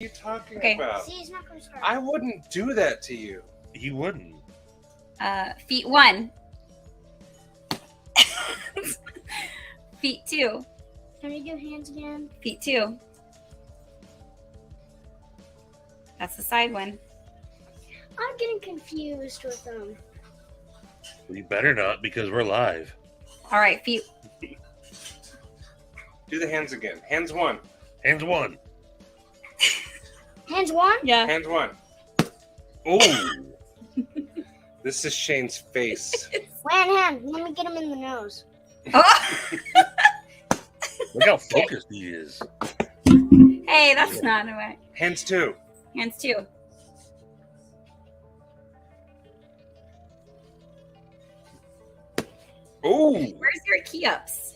you talking Okay. about? See, he's not going to start. I wouldn't do that to you. He wouldn't. Feet 1. Feet 2. Can we do hands again? Feet 2. That's the side one. I'm getting confused with them. We better not because we're live. All right, feet. Do the hands again. Hands 1. Hands 1. Hands 1? Yeah. Hands 1. Oh. This is Shane's face. One hand. Let me get him in the nose. Oh! Look how focused he is. Hey, that's not right. Hands 2. Hands 2. Oh. Where's your key ups?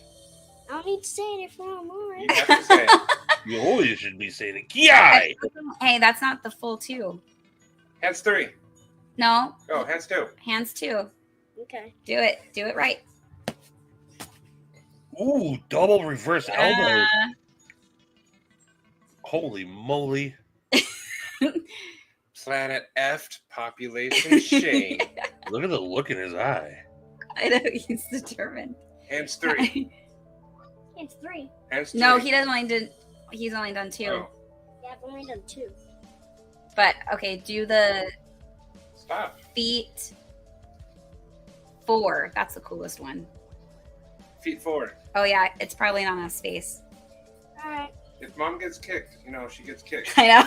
I don't need to say it if I'm You alright. have to say it. You always should be saying it. Ki! Hey, that's not the full 2. Hands 3. No, Go. Hands 2. hands 2. Okay. Do it. Do it right. Ooh, double reverse elbow. Uh, Holy moly. Planet F population Shane. Look at the look in his eye. I know he's determined. Hands 3. Hands 3. Hands 3. No, he's only done 2. Oh, Yeah, I've only done 2. But okay, do the stop. feet 4. That's the coolest one. Feet forward. Oh yeah, it's probably not on a space. Alright. If mom gets kicked, she gets kicked. I know.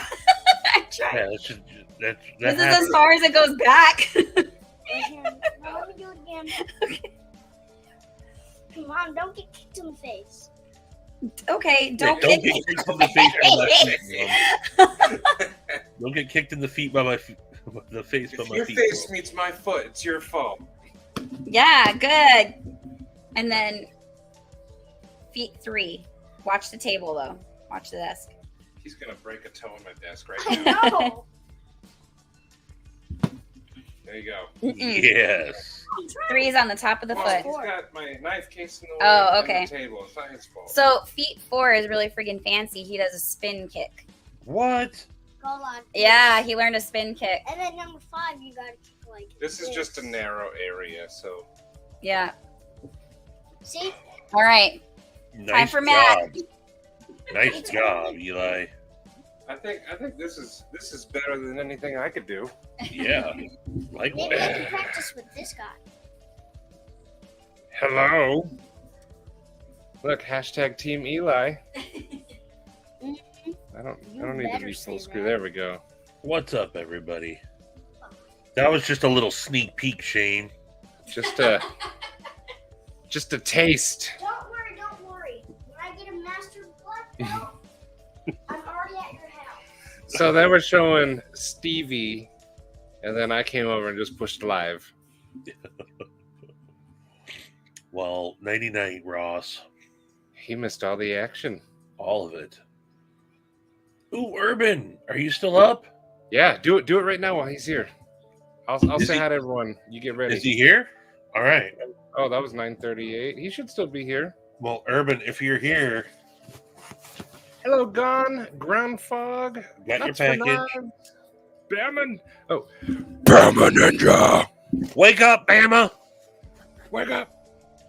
I tried. Yeah, that This is happens. as far as it goes back. Now let me do it again. Mom, don't get kicked in the face. Okay, don't Don't get get kicked in the face by my feet, Mom. Don't get kicked in the feet by my feet. The face by If my your feet. face meets my foot, it's your fault. Yeah, good. And then feet 3. Watch the table though. Watch the desk. He's gonna break a toe on my desk right I now. know. There you go. Mm-mm. Yes. 3 is on the top of the Well, foot. he's got my knife case in the way Oh, and okay. the table. It's not his fault. So feet 4 is really friggin' fancy. He does a spin kick. What? Go on. Yeah, he learned a spin kick. And then number 5, you gotta kick like This is just a narrow area, so Yeah. See? All right. Nice for Matt. job. Nice job, Eli. I think this is better than anything I could do. Yeah. Maybe I Likewise. can practice with this guy. Hello. Look, hashtag Team Eli. I don't need to better be say full screw. that. There we go. What's up, everybody? That was just a little sneak peek, Shane. Just a taste. Don't worry, don't worry. When I get a master blood belt, I'm already at your house. So they were showing Stevie, and then I came over and just pushed live. Well, 99 Ross. He missed all the action. All of it. Ooh, Urban. Are you still up? Yeah, do it right now while he's here. I'll Is say he- hi to everyone. You get ready. Is he here? All right. Oh, that was 9:38. He should still be here. Well, Urban, if you're here, Hello, Gone, Ground Fog. got your Nuts for package. Knives, Bama. Oh, Bama Ninja. Wake up, Bama. Wake up.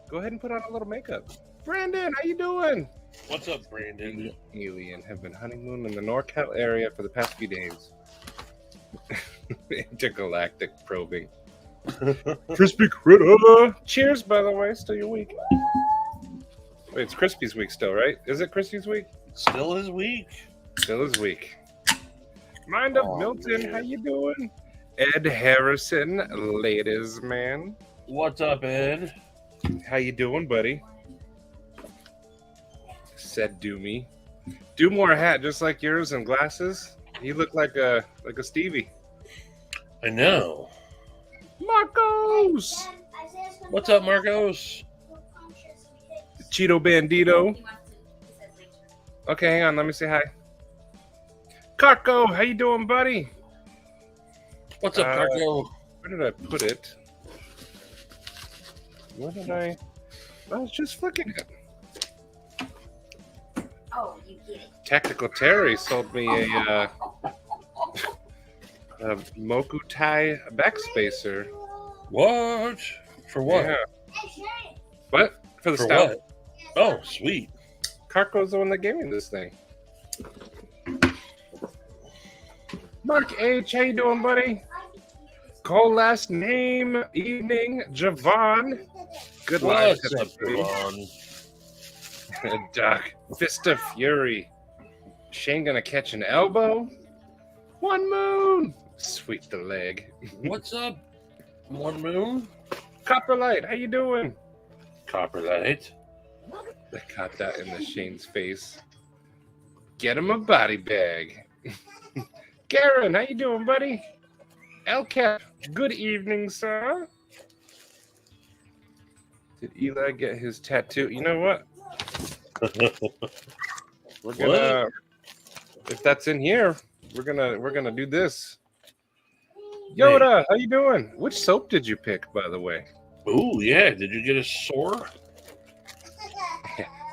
Go ahead and put on a little makeup. Brandon, how you doing? What's up, Brandon? Alien have been honeymooning in the NorCal area for the past few days. Intergalactic probing. Crispy critter. Cheers, by the way. Still your week. Wait, it's Crispy's week still, right? Is it Crispy's week? Still his week. Still his week. Mind up, Oh, Milton. man. How you doing? Ed Harrison, ladies man. What's up, Ed? How you doing, buddy? Said Doomy. Doomore hat just like yours and glasses. You look like a Stevie. I know. Marcos! What's up, Marcos? Cheeto Bandito. Okay, hang on. Let me say hi. Carco, how you doing, buddy? What's up, Marco? Where did I put it? Where did I was just flicking it. Oh, you get it. Tactical Terry sold me a Mokutai backspacer. What? For what? Yeah. What? For the For stout. what? Oh, sweet. Carco's the one that gave me this thing. Mark H, how you doing, buddy? Cole last name, evening, Javon. Good life. What's up, Javon? Doc, Fist of Fury. Shane gonna catch an elbow? One moon. Sweep the leg. What's up, One Moon? Copperlight, how you doing? Copperlight. I caught that in the Shane's face. Get him a body bag. Garen, how you doing, buddy? LCAP, good evening, sir. Did Eli get his tattoo? You know what? We're gonna, if that's in here, we're gonna do this. Yoda, how you doing? Which soap did you pick, by the way? Ooh, yeah. Did you get a sore?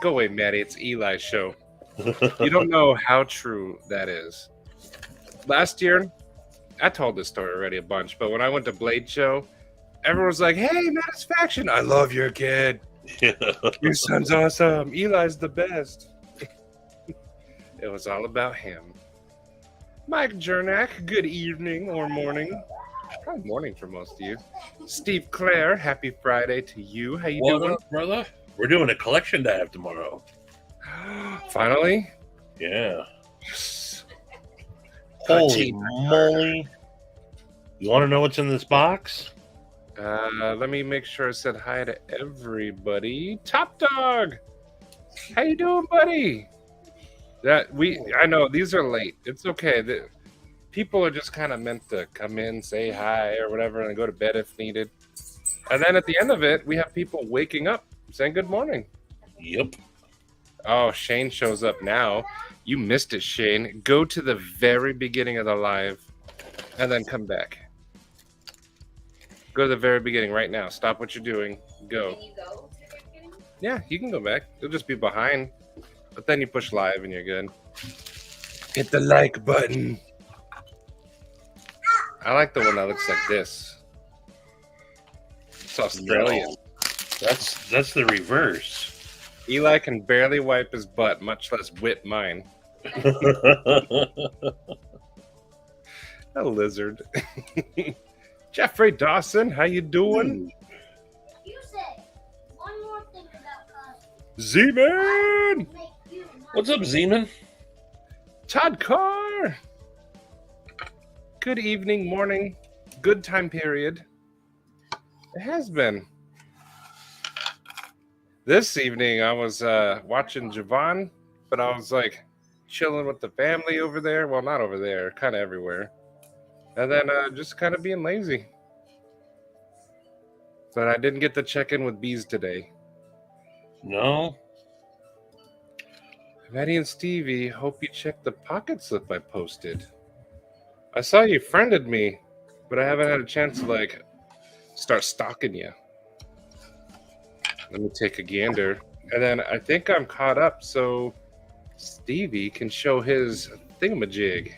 Go away, Maddie. It's Eli's show. You don't know how true that is. Last year, I told this story already a bunch, but when I went to Blade Show, everyone was like, "Hey, Mattisfaction, I love your kid. Your son's awesome. Eli's the best." It was all about him. Mike Jernak, good evening or morning. Probably morning for most of you. Steve Clare, happy Friday to you. How you What doing? up, brother? We're doing a collection dive tomorrow. Finally? Yeah. Yes. Holy moly. You want to know what's in this box? Let me make sure I said hi to everybody. Top Dog, how you doing, buddy? I know these are late. It's okay. People are just kind of meant to come in, say hi or whatever, and go to bed if needed. And then at the end of it, we have people waking up saying good morning. Yep. Oh, Shane shows up now. You missed it, Shane. Go to the very beginning of the live and then come back. Go to the very beginning right now. Stop what you're doing. Go. Can you go to the beginning? Yeah, you can go back. You'll just be behind. But then you push live and you're good. Hit the like button. I like the one that looks like this. It's Australian. No, that's the reverse. Eli can barely wipe his butt, much less whip mine. A lizard. Jeffrey Dawson, how you doing? You said one more thing about Z-Man! make you What's up, Zeman? Todd Carr! Good evening, morning, good time period. It has been. This evening, I was watching Javon, but I was like chilling with the family over there. Well, not over there, kind of everywhere. And then just kind of being lazy. But I didn't get to check in with Bees today. No. Maddie and Stevie, hope you checked the pocket slip I posted. I saw you friended me, but I haven't had a chance to start stalking you. Let me take a gander. And then I think I'm caught up, so Stevie can show his thingamajig.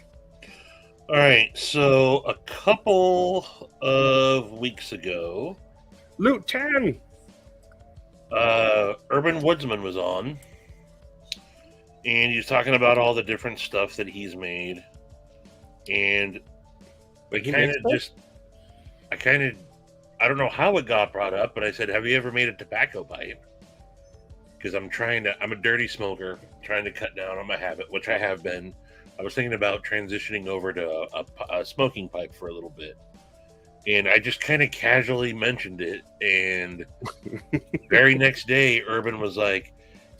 All right, so a couple of weeks ago, Loot 10! Urban Woodsman was on, and he was talking about all the different stuff that he's made, and I don't know how it got brought up, but I said, have you ever made a tobacco pipe? Because I'm a dirty smoker, trying to cut down on my habit, which I have been. I was thinking about transitioning over to a smoking pipe for a little bit. And I just kind of casually mentioned it. And very next day, Urban was like,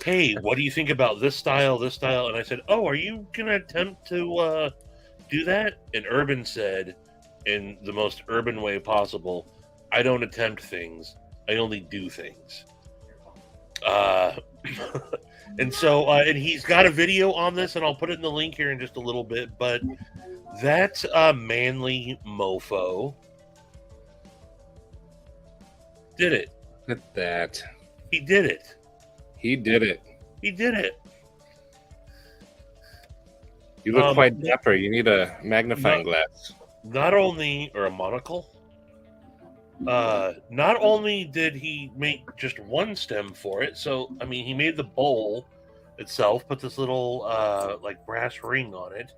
hey, what do you think about this style? And I said, oh, are you going to attempt to do that? And Urban said, in the most urban way possible, I don't attempt things. I only do things. And so, and he's got a video on this, and I'll put it in the link here in just a little bit, but that's a manly mofo. Did it. Look at that. He did it. He did it. He did it. You look quite dapper. You need a magnifying glass. Not only, or a monocle. Not only did he make just one stem for it, so I mean, he made the bowl itself, put this little like brass ring on it.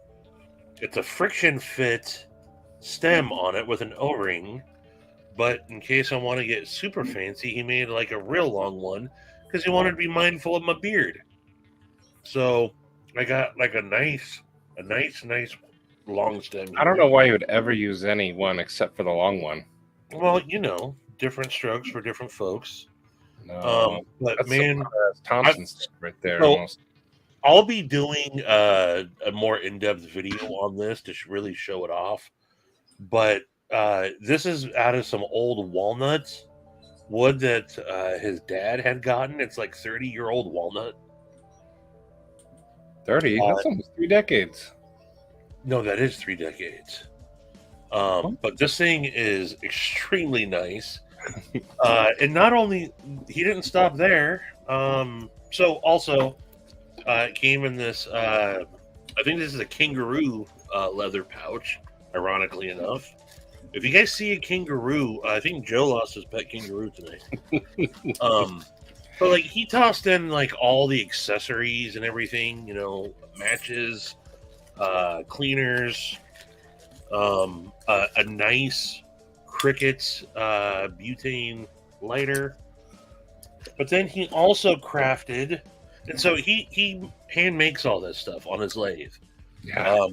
It's a friction fit stem on it with an O-ring, but in case I want to get super fancy, he made like a real long one because he wanted to be mindful of my beard. So I got like a nice long stem here. I don't know why you would ever use any one except for the long one. Well, you know, different strokes for different folks. No, But that's man, Thompson's right there. So- Almost. I'll be doing a more in-depth video on this to really show it off. But this is out of some old walnut wood that his dad had gotten. It's like 30-year-old walnut. 30. That's almost 3 decades. No, that is 3 decades. But this thing is extremely nice. And not only, he didn't stop there. So also, it came in this, I think this is a kangaroo leather pouch, ironically enough. If you guys see a kangaroo, I think Joe lost his pet kangaroo tonight. But like, he tossed in like all the accessories and everything, you know, matches, cleaners, a nice cricket butane lighter. But then he also crafted, and so he hand makes all this stuff on his lathe. Yeah.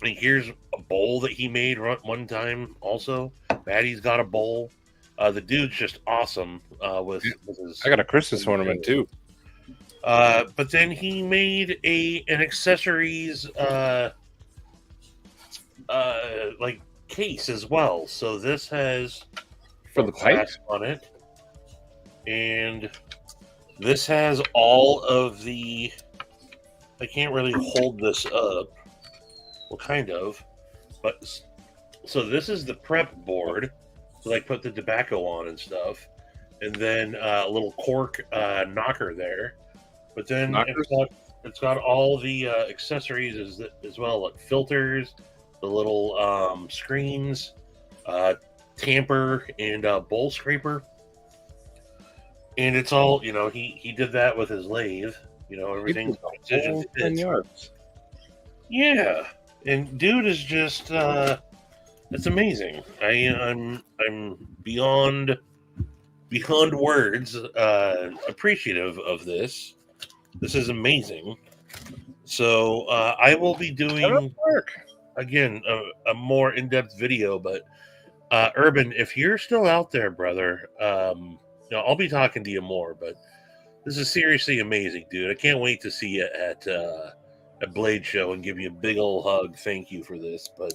And here's a bowl that he made one time. Also, Maddie's got a bowl. The dude's just awesome with his. I got a Christmas ornament too. But then he made an accessories like case as well. So this has For the pipe? on it, and this has all of the. I can't really hold this up. Well, kind of, but so this is the prep board. So they put the tobacco on and stuff, and then a little cork knocker there. But then it's got all the accessories as well, like filters, the little screens, tamper, and bowl scraper. And it's all, you know, he did that with his lathe. You know, everything's precision fits. 10 yards. Yeah, and dude is just it's amazing. I'm beyond words appreciative of this. This is amazing. So I will be doing again a more in-depth video. But Urban, if you're still out there, brother, you know, I'll be talking to you more. But this is seriously amazing, dude. I can't wait to see you at Blade Show and give you a big old hug. Thank you for this. But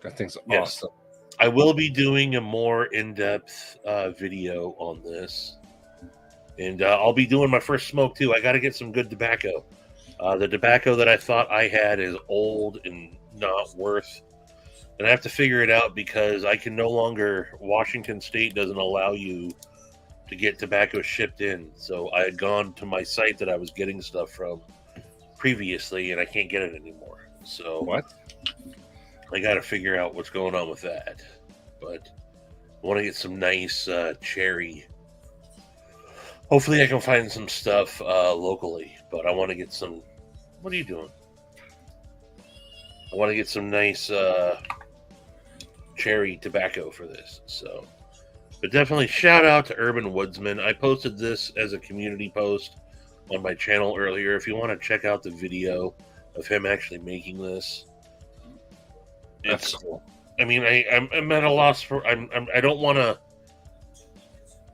That thing's yes, awesome. I will be doing a more in-depth video on this. And I'll be doing my first smoke, too. I got to get some good tobacco. The tobacco that I thought I had is old and not worth. And I have to figure it out because I can no longer... Washington State doesn't allow you to get tobacco shipped in. So I had gone to my site that I was getting stuff from previously, and I can't get it anymore. So What? I got to figure out what's going on with that. But I want to get some nice cherry. Hopefully I can find some stuff locally, but I want to get some... What are you doing? I want to get some nice cherry tobacco for this. So, but definitely shout out to Urban Woodsman. I posted this as a community post on my channel earlier. If you want to check out the video of him actually making this, That's cool. I mean, I'm at a loss for. I don't want to.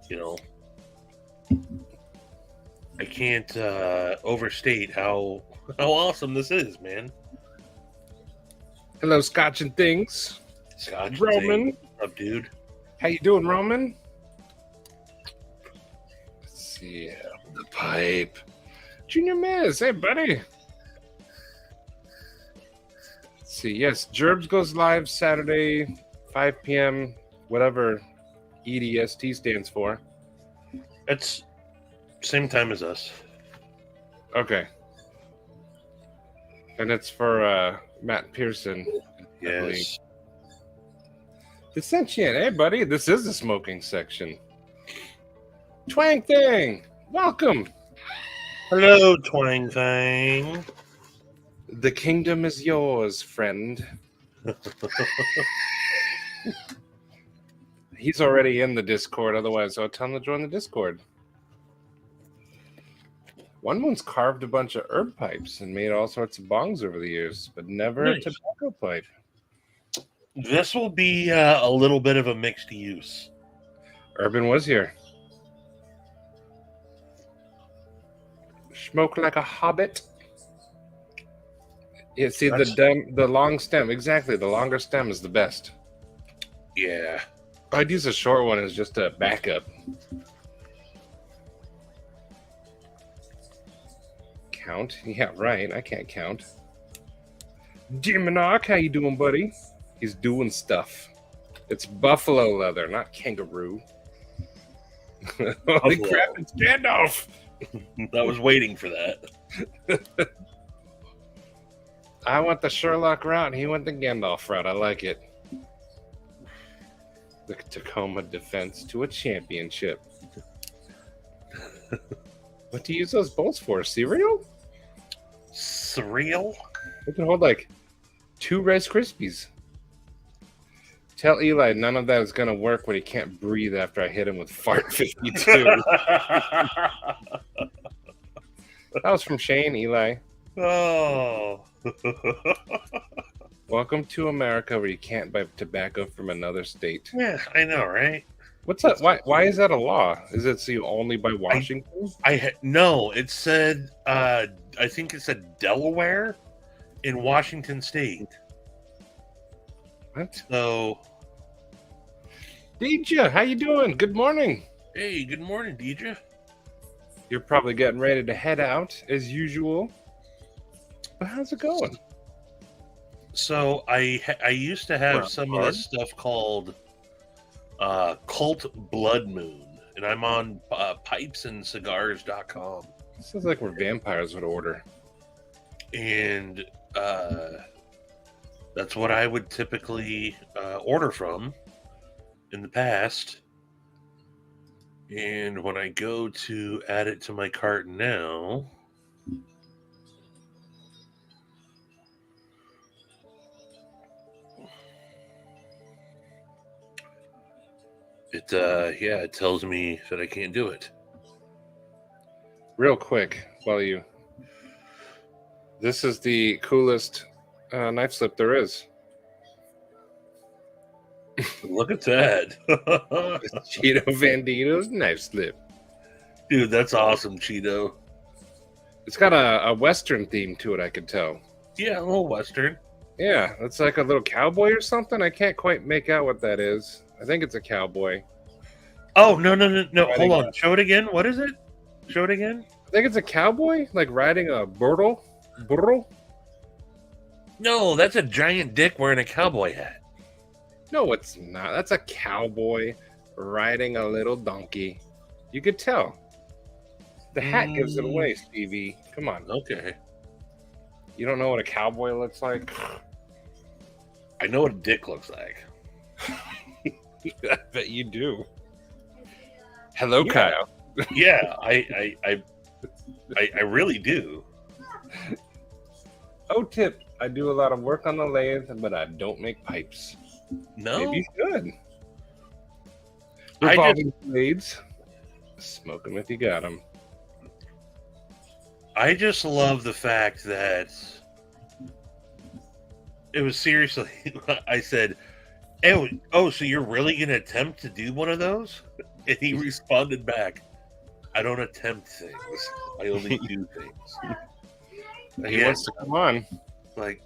You know, I can't overstate how awesome this is, man. Hello, Scotch and Things. Scotch, Roman. what's up, dude? How you doing, Roman? Let's see. The pipe. Junior Miz. Hey, buddy. Let's see. Yes, Gerbs goes live Saturday, 5 p.m., whatever EDST stands for. That's same time as us. Okay. And it's for Matt Pearson. Yes. The sentient. Hey, buddy, this is the smoking section. Twang Thing, welcome. Hello, Twang Thang. The kingdom is yours, friend. He's already in the Discord, otherwise I'll tell him to join the Discord. One Moon's carved a bunch of herb pipes and made all sorts of bongs over the years, but never Nice. a tobacco pipe. This will be a little bit of a mixed use. Urban was here. Smoke like a hobbit. Yeah, see the long stem. Exactly, the longer stem is the best. Yeah. I'd use a short one as just a backup. Count? Yeah, right. I can't count. Jiminock, how you doing, buddy? He's doing stuff. It's buffalo leather, not kangaroo. Holy Buffalo. crap, it's Gandalf! I was waiting for that. I went the Sherlock route, he went the Gandalf route. I like it. The Tacoma defense to a championship. What do you use those bolts for? Cereal? Cereal? It can hold like 2 Rice Krispies. Tell Eli none of that is going to work when he can't breathe after I hit him with Fart 52. That was from Shane, Eli. Oh. Welcome to America where you can't buy tobacco from another state. Yeah, I know, right? What's that? Why is that a law? Is it so you only buy Washington? No, it said, I think it said Delaware in Washington State. What? So, Deidre, how you doing? Good morning. hey, good morning, Deidre. You're probably getting ready to head out as usual. But how's it going? So I used to have some of this stuff called Cult Blood Moon, and I'm on pipesandscigars.com. This is like where vampires would order. And that's what I would typically order from in the past. And when I go to add it to my cart now, it tells me that I can't do it. Real quick, this is the coolest knife slip there is. Look at that. Cheeto Vandito's knife slip. Dude, that's awesome, Cheeto. It's got a Western theme to it, I could tell. Yeah, a little Western. Yeah, it's like a little cowboy or something. I can't quite make out what that is. I think it's a cowboy. Oh, no. Hold on. Riding Show it again. What is it? Show it again. I think it's a cowboy, like riding a burro. Burro? No, that's a giant dick wearing a cowboy hat. No, it's not. That's a cowboy riding a little donkey. You could tell. The hat gives it away, Stevie. Come on. Okay. You don't know what a cowboy looks like? I know what a dick looks like. I bet you do. Hello, Yeah. Kyle. Yeah, I really do. Oh, tip. I do a lot of work on the lathe, but I don't make pipes. No, Maybe you should. I Revolving blades. Smoke them if you got them. I just love the fact that it was seriously. I said, "Oh, so you're really gonna attempt to do one of those?" And he responded back, "I don't attempt things. I only do things." He Yeah. wants to come on. Like,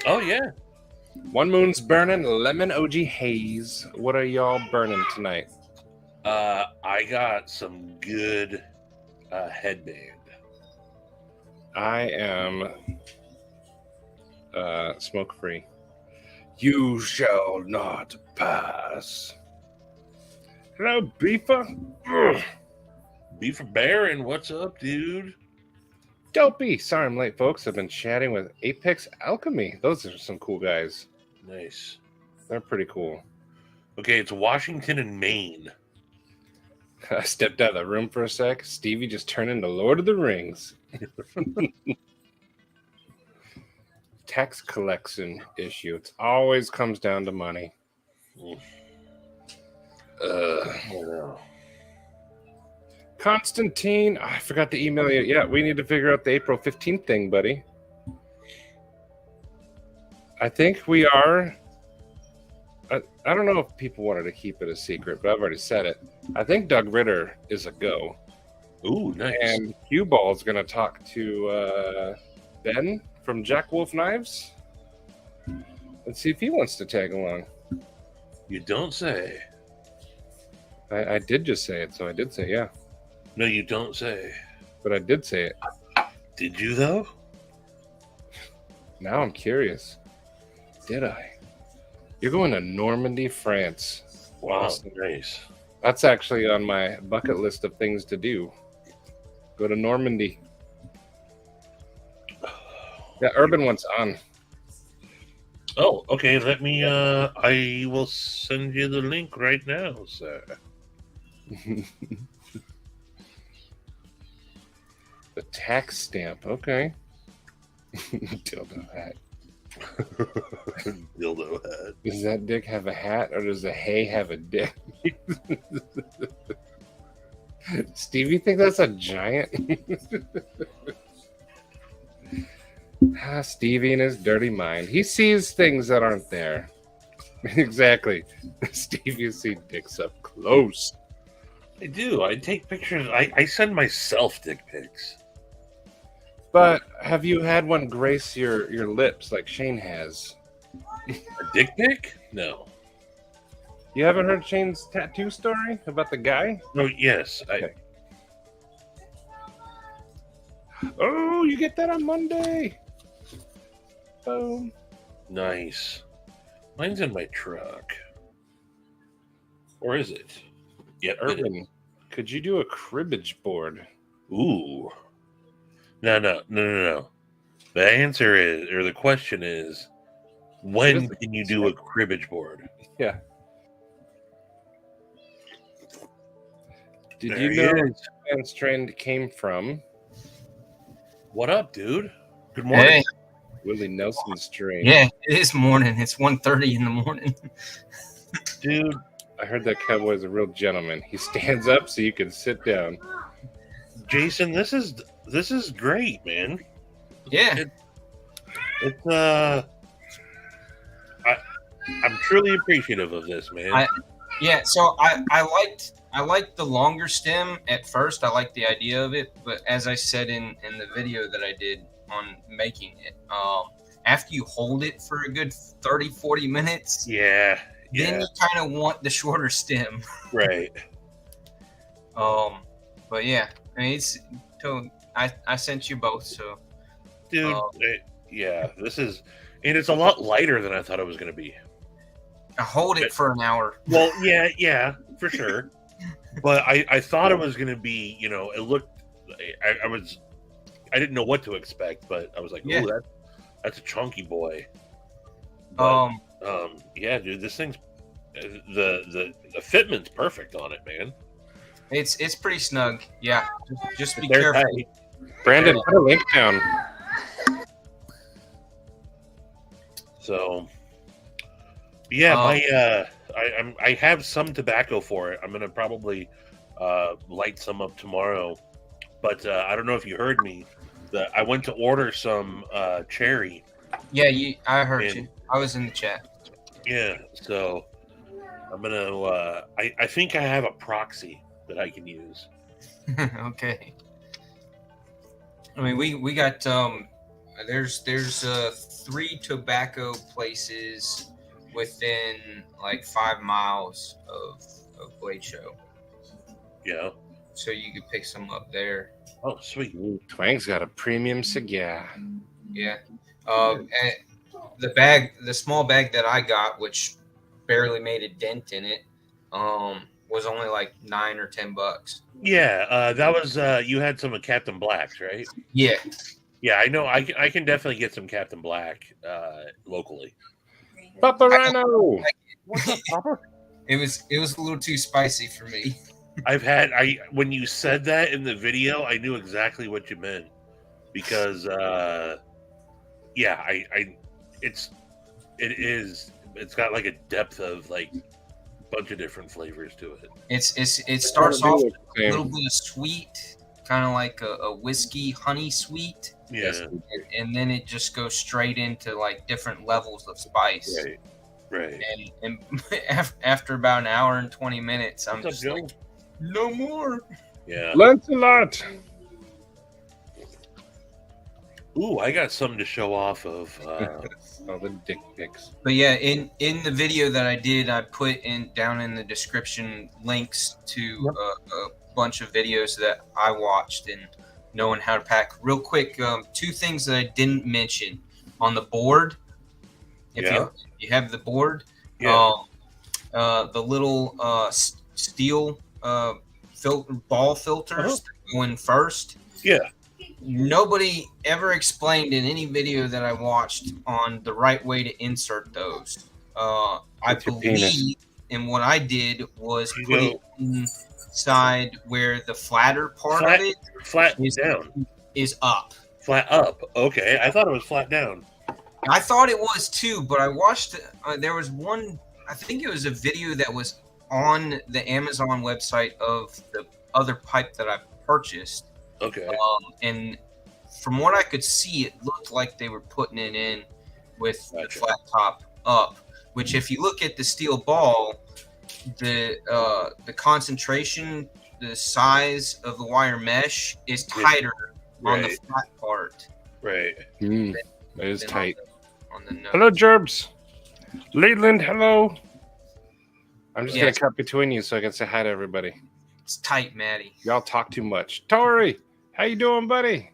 oh yeah. One Moon's burning lemon OG haze. What are y'all burning tonight? I got some good headband. I am smoke free. You shall not pass. Hello, Beefer. Ugh. Beaver Baron, what's up, dude? Dopey. Sorry I'm late, folks. I've been chatting with Apex Alchemy. Those are some cool guys. Nice. They're pretty cool. Okay, it's Washington and Maine. I stepped out of the room for a sec. Stevie just turned into Lord of the Rings. Tax collection issue. It always comes down to money. Constantine, I forgot to email you. Yeah, we need to figure out the April 15th thing, buddy. I think we are. I don't know if people wanted to keep it a secret, but I've already said it. I think Doug Ritter is a go. Ooh, nice. And Cue Ball's going to talk to Ben from Jack Wolf Knives. Let's see if he wants to tag along. You don't say. I did just say it, so I did say yeah. No, you don't say. But I did say it. Did you, though? Now I'm curious. Did I? You're going to Normandy, France. Wow, Awesome. nice. That's actually on my bucket list of things to do. Go to Normandy. Yeah, Urban one's on. Oh, okay. Let me. I will send you the link right now, sir. The tax stamp. Okay. Dildo hat. Dildo hat. Does that dick have a hat, or does the hay have a dick? Steve, you think that's a giant? Stevie and his dirty mind. He sees things that aren't there. Exactly. Steve, you see dicks up close. I do. I take pictures. I send myself dick pics. But have you had one grace your lips like Shane has? A dick pic? No. You haven't heard Shane's tattoo story about the guy? No, yes. Okay. Oh, you get that on Monday. Boom. Nice. Mine's in my truck. Or is it? Yep. Urban, could you do a cribbage board? Ooh. No. The answer is, or the question is, when can you do a cribbage board? Yeah. Did There you know he is. Man's Trend came from What up, dude? Good morning. Hey, Willie Nelson's train? yeah, it is morning. It's 1:30 in the morning. Dude, I heard that cowboy's a real gentleman. He stands up so you can sit down. Jason, this is great, man. Yeah, It's I'm truly appreciative of this, man. yeah. So I liked the longer stem at first. I liked the idea of it, but as I said in the video that I did on making it, after you hold it for a good 30-40 minutes, yeah. then you kind of want the shorter stem. Right. But yeah, I mean, I sent you both, so Dude, yeah, this is, and it's a lot lighter than I thought it was going to be. I hold it for an hour. Well, yeah, for sure. But I thought it was going to be, it looked, I didn't know what to expect, but I was like, Yeah. ooh, that's a chunky boy. But, yeah, dude, this thing's, the fitment's perfect on it, man. It's pretty snug. Yeah, just be They're careful. tight. Brandon, put a link down. So, yeah, I have some tobacco for it. I'm gonna probably light some up tomorrow, but I don't know if you heard me. I went to order some cherry. Yeah, I heard And- you. I was in the chat. Yeah, so I'm gonna. I think I have a proxy that I can use. Okay. I mean, we got there's 3 tobacco places within like 5 miles of Blade Show, Yeah. so you could pick some up there. Oh, sweet. Twang's got a premium cigar. Yeah. And the small bag that I got, which barely made a dent in it, was only like $9 or $10. Yeah, that was you had some of Captain Black's, right? Yeah, Yeah, I know. I can definitely get some Captain Black locally. Papa Rhino. What's up, Papa? it was a little too spicy for me. When you said that in the video, I knew exactly what you meant because it's got like a depth of like a bunch of different flavors to it. It starts off with a little bit of sweet, kind of like a whiskey honey sweet. Yeah, and then it just goes straight into like different levels of spice. Right. And after about an hour and 20 minutes, I'm What's just up, like, Joe? no more. Yeah. Lancelot. Ooh, I got something to show off of. All the dick pics. But yeah, in the video that I did, I put down in the description links to a bunch of videos that I watched and knowing how to pack. Real quick, 2 things that I didn't mention on the board. If you have the board, the little steel ball filters that go in first. Yeah. Nobody ever explained in any video that I watched on the right way to insert those. I believe, and what I did was put it inside where the flatter part of it is up. Flat up. Okay, I thought it was flat down. I thought it was too, but I watched. There was one. I think it was a video that was on the Amazon website of the other pipe that I purchased. Okay. And from what I could see, it looked like they were putting it in with the flat top up. Which, if you look at the steel ball, the concentration, the size of the wire mesh is tighter on the flat part. Right. It is tight. On the nose. Hello, Gerbs. Leland, hello. I'm just going to cut between you so I can say hi to everybody. It's tight, Maddie. Y'all talk too much. Tori, how you doing, buddy?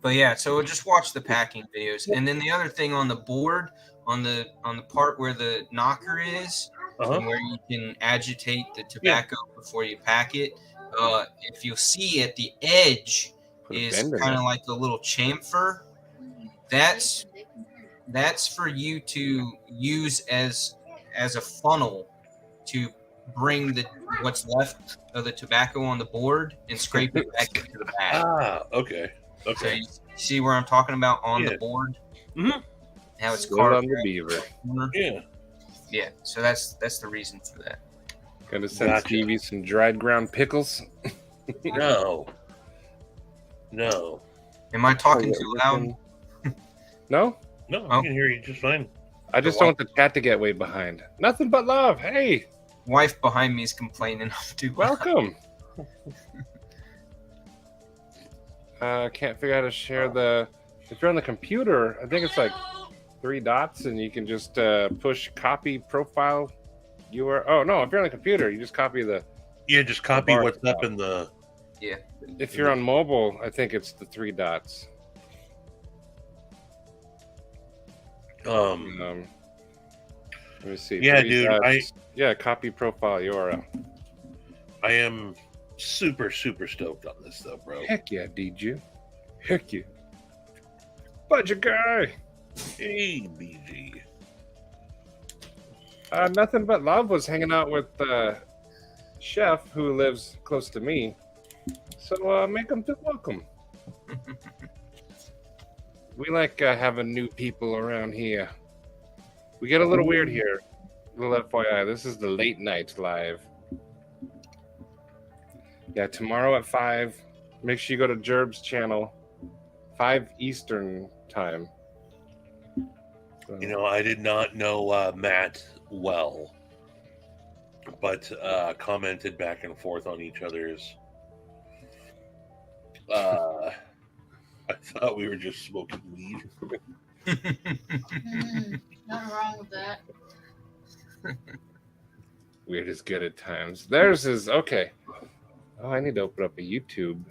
But yeah, so just watch the packing videos. And then the other thing on the board, on the part where the knocker is, where you can agitate the tobacco before you pack it, if you'll see at the edge is kind of like a little chamfer. That's for you to use as a funnel to bring what's left of the tobacco on the board and scrape it back into the bag. Ah, okay. So you see where I'm talking about on the board? Mm-hmm. How it's carved on the beaver. Yeah. So that's the reason for that. Gonna send Stevie some dried ground pickles. No. Am I talking too loud? No, I can hear you just fine. I just don't want the chat to get way behind. Nothing but love. Hey, wife behind me is complaining. Welcome. Can't figure out how to share the. If you're on the computer, I think it's like 3 dots, and you can just push copy profile URL. Oh no, if you're on the computer, you just copy the. Yeah, just copy what's up in the. Yeah. If you're on mobile, I think it's the 3 dots. Let me see. Yeah, dude. Copy profile URL. I am super stoked on this though, bro. Heck yeah, DJ. Heck yeah. Budget guy. Hey, BG. Nothing but love was hanging out with Chef, who lives close to me. So make him feel welcome. We like having new people around here. We get a little weird here. A little FYI, this is the late night live. Yeah, tomorrow at 5. Make sure you go to Jerb's channel. 5 Eastern time. You know, I did not know Matt well, but commented back and forth on each other's. I thought we were just smoking weed. Nothing wrong with that. Weird is good at times. Theirs is okay. Oh, I need to open up a YouTube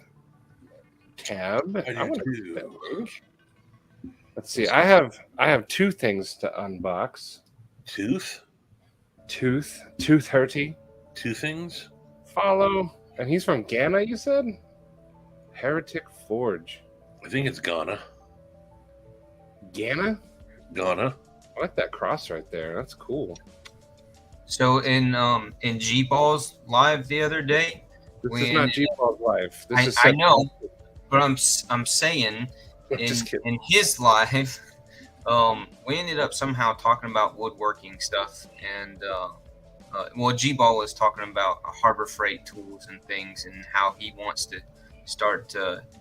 tab. I want to get that link. Let's see. I have 2 things to unbox. Tooth Tooth hurty. Two things. Follow. And he's from Ghana, you said? Heretic Forge. I think it's Ghana. Ghana? Ghana. I like that cross right there. That's cool. So in G Balls live the other day, This is not G-Ball's life. This is I know, but I'm saying Just kidding. in his live, we ended up somehow talking about woodworking stuff, and well, G Ball was talking about Harbor Freight tools and things, and how he wants to start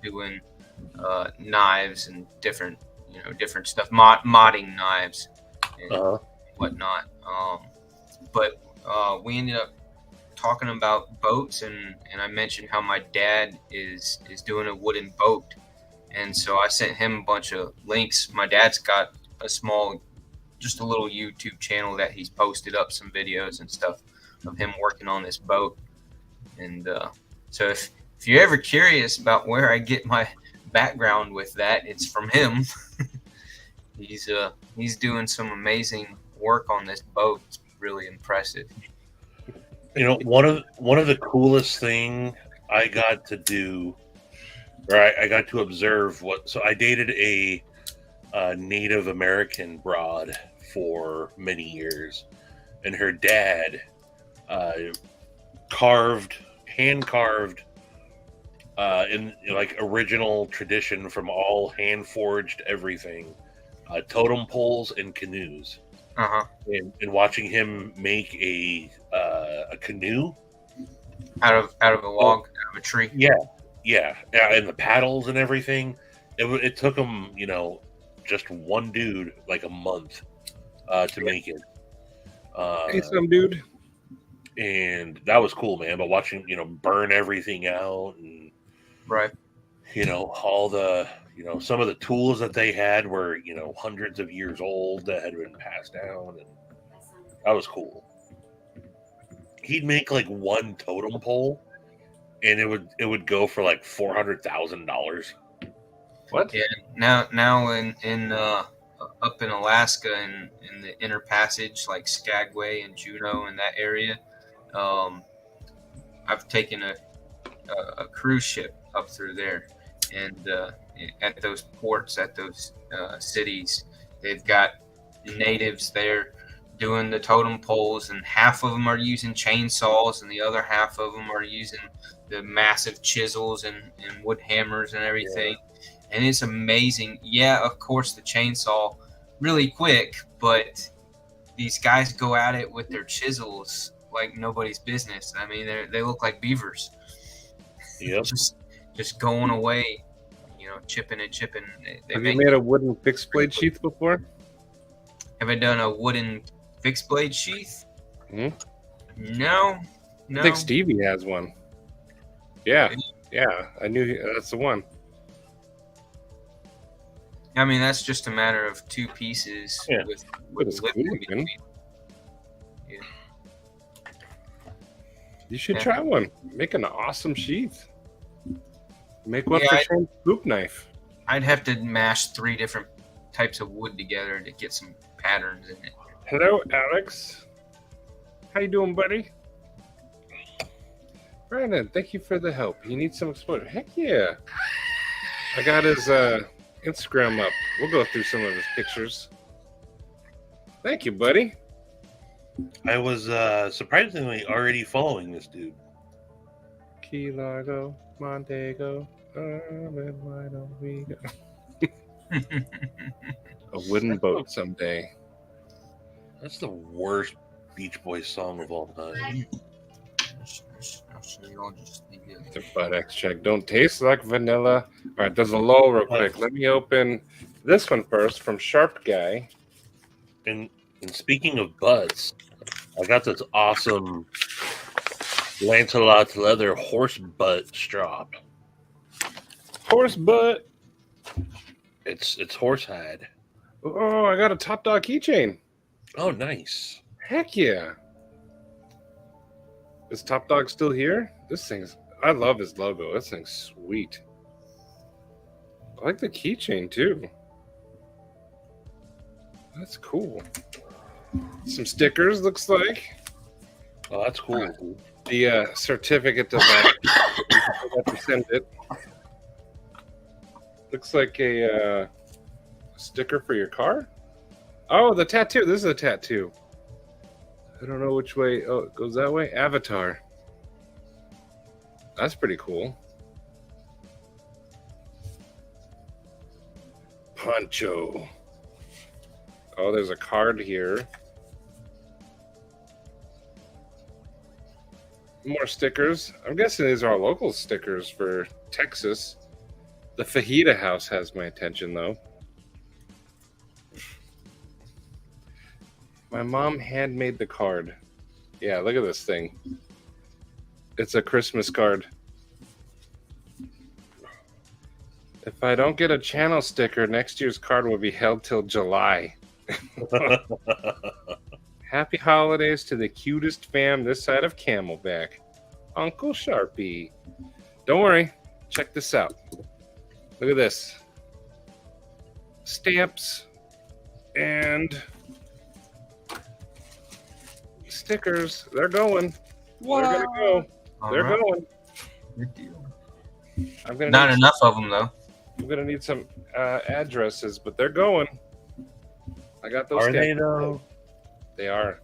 doing knives and different stuff, modding knives and whatnot. But we ended up talking about boats, and I mentioned how my dad is doing a wooden boat, and so I sent him a bunch of links. My dad's got just a little YouTube channel that he's posted up some videos and stuff of him working on this boat. And so if you're ever curious about where I get my background with that, it's from him. He's doing some amazing work on this boat. It's really impressive. You know, one of the coolest thing I got to do, or I got to observe so I dated a Native American broad for many years, and her dad hand carved in like original tradition from all hand forged everything, totem poles and canoes. And watching him make a canoe out of a log, out of a tree. Yeah, and the paddles and everything. It took him, just one dude like a month to make it. Hey, some dude. And that was cool, man. But watching, burn everything out, and right, all the, some of the tools that they had were, hundreds of years old that had been passed down, and that was cool. He'd make like one totem pole, and it would go for like $400,000. What? Yeah. Now in up in Alaska in the Inner Passage, like Skagway and Juneau and that area, I've taken a cruise ship up through there, and at those ports, at those cities, they've got natives there doing the totem poles, and half of them are using chainsaws, and the other half of them are using the massive chisels and wood hammers and everything. Yeah. And it's amazing. Yeah, of course, the chainsaw really quick, but these guys go at it with their chisels like nobody's business. I mean, they look like beavers. Yep. just going away, chipping and chipping. Have you made a wooden fixed blade sheath before? Have I done a wooden fixed blade sheath? Mm-hmm. No. I think Stevie has one. Yeah, I knew that's the one. I mean, that's just a matter of two pieces with lip in between. Yeah. You should try one. Make an awesome sheath. Make one for Shane's scoop knife. I'd have to mash 3 different types of wood together to get some patterns in it. Hello, Alex. How you doing, buddy? Brandon, thank you for the help. You need some exposure. Heck yeah. I got his Instagram up. We'll go through some of his pictures. Thank you, buddy. I was surprisingly already following this dude. Key Largo, Montego, why don't we go? A wooden boat someday. That's the worst Beach Boys song of all time. The butt X check. Don't taste like vanilla. All right, there's a lull real quick. Let me open this one first from Sharp Guy. And speaking of butts, I got this awesome Lancelot Leather horse butt strap. Horse butt. It's horsehide. Oh, I got a Top Dog keychain. Oh, nice. Heck yeah. Is Top Dog still here? I love his logo. This thing's sweet. I like the keychain too. That's cool. Some stickers, looks like. Oh, that's cool. The certificate of that. I forgot to send it. Looks like a sticker for your car. Oh, the tattoo. This is a tattoo. I don't know which way. Oh, it goes that way. Avatar. That's pretty cool. Poncho. Oh, there's a card here. More stickers. I'm guessing these are all local stickers for Texas. The Fajita House has my attention, though. My mom handmade the card. Yeah, look at this thing. It's a Christmas card. If I don't get a channel sticker, next year's card will be held till July. Happy holidays to the cutest fam this side of Camelback. Uncle Sharpie. Don't worry. Check this out. Look at this. Stamps and stickers. They're going. They're going to go. They're going. Good deal. I'm gonna Not need enough of them, though. I'm going to need some addresses, but they're going. I got those. Are they, stamps. though? They are.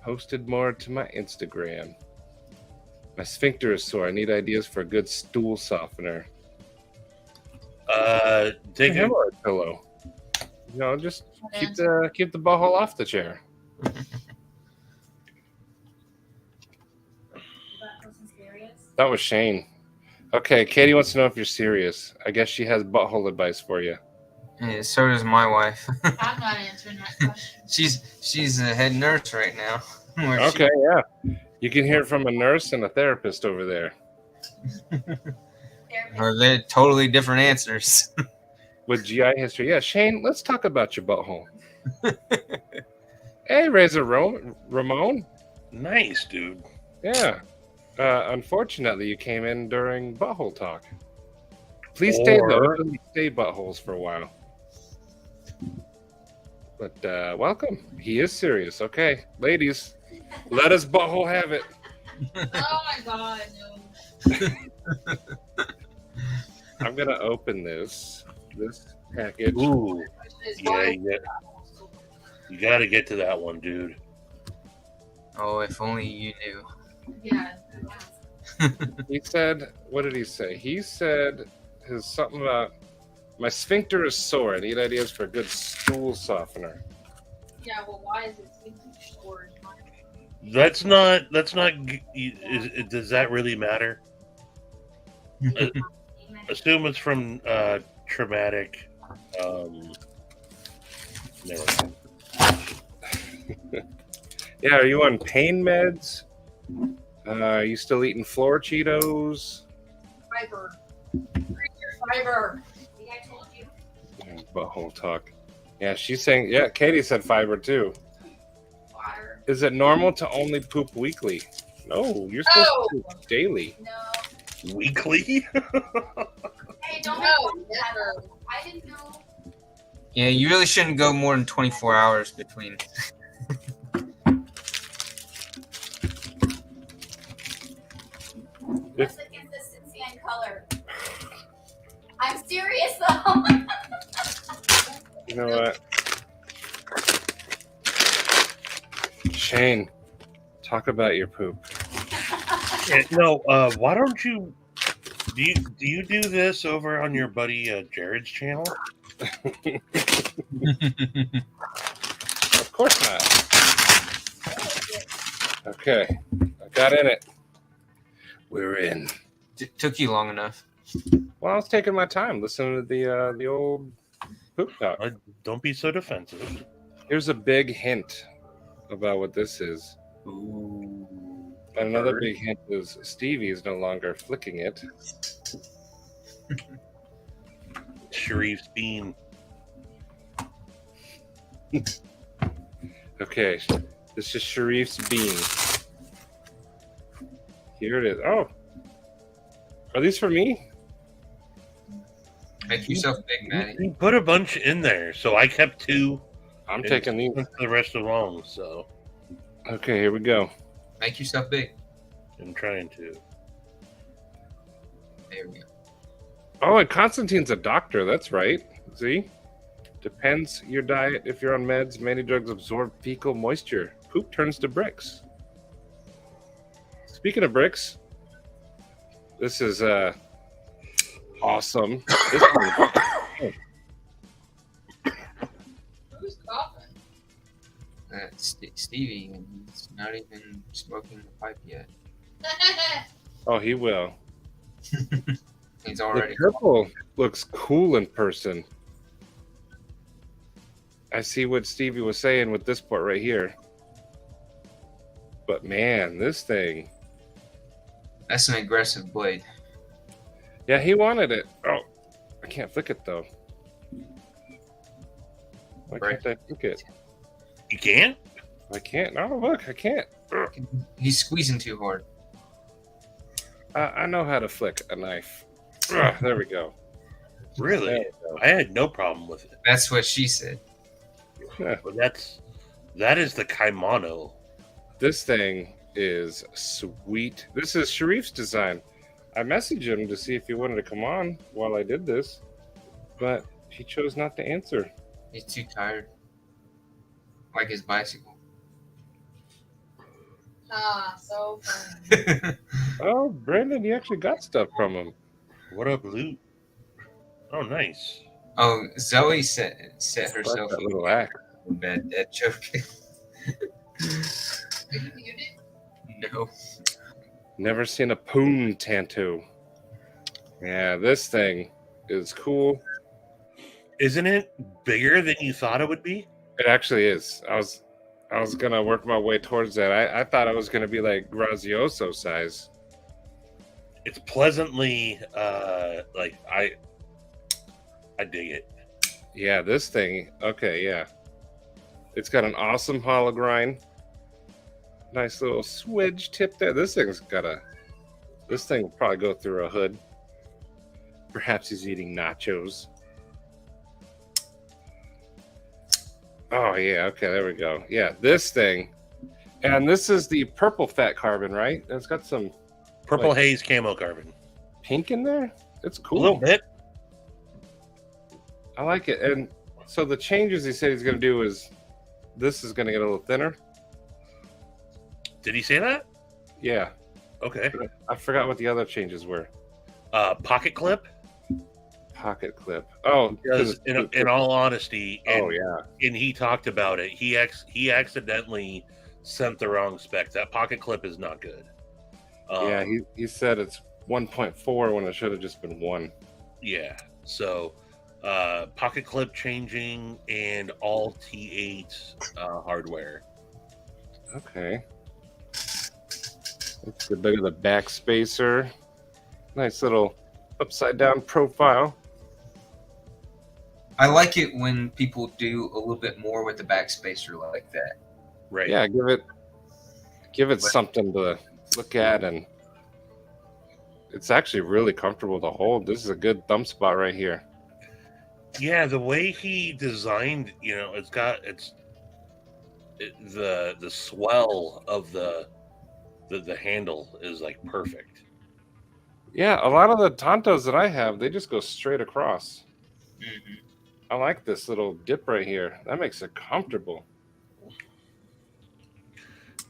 Posted more to my Instagram. My sphincter is sore. I need ideas for a good stool softener. Take A a, hemorrhoid pillow. You know, just keep the butthole off the chair. That was Shane. Okay, Katie wants to know if you're serious. I guess she has butthole advice for you. Yeah, so does my wife. I'm not answering that question. she's a head nurse right now. where she- Okay, yeah. You can hear it from a nurse and a therapist over there. Or they're totally different answers. With GI history. Yeah, Shane, let's talk about your butthole. Hey, Razor Ramon. nice, dude. Yeah. Unfortunately, you came in during butthole talk. Please stay Or- though. Stay buttholes for a while. But welcome. He is serious. Okay, ladies, let us butthole have it. Oh my god, no. I'm gonna open this package. Ooh, It's yeah, fine. you got to get to that one, dude. Oh, if only you knew. Yeah. He said, what did he say? He said his something about my sphincter is sore. I need ideas for a good stool softener. Yeah, well, why is it storage? That's not. Does that really matter? Assume it's from traumatic. Never mind. Yeah, are you on pain meds? Are you still eating floor Cheetos? Fiber. Creature fiber. See, I told you. Butthole talk. Yeah, she's saying, yeah, Katie said fiber too. Water. Is it normal to only poop weekly? No, you're supposed to poop daily. No. Weekly? Hey, don't No, make that never. up. I didn't know. Yeah, you really shouldn't go more than 24 hours between. What's the consistency and color? I'm serious though. You know what? Shane, talk about your poop. No. Why don't you? Do you do this over on your buddy Jared's channel? Of course not. Okay, I got in it. We're in. Took you long enough. Well, I was taking my time listening to the old poop talk. Don't be so defensive. Here's a big hint about what this is. Ooh. And another Bird. big hint is Stevie is no longer flicking it. Sharif's bean. Okay, this is Sharif's bean. Here it is. Oh, are these for me? Make yourself big, Maddie. He put a bunch in there, so I kept two. I'm And taking these. the rest along, so Okay, here we go. Make yourself big. I'm trying to. There we go. Oh, and Constantine's a doctor. That's right. See? Depends your diet. If you're on meds, many drugs absorb fecal moisture. Poop turns to bricks. Speaking of bricks, this is awesome. This one- Who's coughing? Stevie, and he's not even smoking the pipe yet. oh, he will. He's The already. purple looks cool in person. I see what Stevie was saying with this part right here. But man, this thing. That's an aggressive blade. Yeah, he wanted it. Oh, I can't flick it though. Why can't I flick it? You can? I can't. Oh, look, I can't. Ugh. He's squeezing too hard. I know how to flick a knife. Ugh, there we go. Really? There we go. I had no problem with it. That's what she said. But that is the kimono. This thing is sweet. This is Sharif's design. I messaged him to see if he wanted to come on while I did this, but he chose not to answer. He's too tired. Like his bicycle. Ah, so funny. Oh, Brandon, you actually got stuff from him. What up, Luke? Oh, nice. Oh, Zoe set I herself like that up little act. a bad dead joke. Are you muted? No. Never seen a poon tattoo. Yeah, this thing is cool. Isn't it bigger than you thought it would be? It actually is. I was gonna work my way towards that. I thought it was gonna be like Grazioso size. It's pleasantly like I dig it. Yeah, this thing. Okay, yeah. It's got an awesome hollow grind. Nice little swidge tip there. This thing will probably go through a hood. Perhaps he's eating nachos. Oh yeah, okay, there we go. Yeah, this thing. And this is the purple fat carbon, right? It's got some Purple like, haze camo carbon. pink in there. It's A cool. little bit. I like it. And so the changes he said he's going to do is this is going to get a little thinner. Did he say that? Yeah. Okay. I forgot what the other changes were. Pocket clip. Pocket clip. Oh, Because in all honesty, and, oh yeah. and he talked about it. He accidentally sent the wrong spec. That pocket clip is not good. Yeah, he said it's 1.4 when it should have just been 1. Yeah. So, pocket clip changing and all T8 hardware. Okay. Let's get look at the back spacer. Nice little upside down profile. I like it when people do a little bit more with the backspacer like that. Right. Yeah, give it something to look at, and it's actually really comfortable to hold. This is a good thumb spot right here. Yeah, the way he designed, the swell of the handle is like perfect. Yeah, a lot of the Tontos that I have, they just go straight across. Mm-hmm. I like this little dip right here. That makes it comfortable.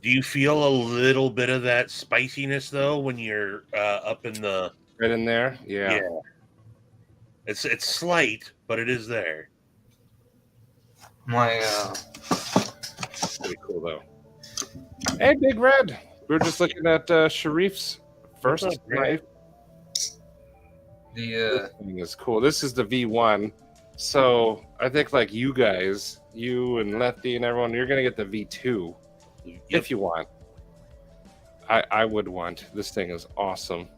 Do you feel a little bit of that spiciness though when you're up in the Right in there? Yeah. It's slight, but it is there. My Pretty cool though. Hey, Big Red. We were just looking at Sharif's first What's up, Red? knife. the This thing is cool. This is the V1. So I think like you guys, you and Lefty and everyone, you're gonna get the V2 if you want. I would want. This thing is awesome.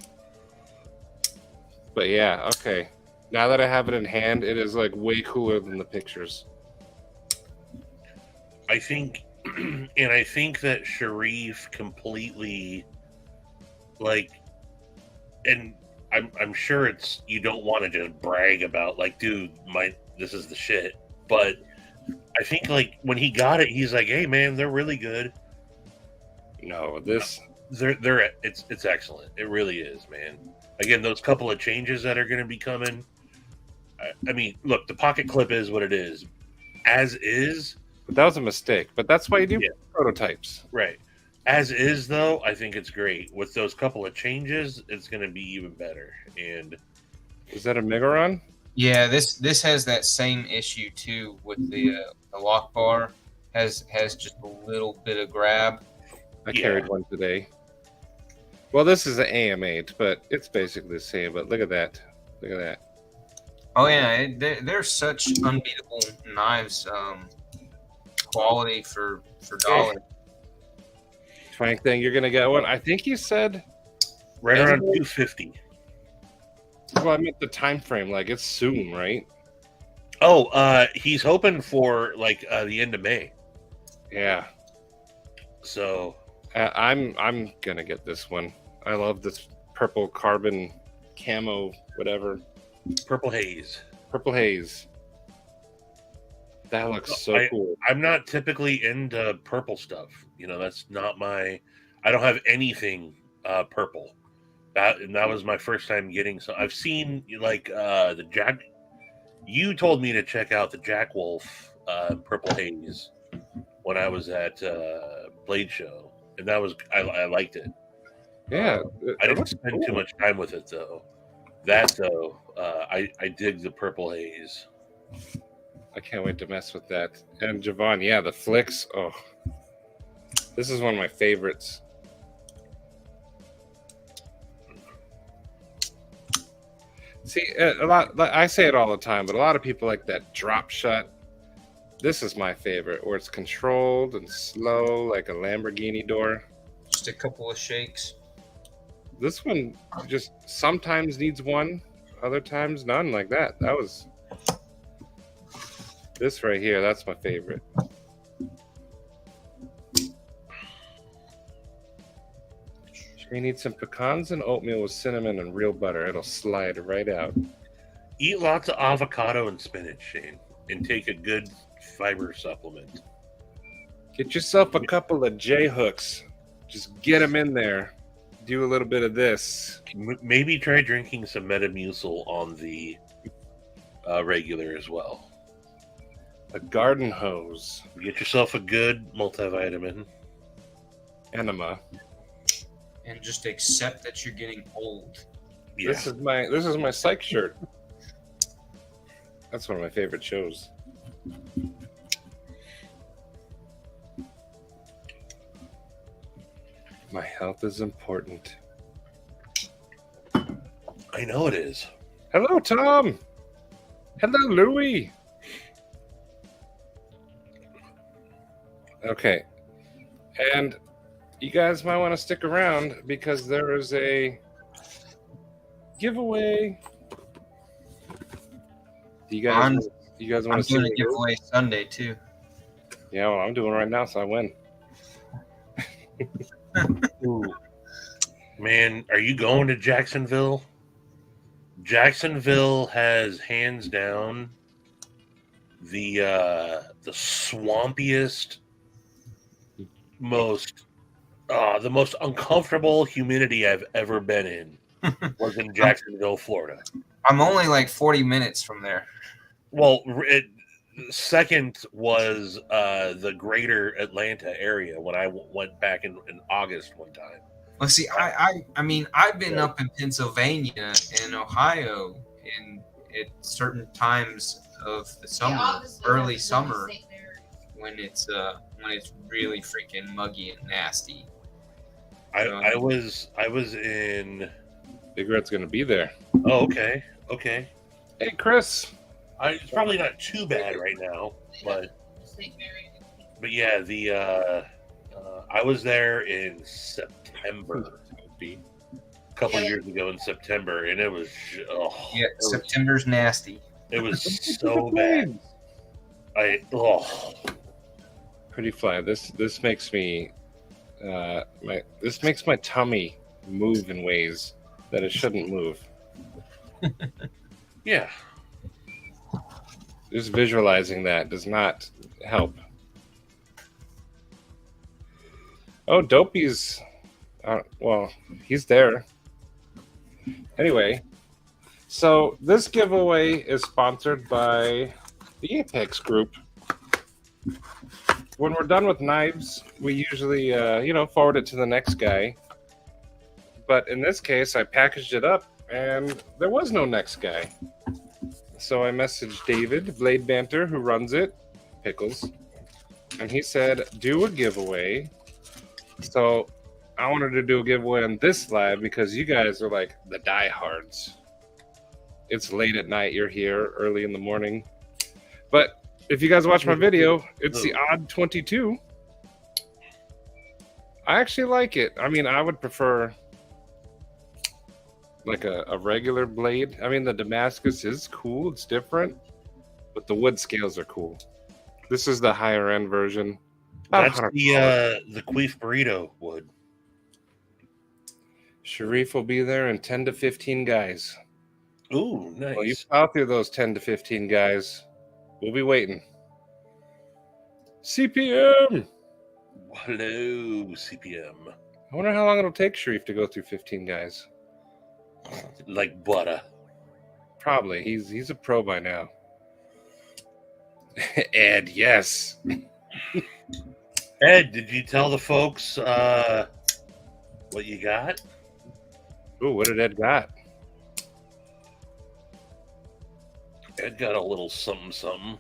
But yeah, okay. Now that I have it in hand, it is like way cooler than the pictures. I think, and I think that Sharif completely, like, and I'm sure it's, you don't want to just brag about like, dude, this is the shit, but I think like when he got it, he's like, "Hey man, they're really good. No, this It's excellent. It really is, man. Again, those couple of changes that are going to be coming. I mean, look, the pocket clip is what it is, as is. that was a mistake, but that's why you do Yeah. prototypes. Right. As is, though, I think it's great. With those couple of changes, it's going to be even better. And Is that a Megaron? Yeah, this has that same issue too with the lock bar has just a little bit of grab. I Yeah. carried one today. Well, this is an AM8, but it's basically the same. But look at that. Look at that. Oh yeah, they're such unbeatable knives. Quality for dollar. Frank, thing, you're gonna get one. I think you said. right around Anyway. 250. Well, I meant the time frame. Like it's soon, right? Oh, he's hoping for like the end of May. Yeah. So I'm gonna get this one. I love this purple carbon camo, whatever. Purple Haze. Purple haze. That looks so cool. I'm not typically into purple stuff. You know, that's not my. I don't have anything purple. That was my first time getting. So I've seen like the Jack. You told me to check out the Jack Wolf Purple Haze when I was at Blade Show, and that was I liked it. Yeah. I didn't spend too much time with it though. I dig the Purple Haze. I can't wait to mess with that. And Javon, yeah, the flicks. Oh, this is one of my favorites. See, a lot. I say it all the time, but a lot of people like that drop shot. This is my favorite, where it's controlled and slow, like a Lamborghini door. Just a couple of shakes. This one just sometimes needs one, other times none. Like that. That was this right here. That's my favorite. You need some pecans and oatmeal with cinnamon and real butter. It'll slide right out. Eat lots of avocado and spinach, Shane, and take a good fiber supplement. Get yourself a couple of J hooks. Just get them in there. Do a little bit of this. Maybe try drinking some Metamucil on the regular as well. A garden hose. Get yourself a good multivitamin. Enema. And just accept that you're getting old. Yeah. This is my psych shirt. That's one of my favorite shows. My health is important. I know it is. Hello, Tom. Hello, Louie. Okay. And you guys might want to stick around because there is a giveaway. Do you guys I'm want I'm to see doing a the giveaway Sunday too. Yeah, well, I'm doing it right now, so I win. Ooh. Man, are you going to Jacksonville? Jacksonville has hands down the swampiest, the most uncomfortable humidity I've ever been in was in Jacksonville, Florida. I'm only like 40 minutes from there. Well, second was the greater Atlanta area when I went back in August one time. Well, see, I mean, I've been up in Pennsylvania and Ohio at certain times of the summer, early summer, when it's really freaking muggy and nasty. I was in. Big Red's going to be there. Oh, okay. Hey, Chris. It's probably not too bad right now, but yeah, I was there in September, a couple years ago in September, and it was September's nasty. It was so bad. Pretty fly. This makes me this makes my tummy move in ways that it shouldn't move. Yeah. Just visualizing that does not help. Oh, Dopey's... well, he's there. Anyway, so this giveaway is sponsored by the Apex Group. When we're done with knives, we usually, forward it to the next guy. But in this case, I packaged it up, and there was no next guy. So I messaged David, Blade Banter, who runs it, Pickles, and he said, do a giveaway. So I wanted to do a giveaway on this live because you guys are like the diehards. It's late at night, you're here early in the morning. But if you guys watch my video, it's the odd 22. I actually like it. I mean, I would prefer like a regular blade. I mean, the Damascus is cool. It's different. But the wood scales are cool. This is the higher end version. That's the Queef Burrito wood. Sharif will be there in 10 to 15 guys. Ooh, nice. Well, you plow through those 10 to 15 guys. We'll be waiting. CPM! Hello, CPM. I wonder how long it'll take Sharif to go through 15 guys. Like butter. Probably. He's a pro by now. Ed, yes. Ed, did you tell the folks what you got? Ooh, what did Ed got? Ed got a little something something.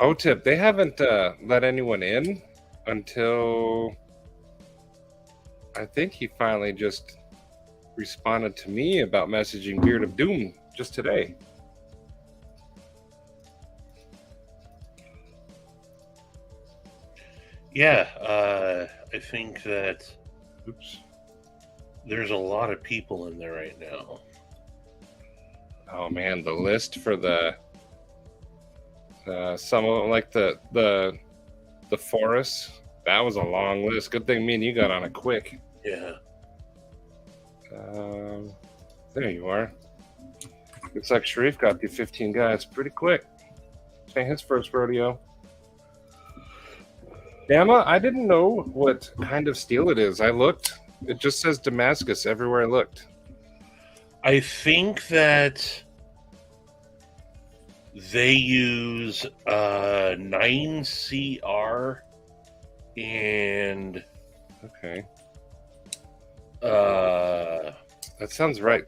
Oh, tip. They haven't let anyone in until I think he finally just responded to me about messaging Beard of Doom just today. Yeah, I think that there's a lot of people in there right now. Oh man, the list for the some of them, like the Forest, that was a long list. Good thing me and you got on it quick. Yeah. There you are. Looks like Sharif got through 15 guys pretty quick. Ain't his first rodeo. Damma, I didn't know what kind of steel it is. I looked. It just says Damascus everywhere I looked. I think that they use 9CR and Okay. That sounds right.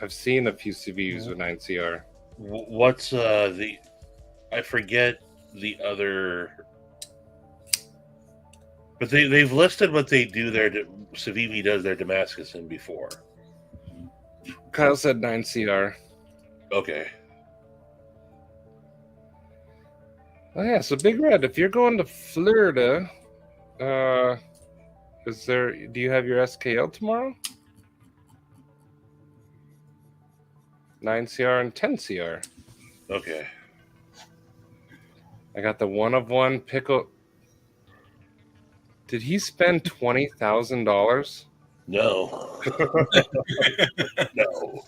I've seen a few CVUs with 9CR. What's the? I forget the other. But they've listed what they do there. Civivi does their Damascus in before. Kyle said 9CR. Okay. Oh yeah, so Big Red, if you're going to Florida, do you have your SKL tomorrow? 9CR and 10CR. Okay. I got the one of one pickle. Did he spend $20,000? No. No.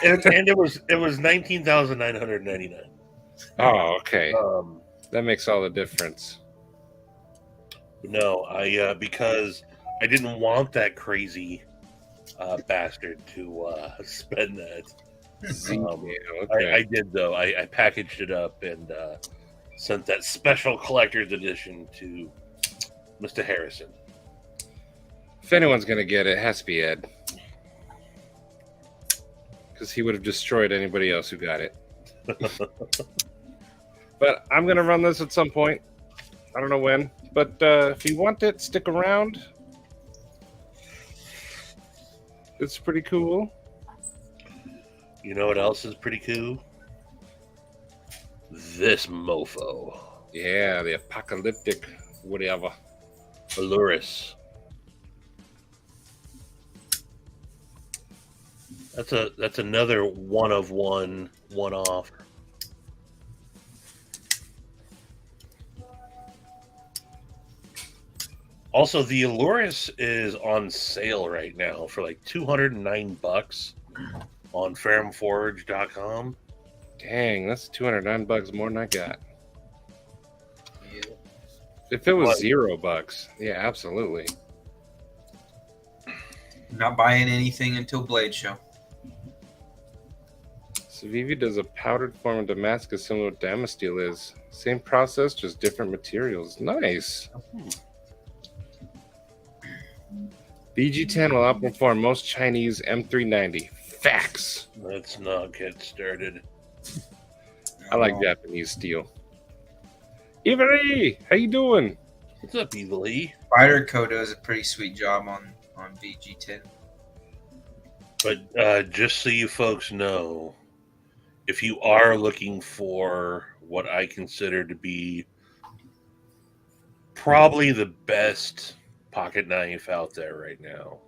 And it was $19,999. Oh, okay. That makes all the difference. No, I because I didn't want that crazy bastard to spend that. Okay. I did though. I packaged it up and sent that special collector's edition to Mr. Harrison. If anyone's gonna get it, it has to be Ed, because he would have destroyed anybody else who got it. But I'm gonna run this at some point. I don't know when, but if you want it, stick around. It's pretty cool. You know what else is pretty cool? This mofo. Yeah, the apocalyptic whatever. Aluris. That's another one of one off. Also, the Allurus is on sale right now for like $209 on FermForge.com. Dang, that's $209 more than I got. Yeah. If it was What? $0, yeah, absolutely. Not buying anything until Blade Show. Civivi does a powdered form of Damascus similar to what Damasteel is. Same process, just different materials. Nice. BG10 will outperform most Chinese M390. Facts. Let's not get started. I like Japanese steel. Ivari, how you doing? What's up, Evil E? Spider Co does a pretty sweet job on BG10. But just so you folks know, if you are looking for what I consider to be probably the best pocket knife out there right now,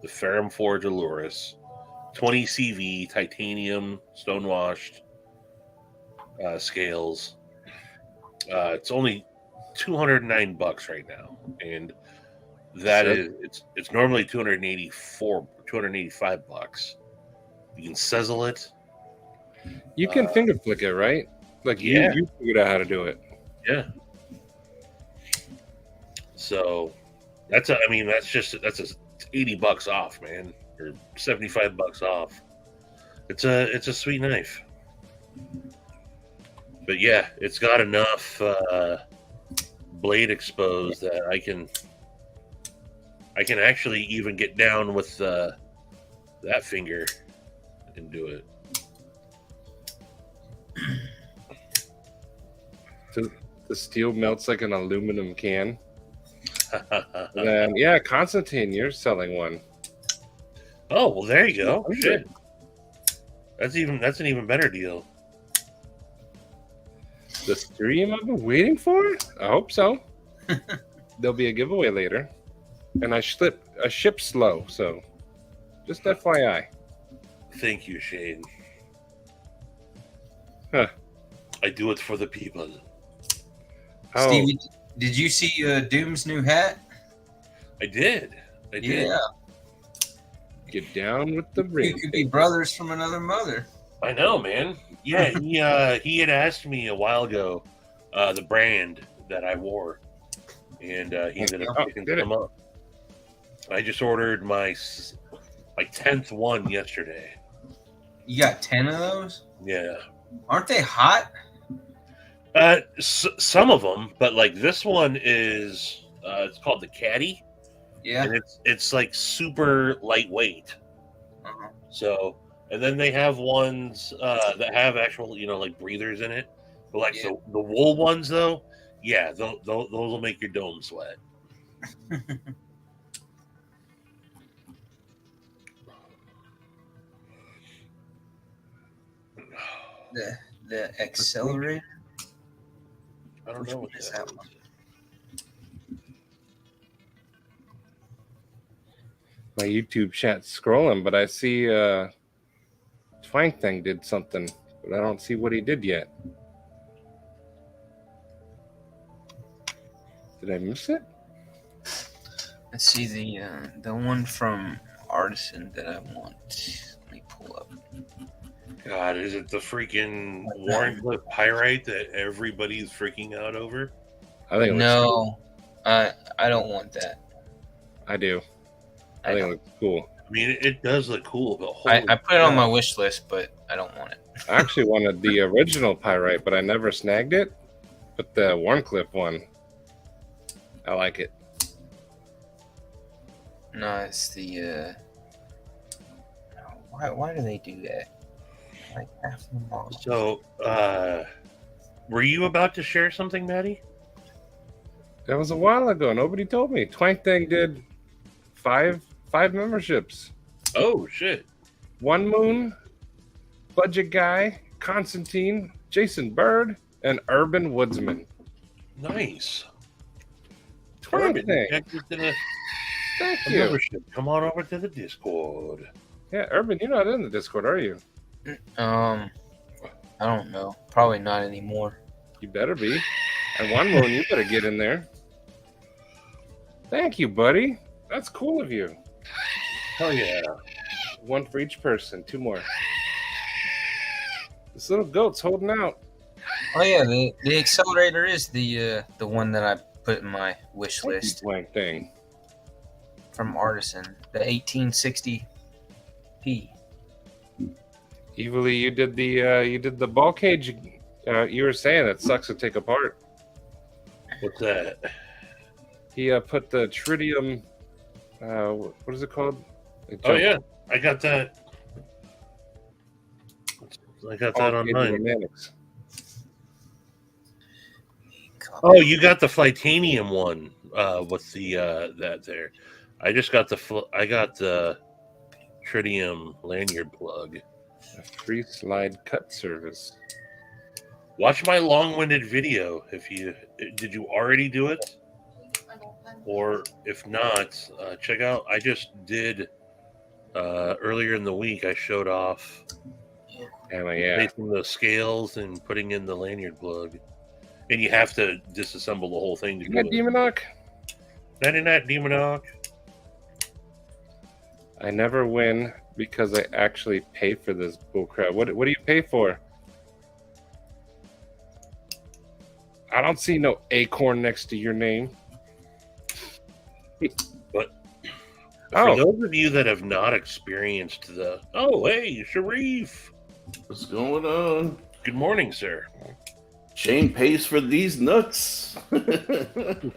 the Ferrum Forge Allurus 20 CV titanium stonewashed scales. It's only $209 right now, and that is it's normally $285. You can sizzle it. You can finger flick it, right? Like Yeah. you figured out how to do it. Yeah. So that's $80 off, man, or $75 off. It's a sweet knife. But yeah, it's got enough blade exposed that I can actually even get down with that finger and do it. The steel melts like an aluminum can. And then, yeah, Constantine, you're selling one. Oh, well, there you go. Oh, Shit. That's an even better deal. The stream I've been waiting for? I hope so. There'll be a giveaway later. And I ship slow, so just FYI. Thank you, Shane. Huh. I do it for the people. Oh, Stevie, did you see Doom's new hat? I did. Yeah. get down with the You ring. could be brothers from another mother. I know, man. Yeah, he had asked me a while ago the brand that I wore, and he ended up picking did it? some up. I just ordered my 10th one yesterday. You got 10 of those? Yeah. Aren't they hot? Some of them, but like this one is it's called the Caddy, Yeah. and it's like super lightweight. Uh-huh. So, and then they have ones that have actual like breathers in it, but like Yeah. the wool ones though, yeah, those will make your dome sweat. The accelerator. I don't Which know one what is that that is. one? My YouTube chat's scrolling, but I see Twang Thing did something, but I don't see what he did yet. Did I miss it? Let's see the one from Artisan that I want. Let me pull up. God, is it the freaking Warrencliffe pyrite that everybody's freaking out over? I think it looks No, I don't want that. I do. I I think it don't. looks cool. I mean, it does look cool, but I put it on my wish list, but I don't want it. I actually wanted the original pyrite, but I never snagged it. But the Warncliffe one, I like it. No, it's the. Why do they do that? Like half the model. So, were you about to share something, Maddie? That was a while ago. Nobody told me. Twang Thing did five memberships. Oh shit! One Moon, Budget Guy, Constantine, Jason Bird, and Urban Woodsman. Nice. Twang Urban, Thing. check this in a Thank you. membership. Come on over to the Discord. Yeah, Urban, you're not in the Discord, are you? I don't know. Probably not anymore. You better be. And One Moon, you better get in there. Thank you, buddy. That's cool of you. Hell yeah. One for each person. 2 more. This little goat's holding out. Oh yeah, the accelerator is the one that I put in my wish list Blank thing. from Artisan, the 1860p. Evilly, you did the ball cage. You were saying that sucks to take apart. What's that? He put the tritium. What is it called? Oh yeah, I got that. I got that on mine. Romantics. Oh, you got the Flightanium one. With the that there. I just got the tritium lanyard plug. A free slide cut service. Watch my long-winded video did you already do it? Or if not, check out. I just did earlier in the week. I showed off placing the scales and putting in the lanyard plug, and you have to disassemble the whole thing to do it. Demonoc? 99 Demonoc. I never win because I actually pay for this bullcrap. What do you pay for? I don't see no acorn next to your name. But for those of you that have not experienced hey, Sharif. What's going on? Good morning, sir. Shane pays for these nuts. But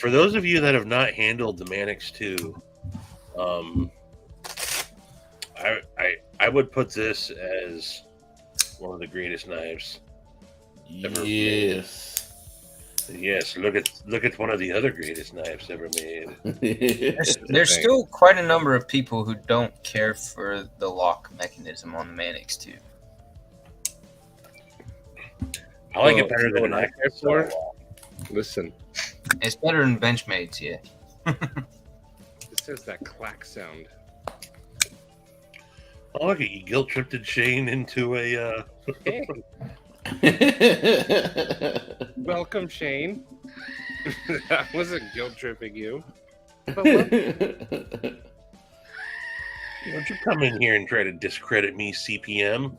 for those of you that have not handled the Mannix 2, I would put this as one of the greatest knives ever made. Yes, look at one of the other greatest knives ever made. There's still quite a number of people who don't care for the lock mechanism on the Mannix 2. I like it better than I care for. Listen, It's better than Benchmade's, yeah. it says that clack sound. Oh, look at you, guilt-tripped Shane into a. Welcome, Shane. I wasn't guilt tripping you. Don't you come in here and try to discredit me, CPM?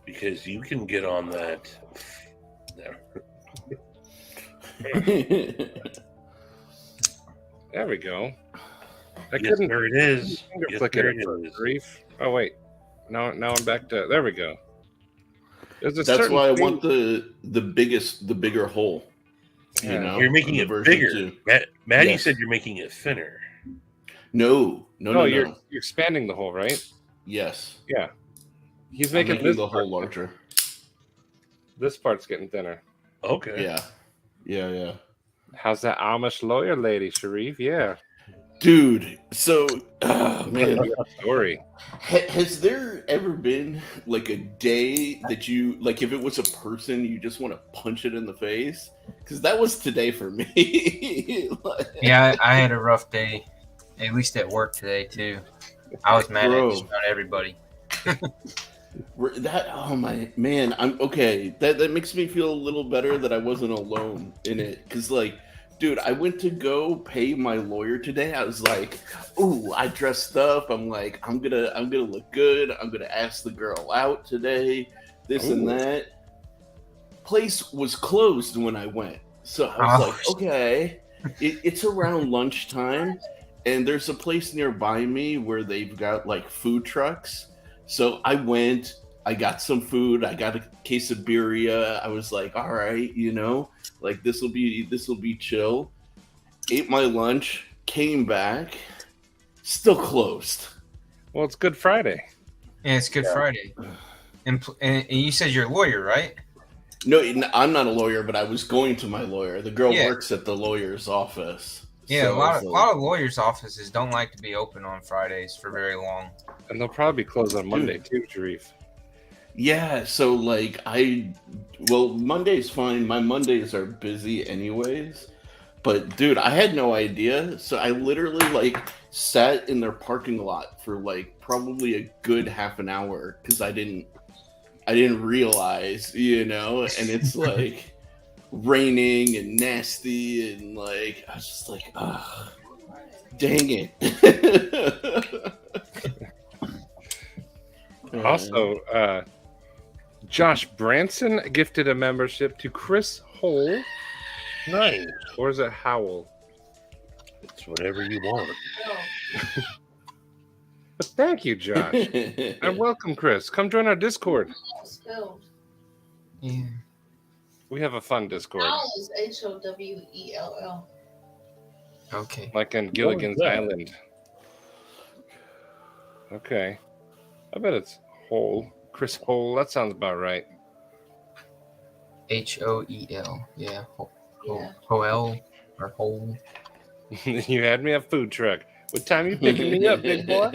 Because you can get on that. There we go. I Yes, there it is. Yes, Click there it it for is. grief. Oh wait, now I'm back to. There we go. There's a That's certain why I thing- want the bigger hole. You Yeah. know, You're making in the it version bigger. 2. Maddie Yes. said you're making it thinner. No. You're expanding the hole, right? Yes. Yeah. He's I'm making this the hole part, larger. this part's getting thinner. Okay. Yeah. How's that Amish lawyer lady, Sharif? Yeah. Dude, so man, Story. has there ever been like a day that you like if it was a person you just want to punch it in the face? Because that was today for me. Like, Yeah, I had a rough day, at least at work today, too. I was mad at just about everybody. oh my man, I'm okay. That makes me feel a little better that I wasn't alone in it. Because like, dude, I went to go pay my lawyer today. I was like, ooh, I dressed up. I'm like, I'm gonna look good. I'm gonna ask the girl out today. This and that. Place was closed when I went, so I was like, okay, it's around lunchtime, and there's a place nearby me where they've got like food trucks. So I went. I got some food. I got a quesadilla. I was like, all right, like this will be chill. Ate my lunch, came back, still closed. Well, it's Good Friday. Yeah, it's Good Friday. And you said you're a lawyer, right? No, I'm not a lawyer, but I was going to my lawyer. The girl Yeah. works at the lawyer's office. Yeah, So a lot it's of like- lawyers' offices don't like to be open on Fridays for very long. And they'll probably be closed on Monday too, Sharif. Yeah, so like Monday's fine. My Mondays are busy anyways. But dude, I had no idea. So I literally like sat in their parking lot for like probably a good half an hour because I didn't I didn't realize, and it's like raining and nasty, and like I was just like, ah, dang it. Also, Josh Branson gifted a membership to Chris Hole, Nice. or is it Howell? It's whatever you want. But thank you, Josh, and welcome, Chris. Come join our Discord. Spelled. Yeah. We have a fun Discord, Owl is Howell. Okay. like in Gilligan's that? Island. Okay, I bet it's Hole. Chris Hole. That sounds about right. HOEL. Yeah. Yeah. Hoel or Hole. You had me a food truck. What time you picking me up, big boy?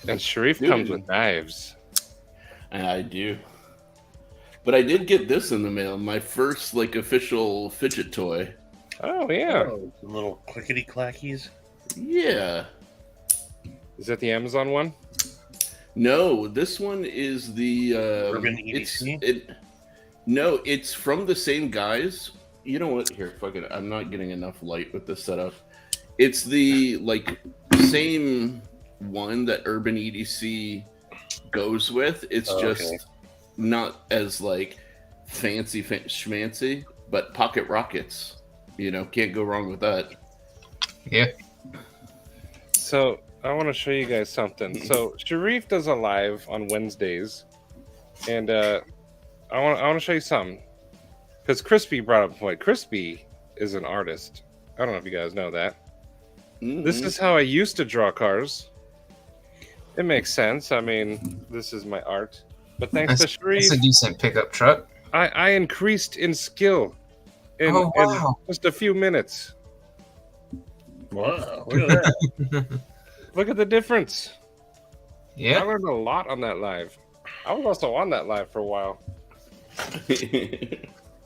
And Sharif comes with knives. I do. But I did get this in the mail, my first like official fidget toy. Oh yeah. Oh, some little clickety clackies. Yeah. Is that the Amazon one? No, this one is the Urban it's- EDC? No, it's from the same guys. You know what? Here, fuck it. I'm not getting enough light with this setup. It's the like same one that Urban EDC goes with. It's just not as like fancy schmancy, but pocket rockets. Can't go wrong with that. Yeah. So I want to show you guys something. So Sharif does a live on Wednesdays, and I want to show you something. Because Crispy brought up a point. Crispy is an artist. I don't know if you guys know that. This is how I used to draw cars. It makes sense. I mean, this is my art. But thanks to Sharif, That's a decent pickup truck. I increased in skill in, Oh, wow. in just a few minutes. Wow, look at that. Look at the difference. I Yeah. learned a lot on that live. I was also on that live for a while.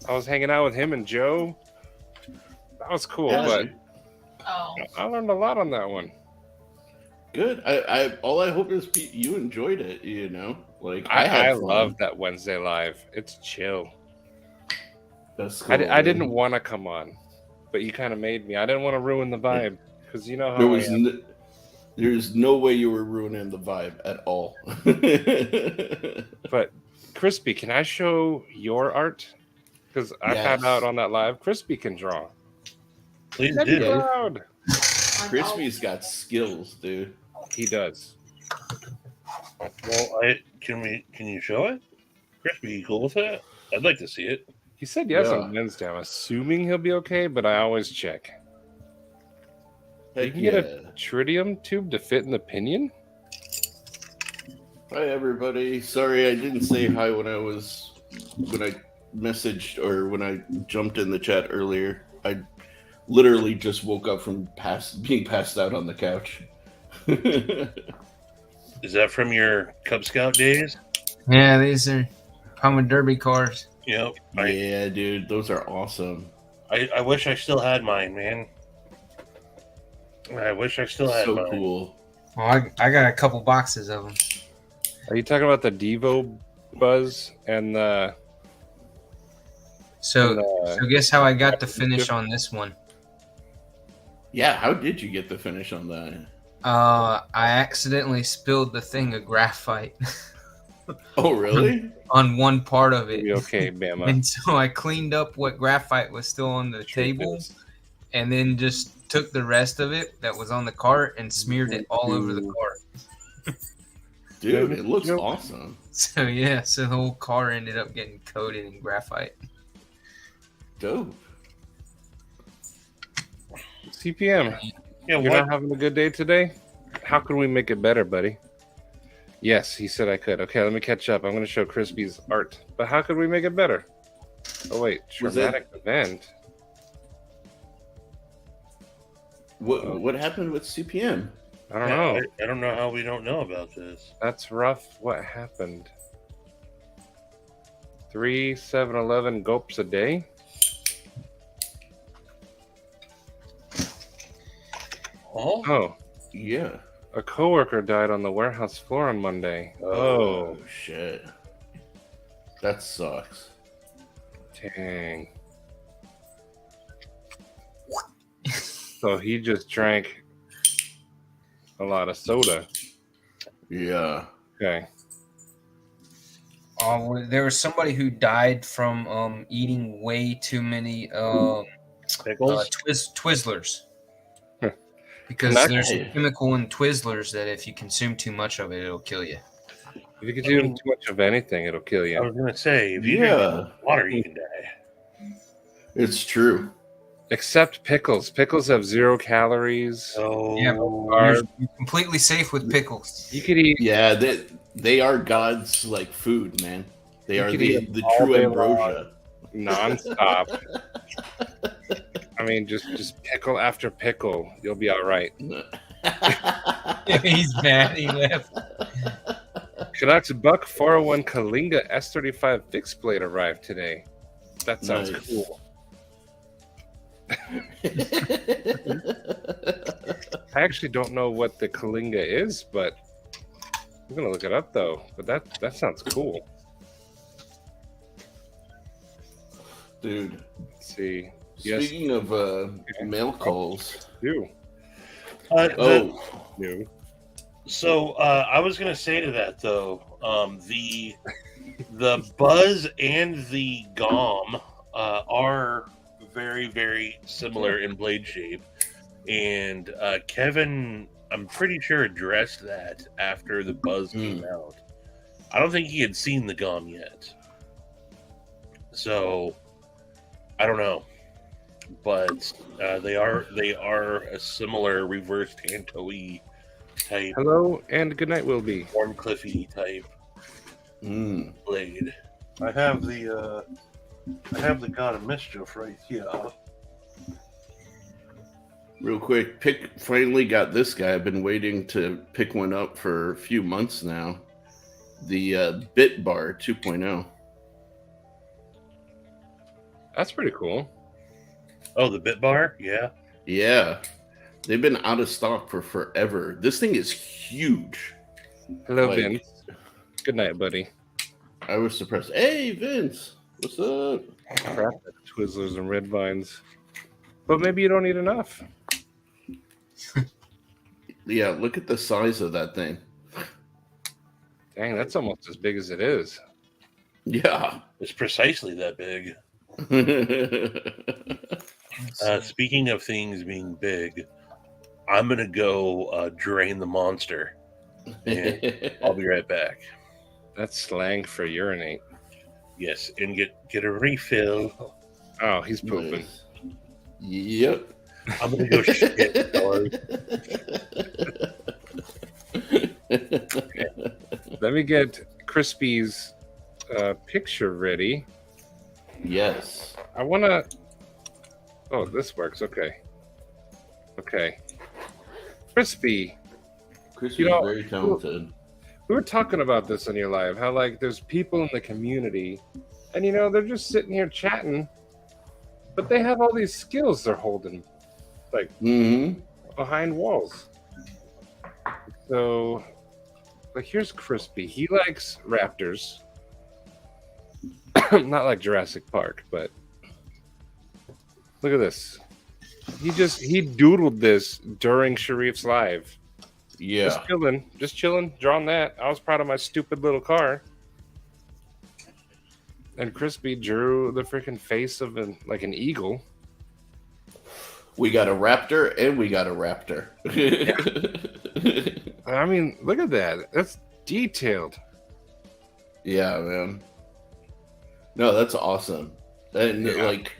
I was hanging out with him and Joe. That was cool, Yeah. but Oh. I learned a lot on that one. Good. All I hope is you enjoyed it. Like I had fun. love that Wednesday live. It's chill. That's cool, I didn't want to come on, but you kind of made me. I didn't want to ruin the vibe because you know how There I was am. there's no way you were ruining the vibe at all. But Crispy, can I show your art? Because I found Yes. out on that live, Crispy can draw. Please That'd be do. loud. Crispy's got skills, dude. He does. Well, can you show it? Crispy, you cool with that? I'd like to see it. He said yes Yeah. on Wednesday. I'm assuming he'll be okay, but I always check. You Heck can yeah. get a tritium tube to fit in the pinion? Hi everybody. Sorry I didn't say hi when I messaged or when I jumped in the chat earlier. I literally just woke up from being passed out on the couch. Is that from your Cub Scout days? Yeah, these are Common Derby cars. Yep. Yeah, dude, those are awesome. I wish I still had mine, man. I wish I still had So mine. cool. Well, I got a couple boxes of them. Are you talking about the Devo Buzz and the... So guess how I got the finish Different- on this one? Yeah, how did you get the finish on that? I accidentally spilled the thing of graphite Oh, really? on one part of it. Be okay, Bama. And so I cleaned up what graphite was still on the table and then just took the rest of it that was on the cart and smeared it all over the cart. Dude, it looks Yep. awesome. So yeah, so the whole car ended up getting coated in graphite. Dope. CPM, Yeah, you're what? not having a good day today? How can we make it better, buddy? Yes, he said I could. Okay, let me catch up. I'm going to show Crispy's art. But how could we make it better? Oh, wait. Was that- Traumatic event. What happened with CPM? I don't know. I don't know how we don't know about this. That's rough. What happened? 3 7-Eleven gulps a day? Oh, Oh, Yeah. A coworker died on the warehouse floor on Monday. Oh, shit. That sucks. dang. So he just drank a lot of soda. Yeah. Okay. There was somebody who died from eating way too many Pickles? Twizzlers. Huh. Because Not- there's a chemical in Twizzlers that if you consume too much of it, it'll kill you. If you consume too much of anything, it'll kill I you. was gonna say, if you drink water, you can die. It's true. Except pickles. Pickles have 0 calories. Oh, Yeah, Are- you're completely safe with pickles. You could eat. Yeah, they are God's like food, man. They You are could the eat the all true day ambrosia. nonstop. I mean, just pickle after pickle. You'll be all right. He's mad. He left. Canucks Buck 401 Kalinga S35 fixed blade arrived today. That sounds Nice. cool. I actually don't know what the Kalinga is, but I'm gonna look it up though. But that sounds cool. Dude, Let's see. Yes, speaking of mail calls. you. Oh, You. So I was gonna say to that though, the buzz and the gom are very, very similar in blade shape, and Kevin, I'm pretty sure, addressed that after the buzz came out. I don't think he had seen the gom yet, so I don't know, but they are a similar reverse Tantoy type, Hello and good night, Wilby. Warncliffy type mm. blade. I have the God of Mischief right here. Real quick, finally got this guy. I've been waiting to pick one up for a few months now. The Bit Bar 2.0. That's pretty cool. Oh, the bit bar? Yeah. Yeah. They've been out of stock for forever. This thing is huge. Hello, Like- Vince. Good night, buddy. I was surprised. Hey, Vince. What's up? Crap, Twizzlers and red vines. But maybe you don't need enough. Yeah, look at the size of that thing. Dang, that's almost as big as it is. Yeah. It's precisely that big. Speaking of things being big, I'm going to go drain the monster. And I'll be right back. That's slang for urinate. Yes, and get a refill. Oh, he's pooping. Yep. I'm going to go shit, fellas. Let me get Crispy's picture ready. Yes. I want to... Oh, this works. Okay. Okay. Crispy, Chris You is know, very talented. we were talking about this in your live, how, like, there's people in the community, and, you know, they're just sitting here chatting, but they have all these skills they're holding, like, Mm-hmm. behind walls. So, like, here's Crispy. He likes raptors. Not like Jurassic Park, but look at this. He doodled this during Sharif's live. Yeah. Just chilling, drawing that. I was proud of my stupid little car. And Crispy drew the freaking face of an eagle. We got a raptor and we got a raptor. I mean, look at that. That's detailed. Yeah, man. No, that's awesome. And Yeah. like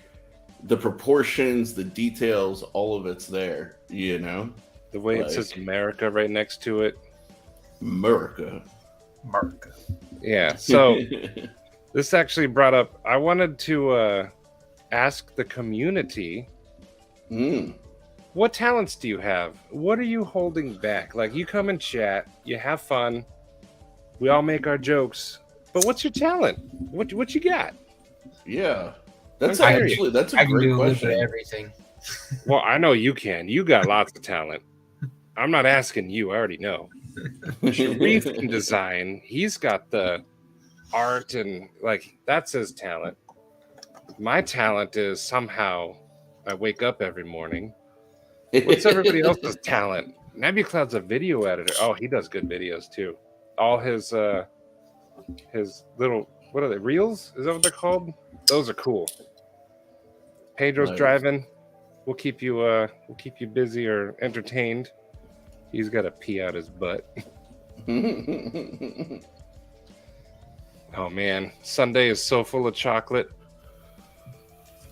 the proportions, the details, all of it's there, you know? The way it Like- says America right next to it. America. Mark. Yeah. So this actually brought up, I wanted to ask the community, Mm. what talents do you have? What are you holding back? Like, you come and chat, you have fun, we all make our jokes, but what's your talent? What you got? Yeah. That's I actually that's a I can great do a little bit of question. everything. Well, I know you can. You got lots of talent. I'm not asking you. I already know. Sharif can design. He's got the art and like that's his talent. My talent is somehow I wake up every morning. What's everybody else's talent? Nebucloud's a video editor. Oh, he does good videos too. All his little what are they? Reels? Is that what they're called? Those are cool. Pedro's Nice. driving. We'll keep you busy or entertained. He's got to pee out his butt. Oh man, Sunday is so full of chocolate.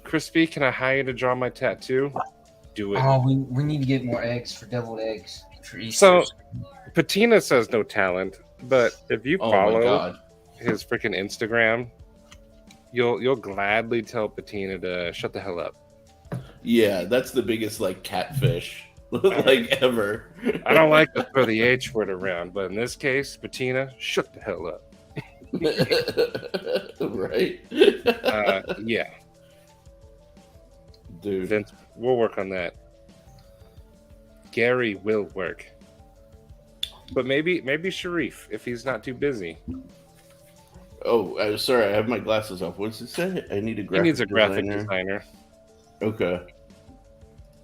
Crispy, can I hire you to draw my tattoo? Do it. Oh, we need to get more eggs for deviled eggs for Easter. So, Patina says no talent, but if you Oh my follow god. his freaking Instagram, you'll gladly tell Patina to shut the hell up. Yeah, that's the biggest like catfish like ever. I don't like to throw the H word around, but in this case, Patina, shut the hell up. Right? Yeah, Dude. Vince, we'll work on that. Gary will work, but maybe Sharif if he's not too busy. Oh, sorry, I have my glasses off. What's it say? I need a graphic He needs a graphic designer. designer. Okay.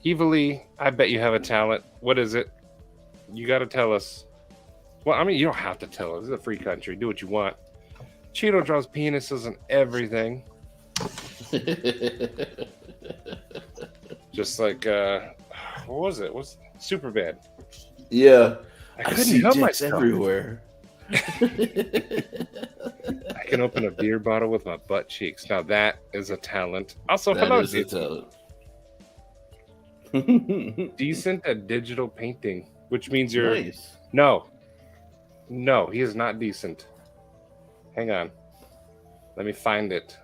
Evilly, I bet you have a talent. What is it? You got to tell us. Well, I mean, you don't have to tell us. It's a free country. Do what you want. Cheeto draws penises and everything. Just like, what was it? What's super bad? Yeah. I I couldn't see help dicks myself. everywhere. I can open a beer bottle with my butt cheeks. Now that is a talent. Also, That hello, is a Jason. talent. Decent at digital painting, which means you're Nice. no, he is not decent. Hang on, let me find it.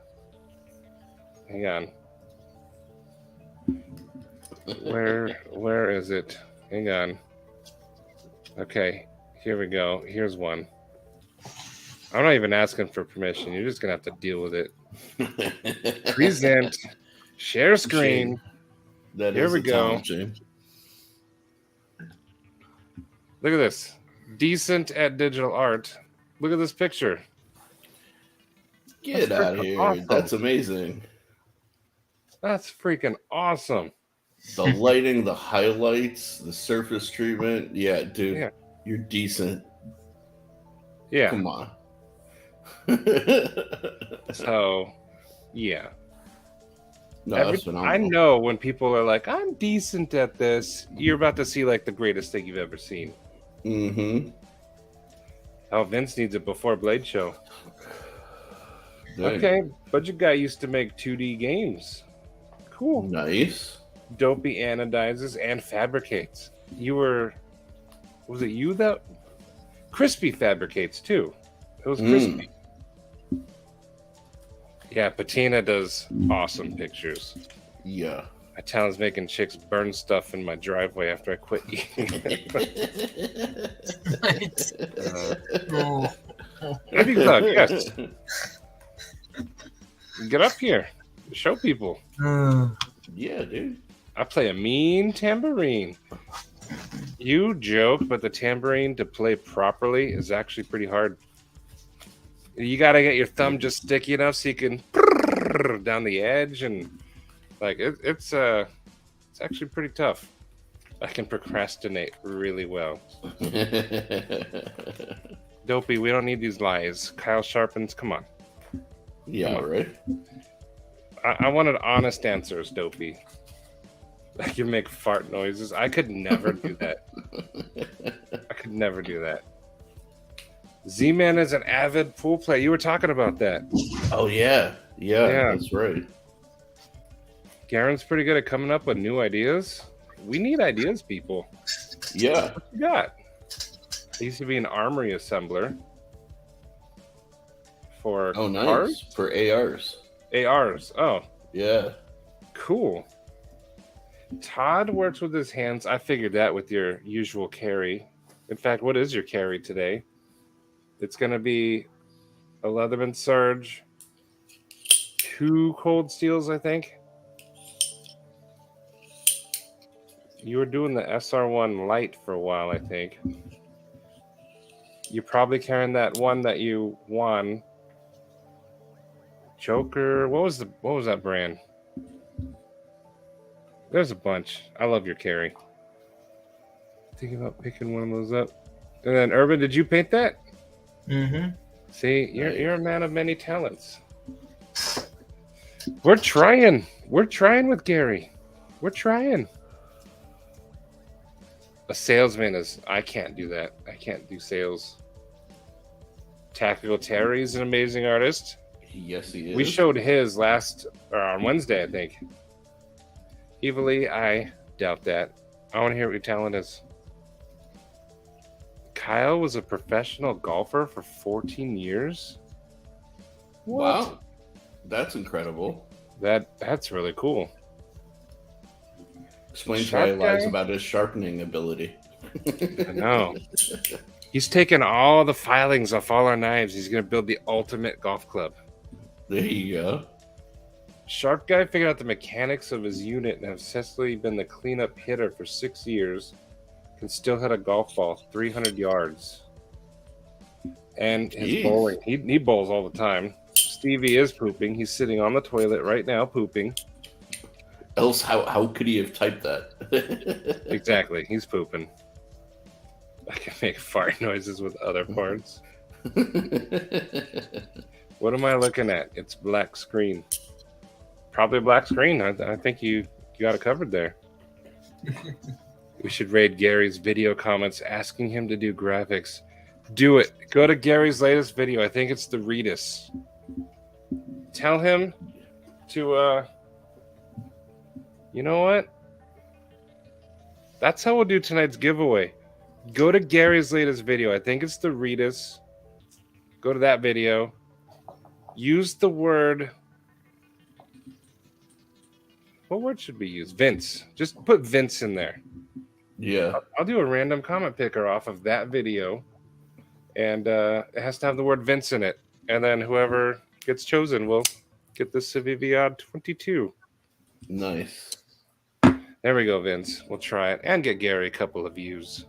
Hang on, where is it? Hang on. Okay, here we go. Here's one. I'm not even asking for permission. You're just gonna have to deal with it. Present, share screen. That Here is we a go. talent, Shane. Look at this. Decent at digital art. Look at this picture. Get That's out of freaking here. awesome. That's amazing. That's freaking awesome. The lighting, the highlights, the surface treatment. Yeah, dude. Yeah. You're decent. Yeah. Come on. So, yeah. No, that's phenomenal. I know when people are like, I'm decent at this, you're about to see like the greatest thing you've ever seen. Mm-hmm. Oh, Vince needs it before Blade Show. Dang. Okay, Budget Guy used to make 2D games. Cool. Nice. Dopey anodizes and fabricates. Was it you that? Crispy fabricates too. It was Crispy. Yeah, Patina does awesome pictures. Yeah. My talent's making chicks burn stuff in my driveway after I quit eating. Nebucloud, yes. Get up here. Show people. Yeah, dude. I play a mean tambourine. You joke, but the tambourine to play properly is actually pretty hard. You gotta get your thumb just sticky enough so you can down the edge, and like it's actually pretty tough. I can procrastinate really well. Dopey, we don't need these lies. Kyle Sharpens, come on. Yeah, Come on. right. I wanted honest answers, Dopey. I can make fart noises. I could never do that. I could never do that. Z-Man is an avid pool player. You were talking about that. Oh yeah. Yeah, Yeah. that's right. Garen's pretty good at coming up with new ideas. We need ideas, people. Yeah. What you got? I used to be an armory assembler for Oh, nice. cars? For ARs. ARs. Oh, Yeah. cool. Todd works with his hands. I figured that with your usual carry. In fact, what is your carry today? It's going to be a Leatherman Surge, 2 Cold Steels, I think. You were doing the SR1 Lite for a while, I think. You're probably carrying that one that you won. Joker. What was that brand? There's a bunch. I love your carry. Thinking about picking one of those up. And then Urban, did you paint that? Mm-hmm. See, you're a man of many talents. We're trying. We're trying with Gary. We're trying. A salesman is... I can't do that. I can't do sales. Tactical Terry is an amazing artist. Yes, he is. We showed his on Wednesday, I think. Evilly, I doubt that. I want to hear what your talent is. Kyle was a professional golfer for 14 years? What? Wow. That's incredible. That's really cool. Explains why he Sharp lies guy? about his sharpening ability. I know. He's taken all the filings off all our knives. He's going to build the ultimate golf club. There you go. Sharp guy figured out the mechanics of his unit and has successfully been the cleanup hitter for 6 years. Can still hit a golf ball 300 yards. And his Jeez. bowling. He bowls all the time. Stevie is pooping. He's sitting on the toilet right now pooping. Else, how could he have typed that? Exactly. He's pooping. I can make fart noises with other parts. What am I looking at? It's black screen. Probably a black screen. I think you got it covered there. We should raid Gary's video comments asking him to do graphics. Do it. Go to Gary's latest video. I think it's the Redis. Tell him to, you know what? That's how we'll do tonight's giveaway. Go to Gary's latest video. I think it's the Redis. Go to that video. Use the word... What word should we use? Vince. Just put Vince in there. Yeah. I'll do a random comment picker off of that video. And it has to have the word Vince in it. And then whoever gets chosen will get the Civiviad 22. Nice. There we go, Vince. We'll try it. And get Gary a couple of views.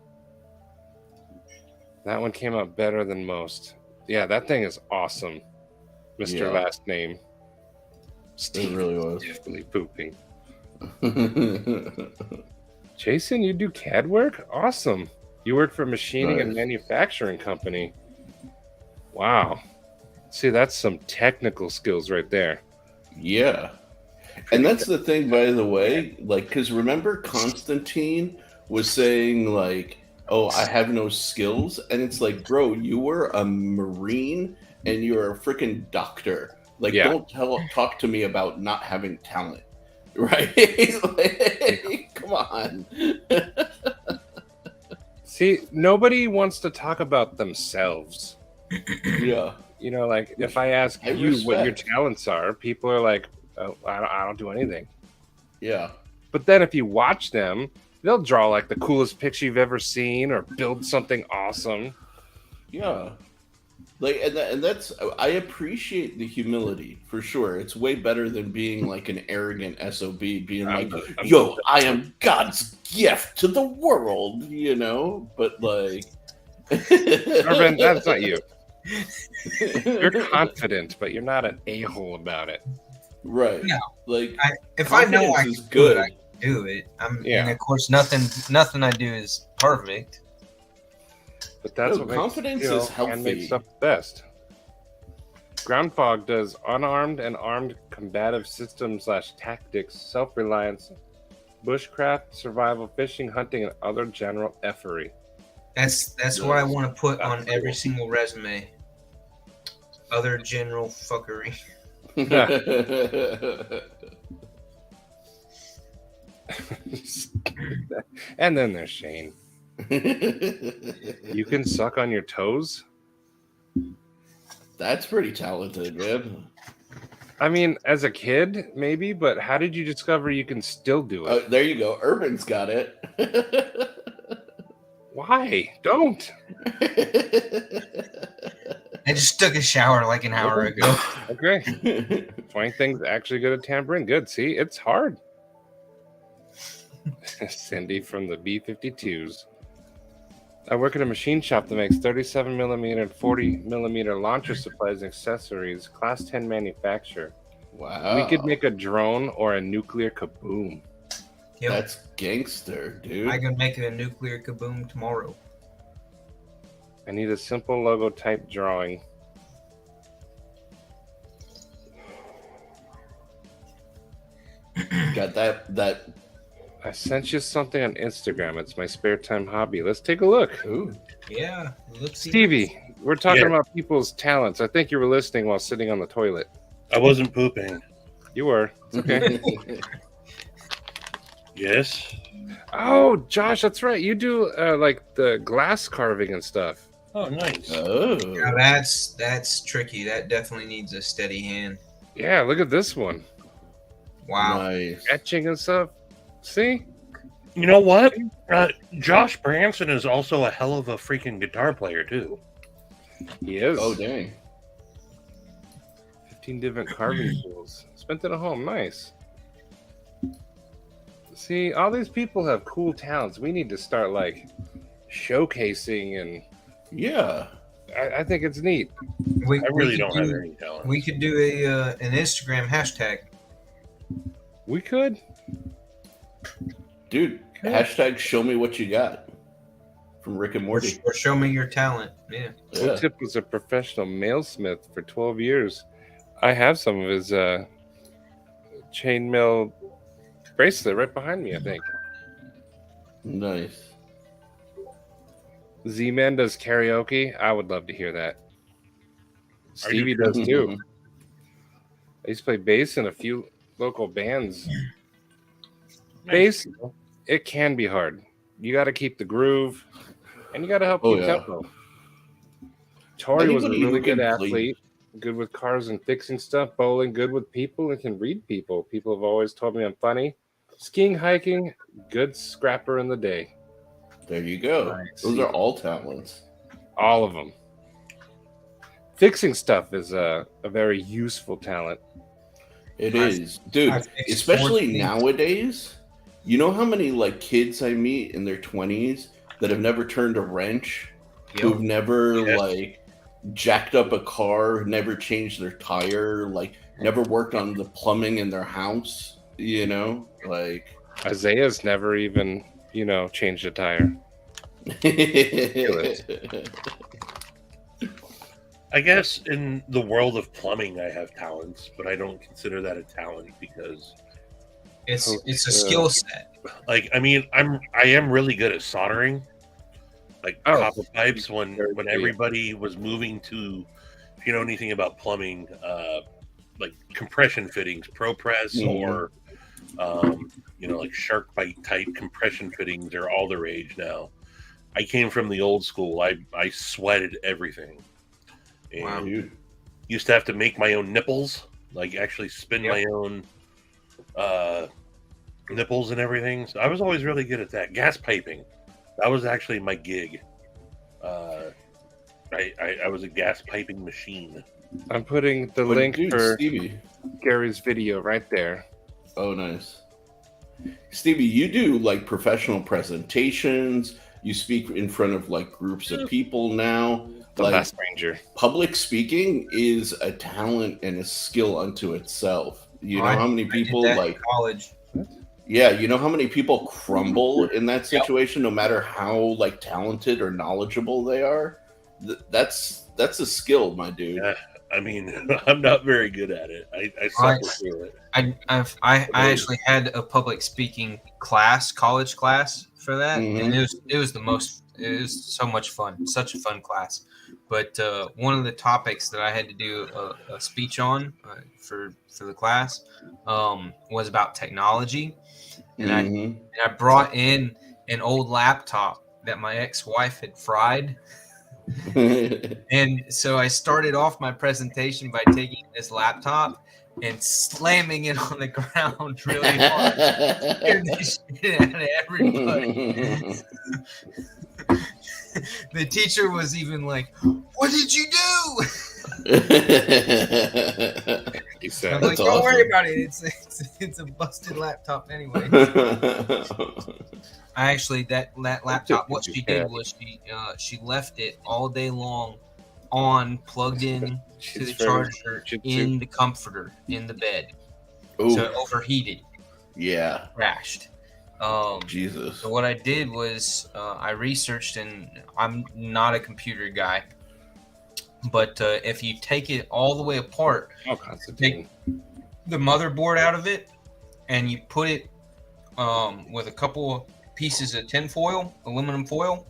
That one came out better than most. Yeah, that thing is awesome. Mr. Yeah. Last Name. It Steve really was. definitely pooping. Jason, you do CAD work? Awesome. You work for a machining and Nice. manufacturing company. Wow. See, that's some technical skills right there. Yeah. And that's the thing, by the way, like, because remember Constantine was saying, like, oh, I have no skills. And it's like, bro, you were a Marine and you're a freaking doctor. Like, Yeah. don't talk to me about not having talent. Right? Like, come on. See, nobody wants to talk about themselves. Yeah. You know, like, if I ask I you what your respect. talents are, people are like, oh, I don't do anything. Yeah. But then if you watch them, they'll draw like the coolest picture you've ever seen or build something awesome. Yeah. Like, and that's, I appreciate the humility for sure. It's way better than being like an arrogant SOB, being like, yo, I am God's gift to the world, you know? But like, Urban, that's not you. You're confident, but you're not an a-hole about it. right. No. Like, If I know I confidence can is do it, good. I can do it. Yeah. And of course, nothing I do is perfect. But that's No, what confidence makes skill is healthy. and makes stuff best. Ground Fog does unarmed and armed combative systems / tactics, self-reliance, bushcraft, survival, fishing, hunting, and other general effery. That's what I want to put on That's every cool. single resume. Other general fuckery. And then there's Shane. You can suck on your toes? That's pretty talented, man. I mean, as a kid, maybe, but how did you discover you can still do it? There you go. Urban's got it. Why? Don't. I just took a shower like an hour ago. Okay. Twang thing's actually good at tampering. Good. See, it's hard. Cindy from the B-52s. I work at a machine shop that makes 37mm and 40mm launcher supplies and accessories, class 10 manufacturer. Wow. We could make a drone or a nuclear kaboom. Yep. That's gangster, dude. I can make it a nuclear kaboom tomorrow. I need a simple logo type drawing. Got that. I sent you something on Instagram. It's my spare time hobby. Let's take a look. Ooh. Yeah. Stevie, we're talking Yeah. about people's talents. I think you were listening while sitting on the toilet. I wasn't pooping. You were. It's okay. Yes. Oh, Josh, that's right. You do like the glass carving and stuff. Oh, nice. Oh. Now that's tricky. That definitely needs a steady hand. Yeah, look at this one. Wow. Nice. Etching and stuff. See? You know what? Josh Branson is also a hell of a freaking guitar player, too. He is. Oh, dang. 15 different carving tools. Spent it at home. Nice. See, all these people have cool talents. We need to start like showcasing, and Yeah. I think it's neat. We, I really we could don't have any talent. We could do an Instagram hashtag. We could. Dude, hashtag show me what you got from Rick and Morty. Or show me your talent. Yeah. Yeah. Tip was a professional mailsmith for 12 years. I have some of his chainmail bracelet right behind me, I think. Nice. Z-Man does karaoke. I would love to hear that. Stevie does too. I used to play bass in a few local bands. Bass, it can be hard. You got to keep the groove, and you got to help Oh, keep yeah. tempo. Tori was a Anybody who really good can play- athlete, good with cars and fixing stuff, bowling, good with people, and can read people. People have always told me I'm funny. Skiing, hiking, good scrapper in the day. There you go. Nice. Those are all talents. All of them. Fixing stuff is a very useful talent. It I've- is. Dude, I've fixed especially 14. nowadays, you know how many like kids I meet in their 20s that have never turned a wrench, who've never Yes. like jacked up a car, never changed their tire, like never worked on the plumbing in their house, you know? Like Isaiah's never even, changed a tire. I guess in the world of plumbing, I have talents, but I don't consider that a talent because, It's a skill set. like, I mean, I am really good at soldering, like Oh. copper pipes. When Very everybody was moving to, if you know anything about plumbing, like compression fittings, ProPress, Mhm. or like shark bite type compression fittings are all the rage now. I came from the old school. I sweated everything. And Wow. Dude. used to have to make my own nipples, like actually spin my own nipples and everything. So I was always really good at that. Gas piping, that was actually my gig. I was a gas piping machine. I'm putting the But link dude, for Stevie. Gary's video right there. Oh, nice. Stevie, you do like professional presentations. You speak in front of like groups of people now. The Like Last Ranger. public speaking is a talent and a skill unto itself. You know I- how many I did people that in like college. yeah, you know how many people crumble in that situation no matter how like talented or knowledgeable they are? That's a skill, my dude. Yeah. I mean, I'm not very good at it. I suffer through it. I actually had a public speaking class, college class for that, and it was so much fun, such a fun class. But one of the topics that I had to do a speech on for the class was about technology, and I brought in an old laptop that my ex-wife had fried. And so I started off my presentation by taking this laptop and slamming it on the ground really hard. Scared the shit out of everybody. The teacher was even like, "What did you do?" He I'm said. like, That's don't worry awesome. about it. It's a busted laptop anyway. I actually that laptop. What she did was she left it all day long on, plugged in to She's the very charger jitsu. in the comforter in the bed, Ooh, so it overheated, yeah, crashed. Jesus. So what I did was I researched, and I'm not a computer guy, but if you take it all the way apart, Oh, Constantine. the motherboard out of it, and you put it with a couple of pieces of tin foil, aluminum foil,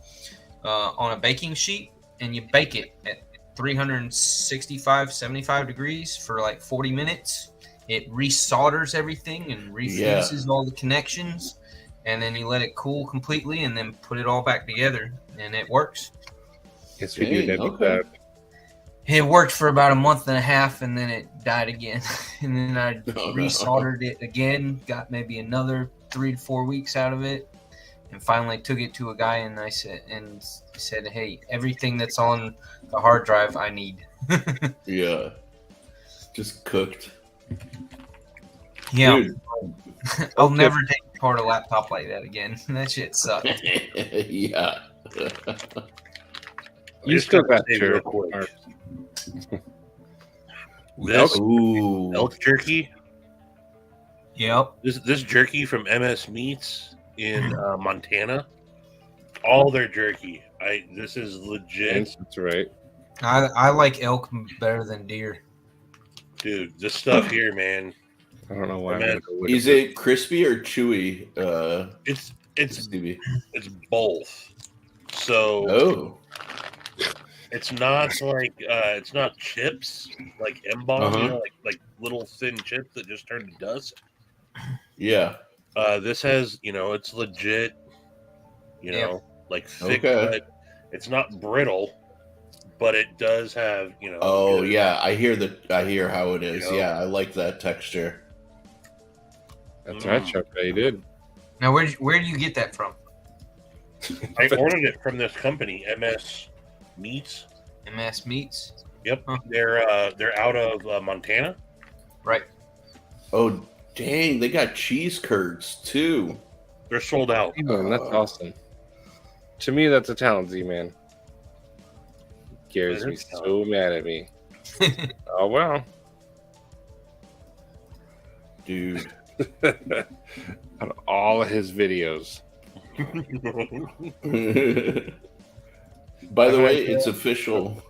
on a baking sheet, and you bake it at 365, 75 degrees for like 40 minutes. It resolders everything and refuses all the connections, and then you let it cool completely, and then put it all back together, and it works. Yes, we do. Dang, That'd be okay. bad. It worked for about a month and a half, and then it died again. And then I Oh, no. resoldered it again, got maybe another 3 to 4 weeks out of it, and finally took it to a guy, and I said, "Hey, everything that's on the hard drive, I need." Yeah, just cooked. Yeah, Dude. I'll Okay. never take apart a laptop like that again. That shit sucked. Yeah. You just still gotta got say your real quick. or- This Ooh. elk jerky, Yep. this jerky from MS Meats in Montana, all their jerky. This is legit, That's right. I like elk better than deer. dude. This stuff here, man. I don't know why. I'm Man, gonna go with Is it crispy or chewy, It's Stevie? it's both. So Oh. it's not like it's not chips like M-bomb, you know, like little thin chips that just turn to dust. Yeah. This has, it's legit, like thick Okay. cut. It's not brittle, but it does have, Oh good- yeah, I hear how it is. You know? Yeah, I like that texture. That's right, Chuck. You did. Now, where do you get that from? I ordered it from this company, MS Meats. MS Meats. Yep, Huh. they're out of Montana. Right. Oh dang, they got cheese curds too. They're sold out. Man, that's awesome. To me, that's a talent, Z-Man. Gary's It me is so mad at me. Oh, well. Dude. On all of his videos. By the way, it's official.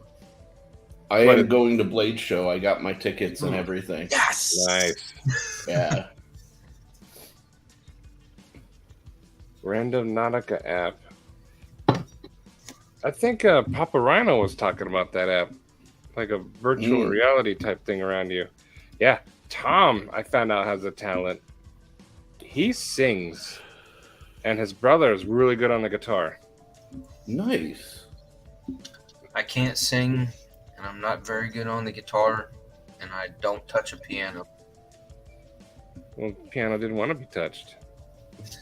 I What am is- going to Blade Show. I got my tickets and everything. Yes. Nice. Yeah. Random Nautica app. I think Papa Rhino was talking about that app. Like a virtual reality type thing around you. Yeah. Tom, I found out, has a talent. He sings. And his brother is really good on the guitar. Nice. I can't sing, and I'm not very good on the guitar, and I don't touch a piano. Well, piano didn't want to be touched.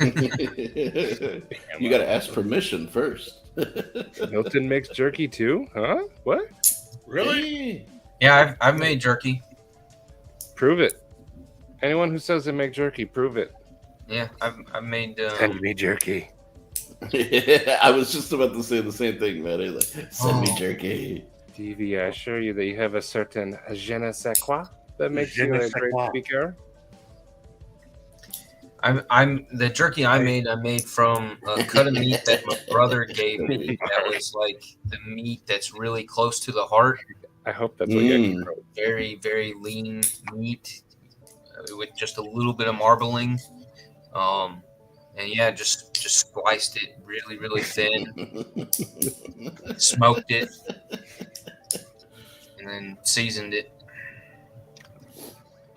You got to ask permission first. Milton makes jerky too? Huh? What? Really? Yeah, I've made jerky. Prove it. Anyone who says they make jerky, prove it. Yeah, I've made. Send me jerky. I was just about to say the same thing, man. Like, send me jerky. Stevie, I assure you that you have a certain je ne sais quoi that makes Je you ne a sais great quoi. speaker. I'm the jerky I made from a cut of meat that my brother gave me. That was like the meat that's really close to the heart. I hope that's what you Mm. Very, very lean meat with just a little bit of marbling. And yeah, just sliced it really, really thin, smoked it, and then seasoned it.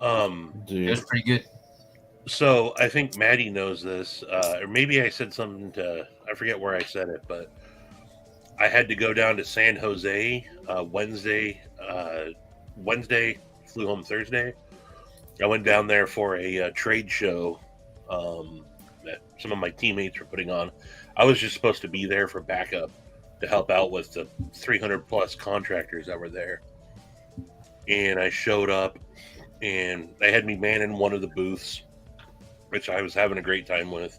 It was Dude. pretty good. So I think Maddie knows this, or maybe I said something I forget where I said it, but I had to go down to San Jose Wednesday, flew home Thursday. I went down there for a trade show that some of my teammates were putting on. I was just supposed to be there for backup to help out with the 300 plus contractors that were there. And I showed up, and they had me manning one of the booths, which I was having a great time with.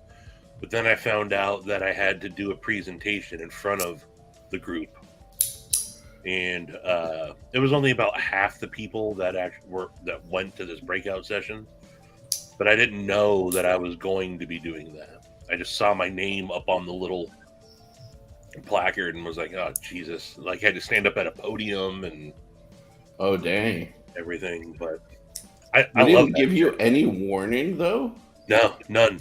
But then I found out that I had to do a presentation in front of the group, and it was only about half the people that went to this breakout session. But I didn't know that I was going to be doing that. I just saw my name up on the little placard and was like, "Oh Jesus!" Like I had to stand up at a podium and Oh dang! everything. But I They love didn't that. give you any warning though. No, none.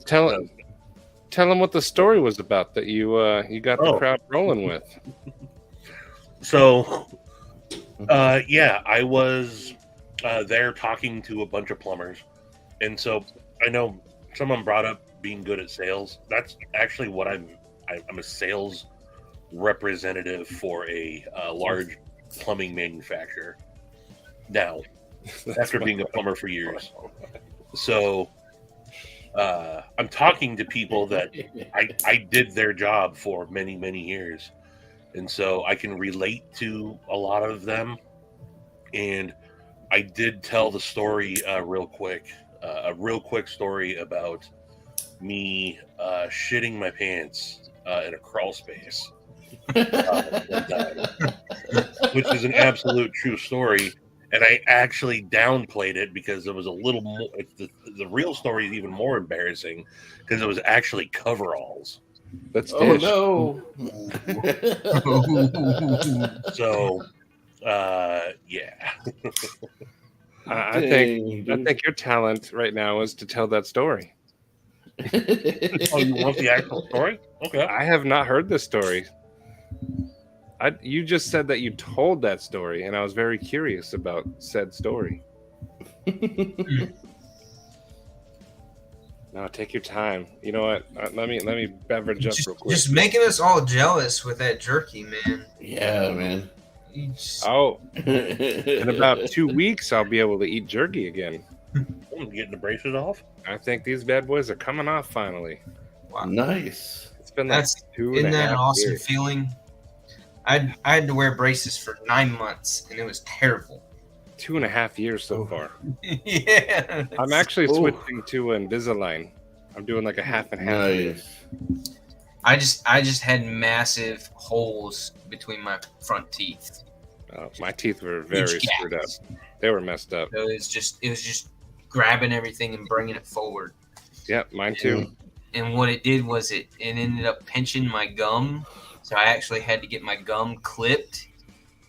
Tell them what the story was about that you got the crowd rolling with. So, yeah, I was there talking to a bunch of plumbers, and so I know someone brought up being good at sales. That's actually what I'm a sales representative for a large plumbing manufacturer now, after being a plumber for years. So I'm talking to people that I did their job for many, many years. And so I can relate to a lot of them. And I did tell the story a real quick story about me shitting my pants in a crawl space, which is an absolute true story. And I actually downplayed it because it was a little more. The real story is even more embarrassing because it was actually coveralls. That's Oh dish. no! So, yeah. I think your talent right now is to tell that story. Oh, you want the actual story? Okay. I have not heard this story. You just said that you told that story, and I was very curious about said story. No, take your time. You know what? Let me beverage up real quick. Just making us all jealous with that jerky, man. Yeah, man. Oh, in about 2 weeks, I'll be able to eat jerky again. I'm getting the braces off. I think these bad boys are coming off finally. Wow. Nice. It's been like That's 2.5 isn't that an awesome years. feeling? I had to wear braces for 9 months, and it was terrible. 2.5 years so far. Yeah. I'm actually Oh. switching to Invisalign. I'm doing like a half and half. Nice. I just had massive holes between my front teeth. My teeth were very Huge screwed up. gaps. They were messed up. So it was just grabbing everything and bringing it forward. Yep, mine too. And what it did was it ended up pinching my gum. So I actually had to get my gum clipped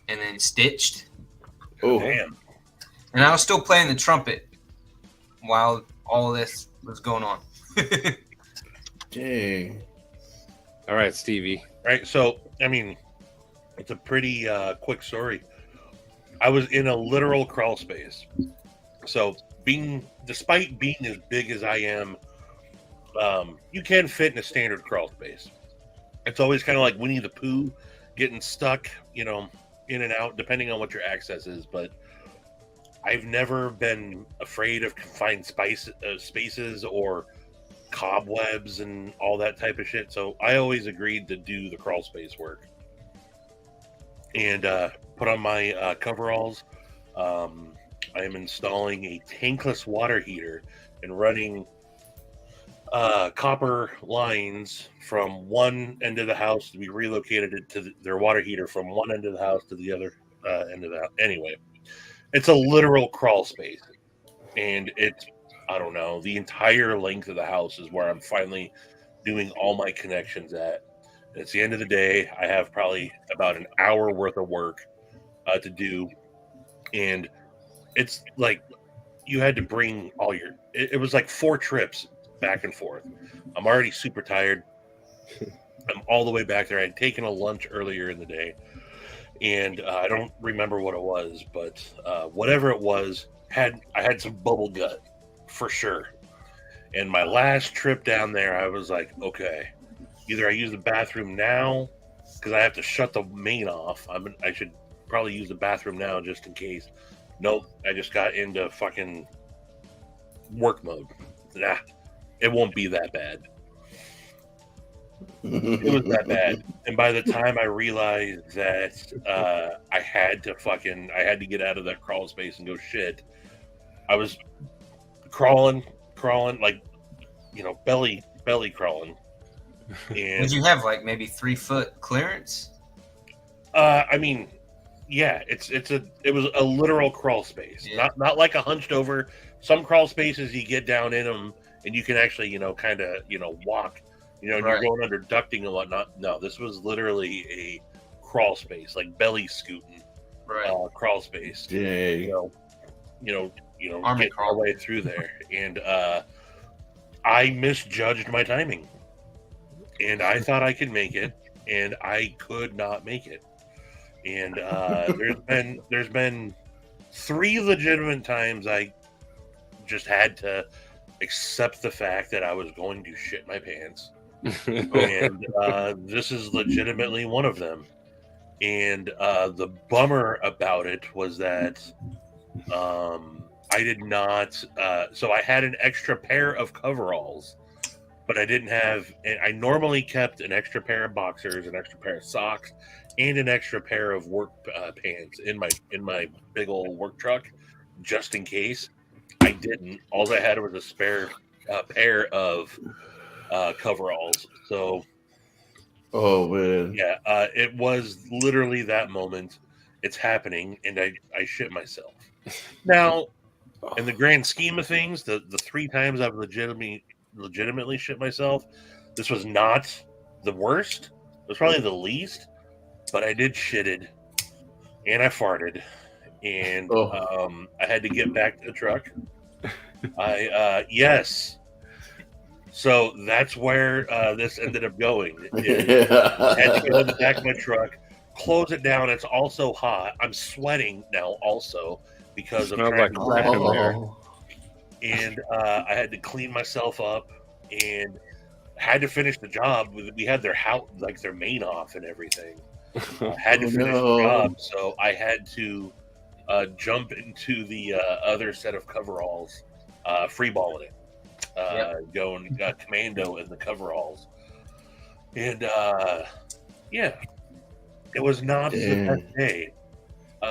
and then stitched. Oh, Damn. And I was still playing the trumpet while all this was going on. dang. All right, Stevie. Right. So, I mean, it's a pretty quick story. I was in a literal crawl space. So, despite being as big as I am, you can fit in a standard crawl space. It's always kind of like Winnie the Pooh getting stuck, in and out, depending on what your access is. But I've never been afraid of confined spaces or cobwebs and all that type of shit. So I always agreed to do the crawl space work and put on my coveralls. I am installing a tankless water heater and running copper lines from one end of the house to be relocated to their water heater from one end of the house to the other end of the house. Anyway, it's a literal crawl space, and it's, I don't know, the entire length of the house is where I'm finally doing all my connections at. And it's the end of the day. I have probably about an hour worth of work to do, and it's like you had to bring all your. It was like 4 trips back and forth. I'm already super tired. I'm all the way back there. I had taken a lunch earlier in the day, and I don't remember what it was, but whatever it was, I had some bubble gut for sure. And my last trip down there, I was like, okay, either I use the bathroom now because I have to shut the main off. I should probably use the bathroom now just in case. Nope, I just got into fucking work mode. Nah, it won't be that bad. It was that bad. And by the time I realized that I had to get out of that crawl space and go shit, I was crawling, like, belly crawling. And Would you have like maybe 3 foot clearance? I mean, yeah, it was a literal crawl space, Yeah. not like a hunched over. Some crawl spaces you get down in them and you can actually, kind of, walk, and Right. you're going under ducting and whatnot. No, this was literally a crawl space, like belly scooting, Right. crawl space. Dang. Army Get our crawl. way through there, and I misjudged my timing, and I thought I could make it, and I could not make it. And there's been 3 legitimate times I just had to accept the fact that I was going to shit my pants, and this is legitimately one of them. And the bummer about it was that I did not. So I had an extra pair of coveralls, but I didn't have. I normally kept an extra pair of boxers, an extra pair of socks, and an extra pair of work pants in my big old work truck, just in case. I didn't. All I had was a spare pair of coveralls. So. Oh man. Yeah, it was literally that moment. It's happening, and I shit myself. Now, in the grand scheme of things, the 3 times I've legitimately shit myself, this was not the worst. It was probably the least, but I did shitted, and I farted, and I had to get back to the truck. Yes. So that's where this ended up going. I had to go in the back of my truck, close it down. It's also hot. I'm sweating now also because of Smells trying like to crap in there. and I had to clean myself up and had to finish the job. We had their house, like their main off and everything. Had to finish the job, so I had to jump into the other set of coveralls, freeballing it. Going commando in the coveralls, and yeah, it was not the best day.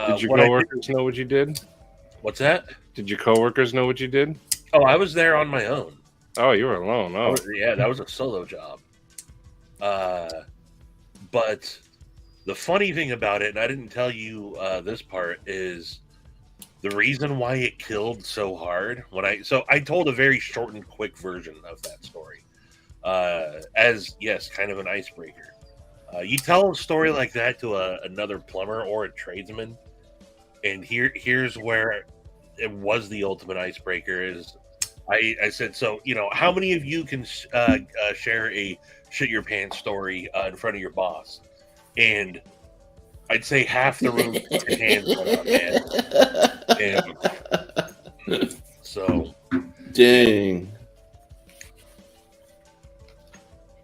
Did your what I coworkers know what you did? What's that? Did your coworkers know what you did? Oh, I was there on my own. Oh, you were alone. Oh, Yeah, that was a solo job. But the funny thing about it, and I didn't tell you this part, is the reason why it killed so hard I told a very short and quick version of that story, as yes, kind of an icebreaker. You tell a story like that to another plumber or a tradesman, and here's where it was the ultimate icebreaker. Is I said, so how many of you can share a shit your pants story in front of your boss? And I'd say half the room put their hands went up, man. And so, Dang.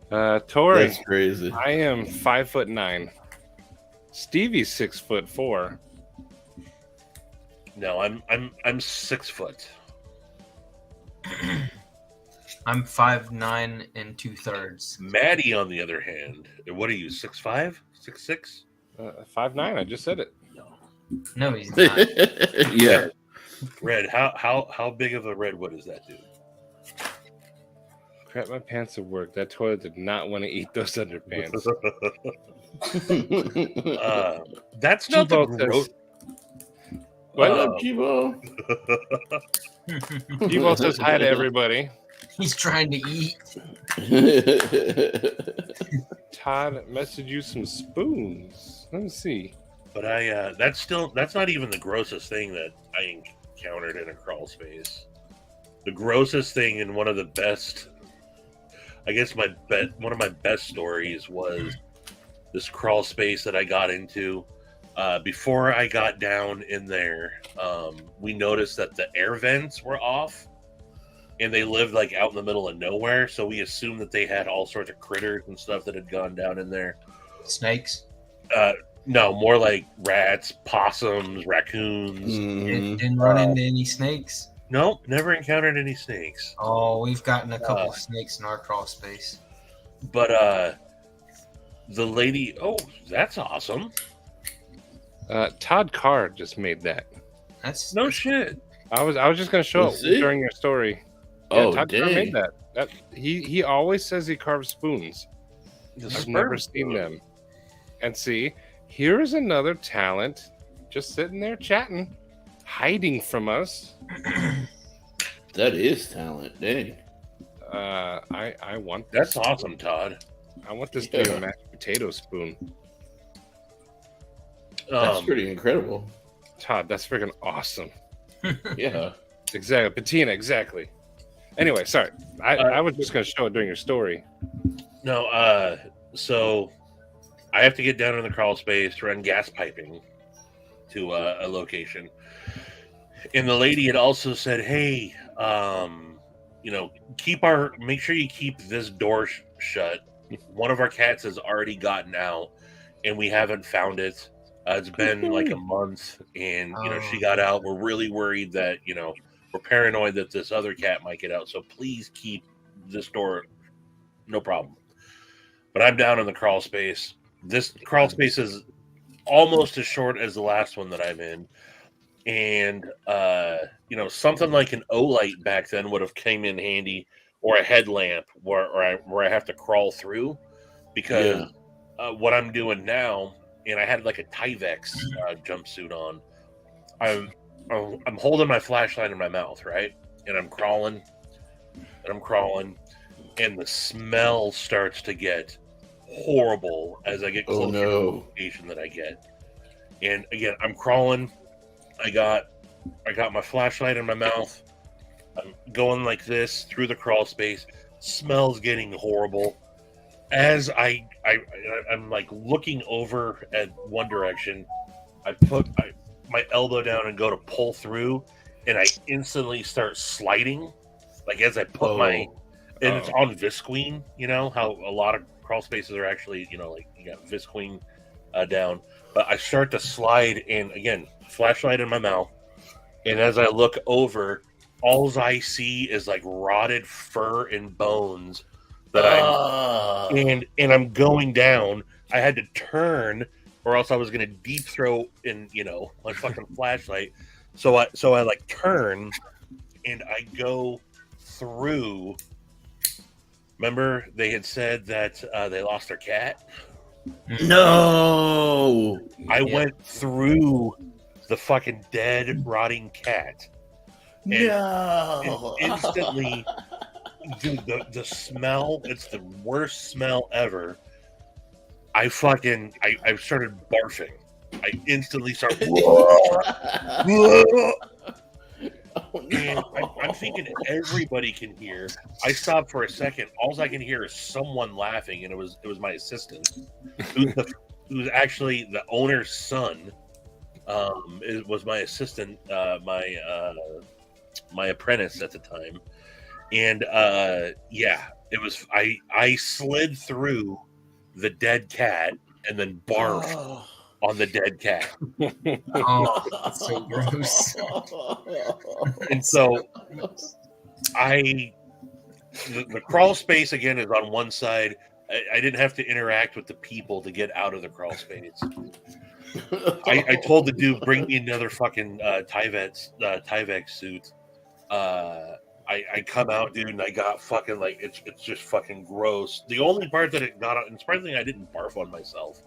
Tori, That's crazy. I am 5'9". Stevie's 6'4". no, I'm 6 foot. I'm 5'9" and 2/3. Maddie, on the other hand, what are you, 6'5", 6'6"? 5'9". I just said it. No, he's not. Yeah. Red, how big of a redwood is that dude? Crap my pants at work. That toilet did not want to eat those underpants. That's not the Chivo gross. says- What? What up, Chivo? Chivo says hi to everybody. He's trying to eat. Todd messaged you some spoons. Let me see. But that's not even the grossest thing that I encountered in a crawl space. The grossest thing and one of the best, I guess one of my best stories was this crawl space that I got into. Before I got down in there, we noticed that the air vents were off, and they lived like out in the middle of nowhere. So we assumed that they had all sorts of critters and stuff that had gone down in there. Snakes. No, more like rats, possums, raccoons. Mhm. Didn't run into any snakes. Nope, never encountered any snakes. Oh, we've gotten a couple of snakes in our crawl space. But the lady, oh, that's awesome. Todd Carr just made that. That's No shit. I was just gonna show Was it it? during your story. Oh, Todd Carr made dang. that. He always says he carves spoons. I've never seen them. And see, here's another talent just sitting there chatting, hiding from us. That is talent. Dang. I want this. That's awesome, Todd. I want this to be a mashed potato spoon. That's pretty incredible. Todd, that's freaking awesome. Yeah. Exactly. Patina, exactly. Anyway, sorry. I was just going to show it during your story. No, so I have to get down in the crawl space to run gas piping to a location. And the lady had also said, hey, make sure you keep this door shut. One of our cats has already gotten out and we haven't found it. It's been like a month and, she got out. We're really worried that, we're paranoid that this other cat might get out. So please keep this door. No problem. But I'm down in the crawl space. This crawl space is almost as short as the last one that I'm in. And, something like an O-light back then would have came in handy, or a headlamp where I have to crawl through, because what I'm doing now, and I had like a Tyvek jumpsuit on. I'm holding my flashlight in my mouth, right? And I'm crawling, and the smell starts to get horrible as I get closer to the location that I get. And again, I'm crawling. I got my flashlight in my mouth. I'm going like this through the crawl space. Smells getting horrible. As I'm like looking over at one direction, I put my elbow down and go to pull through, and I instantly start sliding. Like as I put and it's on Visqueen. You know how a lot of crawl spaces are actually, like you got Visqueen down. But I start to slide, and again, flashlight in my mouth. And as I look over, all I see is like rotted fur and bones that and I'm going down. I had to turn, or else I was gonna deep throw in, my fucking flashlight. So I like turn and I go through. Remember they had said that they lost their cat? No. I went through the fucking dead, rotting cat. No. And instantly, dude, the smell, it's the worst smell ever. I started barfing. I instantly started. Oh, no. I'm thinking everybody can hear. I stopped for a second. All I can hear is someone laughing, and it was my assistant, who's actually the owner's son. It was my assistant, my apprentice at the time, and it was. I slid through the dead cat and then barfed on the dead cat. Oh, that's so gross. And so the crawl space again is on one side. I didn't have to interact with the people to get out of the crawl space. I told the dude, bring me another fucking Tyvek suit. I come out, dude, and I got fucking like it's just fucking gross. The only part that it got on, and surprisingly I didn't barf on myself.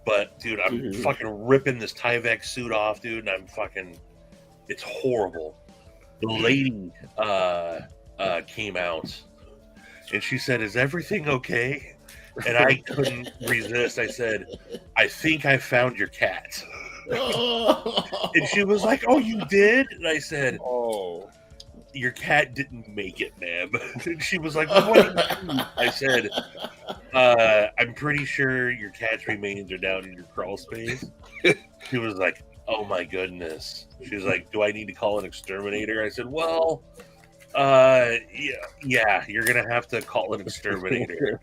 But dude, I'm fucking ripping this Tyvek suit off, dude, and I'm fucking it's horrible. The lady came out and she said, "Is everything okay?" And I couldn't resist. I said, "I think I found your cat." And she was like, "Oh, you did?" And I said, "Oh, your cat didn't make it, ma'am." And she was like, "What do you mean?" I said, "I'm pretty sure your cat's remains are down in your crawl space." She was like, "Oh my goodness." She was like, "Do I need to call an exterminator?" I said, "Well, yeah, you're gonna have to call an exterminator."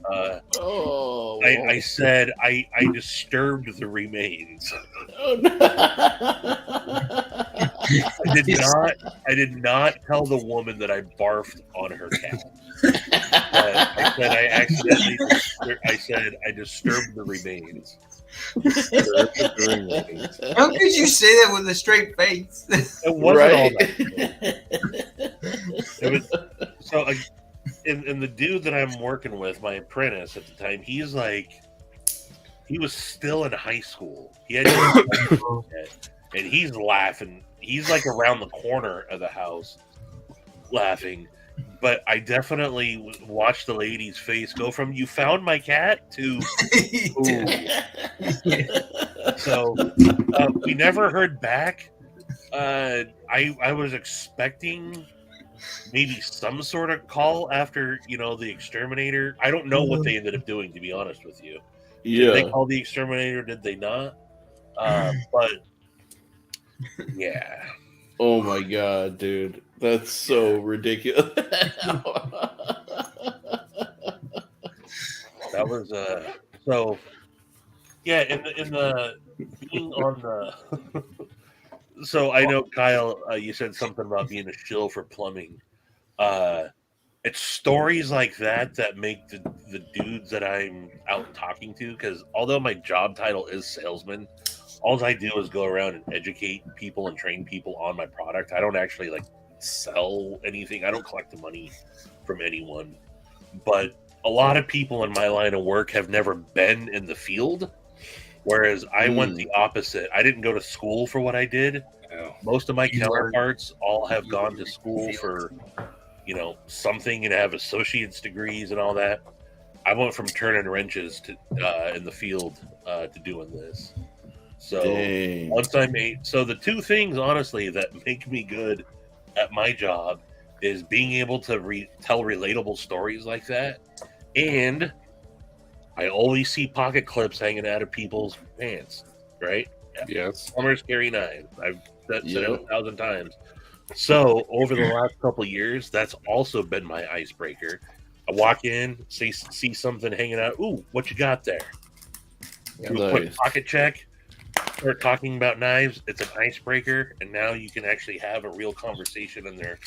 I said I disturbed the remains. Oh, no. I did not tell the woman that I barfed on her cat. I said I accidentally. I said I disturbed the remains. How could you say that with a straight face? It wasn't all Right? that. It was so. And the dude that I'm working with, my apprentice at the time, he's like, he was still in high school. He had and he's laughing. He's like around the corner of the house, laughing. But I definitely watched the lady's face go from "you found my cat" to "ooh." So we never heard back. I was expecting maybe some sort of call after the exterminator. I don't know what they ended up doing, to be honest with you. Did they call the exterminator? Did they not? But yeah. Oh my god, dude, that's so ridiculous. That was so yeah. In the being on the so I know Kyle, you said something about being a shill for plumbing. It's stories like that that make the dudes that I'm out talking to, because although my job title is salesman, all I do is go around and educate people and train people on my product. I don't actually like sell anything. I don't collect the money from anyone. But a lot of people in my line of work have never been in the field, whereas I went the opposite. I didn't go to school for what I did. Most of my counterparts all have gone to school for something and have associate's degrees and all that. I went from turning wrenches to in the field to doing this. So once I made the two things honestly that make me good at my job is being able to tell relatable stories like that, and I always see pocket clips hanging out of people's pants. Right? Yes. Plumbers carry knives. I've said it 1,000 times. So over the last couple of years, that's also been my icebreaker. I walk in, see something hanging out. Ooh, what you got there? Do a quick pocket check. Start talking about knives. It's an icebreaker, and now you can actually have a real conversation in there.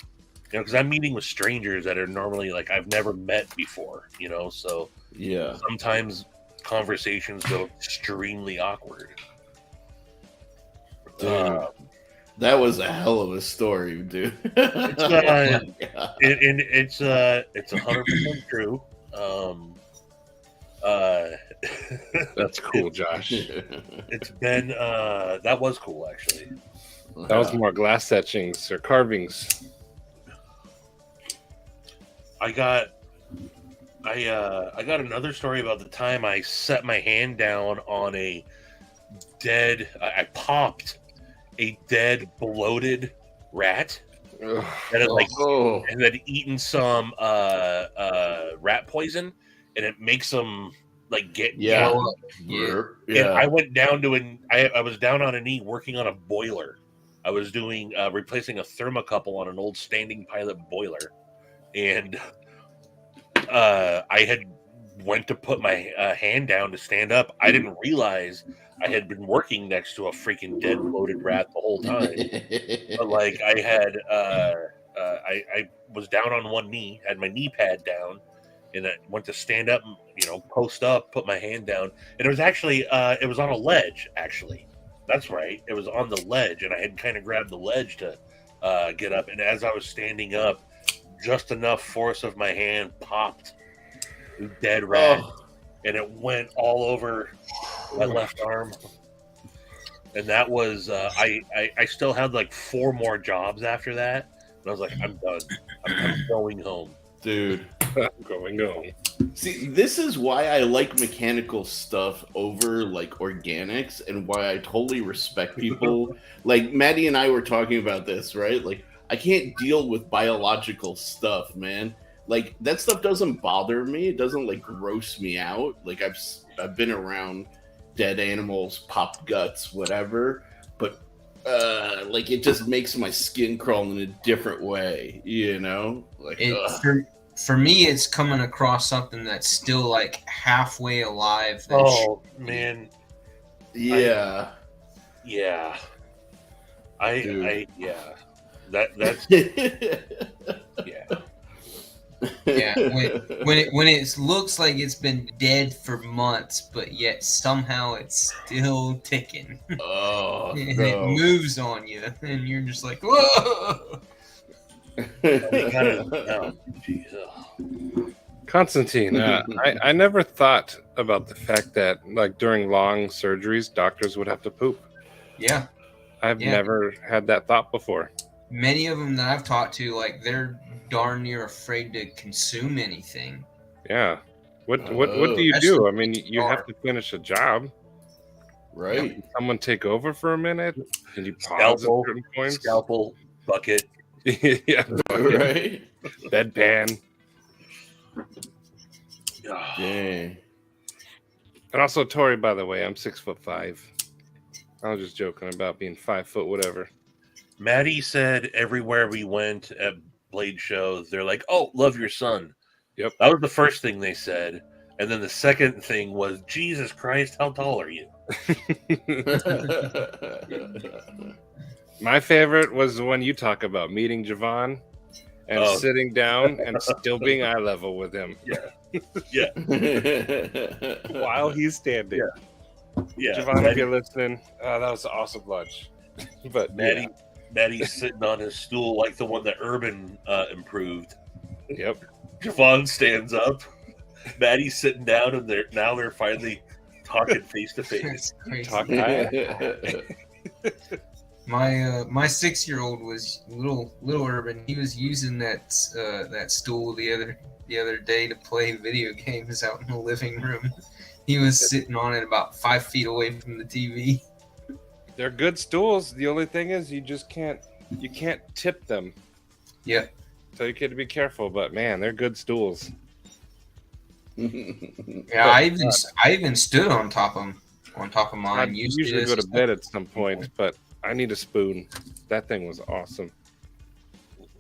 Because I'm meeting with strangers that are normally like I've never met before. So yeah, sometimes conversations go extremely awkward. That was a hell of a story, dude. It's 100% true. That's cool, Josh. It's been that was cool actually. That was more glass etchings or carvings. I got another story about the time I set my hand down on a dead. I popped a dead bloated rat that had eaten some rat poison, and it makes them get And I went down to I was down on a knee working on a boiler. I was doing replacing a thermocouple on an old standing pilot boiler, and I had went to put my hand down to stand up. I didn't realize I had been working next to a freaking dead bloated rat the whole time. But I had I was down on one knee, had my knee pad down, and I went to stand up and post up, put my hand down, and it was actually it was on a ledge. Actually, that's right, it was on the ledge, and I had kind of grabbed the ledge to get up. And as I was standing up, just enough force of my hand popped the dead rat, and it went all over my left arm. And that was I still had 4 more jobs after that, and I was like, I'm done. I'm going home, dude. I'm going home. See, this is why I like mechanical stuff over organics, and why I totally respect people. Maddie and I were talking about this, right? I can't deal with biological stuff, man. That stuff doesn't bother me. It doesn't gross me out. I've been around dead animals, popped guts, whatever, but it just makes my skin crawl in a different way, For me, it's coming across something that's still halfway alive. Oh man, yeah, yeah. That's yeah. Yeah, when it looks like it's been dead for months, but yet somehow it's still ticking, Oh and it no. moves on you, and you're just like, whoa. No, jeez, Constantine, I never thought about the fact that, like, during long surgeries, doctors would have to poop. Yeah, I've Yeah. never had that thought before. many of them that I've talked to, like, they're darn near afraid to consume anything. Yeah. What do you That's do? the I mean, you have to finish a job. Right. Can someone take over for a minute? Can you pause Scalpel, at certain points? scalpel, bucket. Yeah. bucket, Right. Bedpan. Dang. And also, Tori, by the way, I'm 6'5". I was just joking about being 5 foot whatever. Maddie said everywhere we went at Blade shows, they're like, "Oh, love your son." Yep. That was the first thing they said, and then the second thing was, "Jesus Christ, how tall are you?" My favorite was when you talk about meeting Javon and Oh. sitting down and still being eye level with him while he's standing. Yeah, Javon, if you're listening, that was an awesome lunch. But Maddie, Maddie's sitting on his stool like the one that Urban improved. Yep. Javon stands up. Maddie's sitting down, and they're finally talking face to face. That's crazy. Talk My 6-year-old was little Urban. He was using that stool the other day to play video games out in the living room. He was sitting on it about 5 feet away from the TV. They're good stools. The only thing is you can't tip them. Yeah. So you got to be careful, but man, they're good stools. Yeah, I even stood on top of I mine. Used it usually as go a to bed at some point, but I need a spoon. That thing was awesome.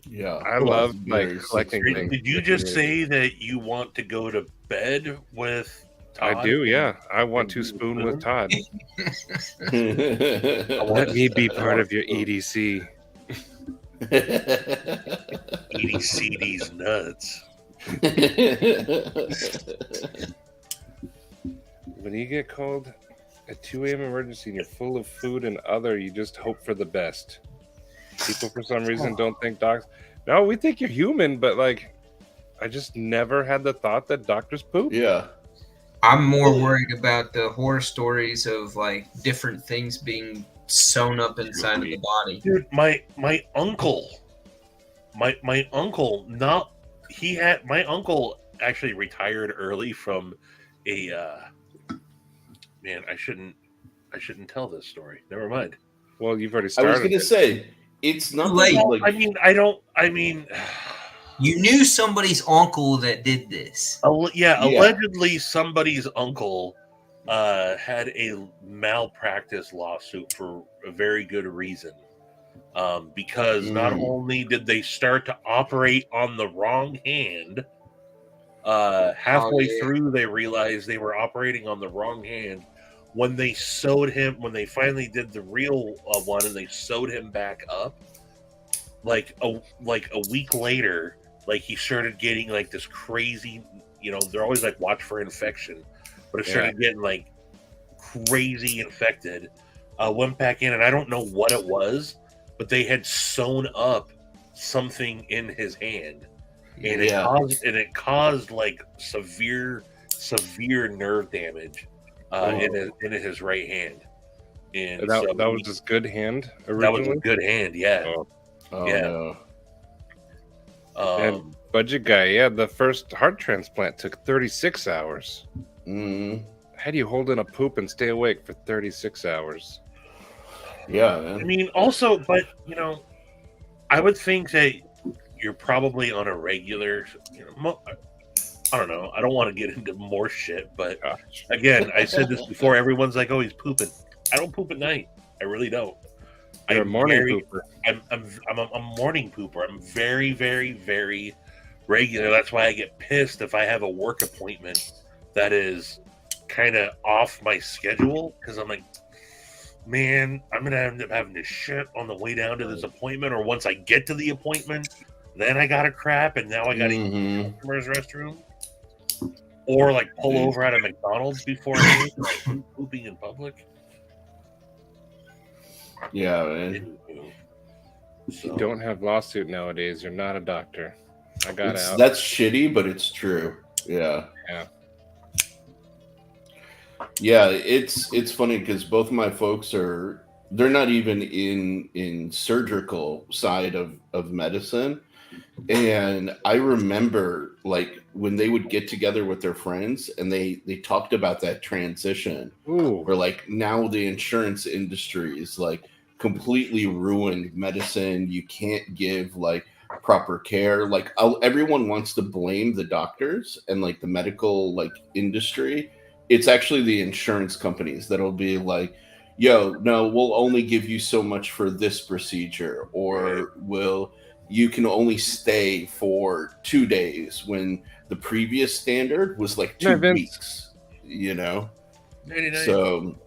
Yeah. I love like collecting things. Did you just say that you want to go to bed with Todd? I do, yeah. I want to spoon with Todd. Let me be part of your EDC. EDC these nuts. When you get called at 2 a.m. emergency and you're full of food and other, you just hope for the best. People, for some reason, don't think docs. No, we think you're human, but like, I just never had the thought that doctors poop. Yeah. I'm more worried about the horror stories of like different things being sewn up inside of the body. Dude, my uncle actually retired early from a man, I shouldn't tell this story. Never mind. Well, you've already I started. was gonna say it's not Late. like I mean You knew somebody's uncle that did this. allegedly somebody's uncle had a malpractice lawsuit for a very good reason. Because not only did they start to operate on the wrong hand, halfway through they realized they were operating on the wrong hand. When they finally did the real one and they sewed him back up, like a week later, like he started getting like this crazy, they're always like watch for infection, but it started getting like crazy infected. Went back in and I don't know what it was, but they had sewn up something in his hand, and it caused like severe nerve damage in his right hand. And that was his good hand originally? That was a good hand, yeah. Oh Yeah. no. And budget guy, the first heart transplant took 36 hours. How do you hold in a poop and stay awake for 36 hours? Yeah, man. I mean, also, but I would think that you're probably on a regular. I don't know. I don't want to get into more shit, but again, I said this before. Everyone's like, "Oh, he's pooping." I don't poop at night. I really don't. You're a morning pooper. I'm a morning pooper. I'm very, very, very regular. That's why I get pissed if I have a work appointment that is kind of off my schedule, because I'm like, man, I'm gonna end up having to shit on the way down to this appointment, or once I get to the appointment, then I got a crap, and now I got to use the Mhm. customer's restroom, or like pull over at a McDonald's before I leave, like pooping in public. Yeah, man. If you don't have lawsuit nowadays, you're not a doctor. I got out. That's shitty, but it's true. Yeah. Yeah. Yeah, it's funny because both my folks they're not even in surgical side of medicine. And I remember like when they would get together with their friends and they talked about that transition Ooh. where like now the insurance industry is like completely ruined medicine. You can't give like proper care. Like everyone wants to blame the doctors and like the medical like industry. It's actually the insurance companies that'll be like, yo, no, we'll only give you so much for this procedure, or you can only stay for 2 days when the previous standard was like 2 weeks, you know? 99. So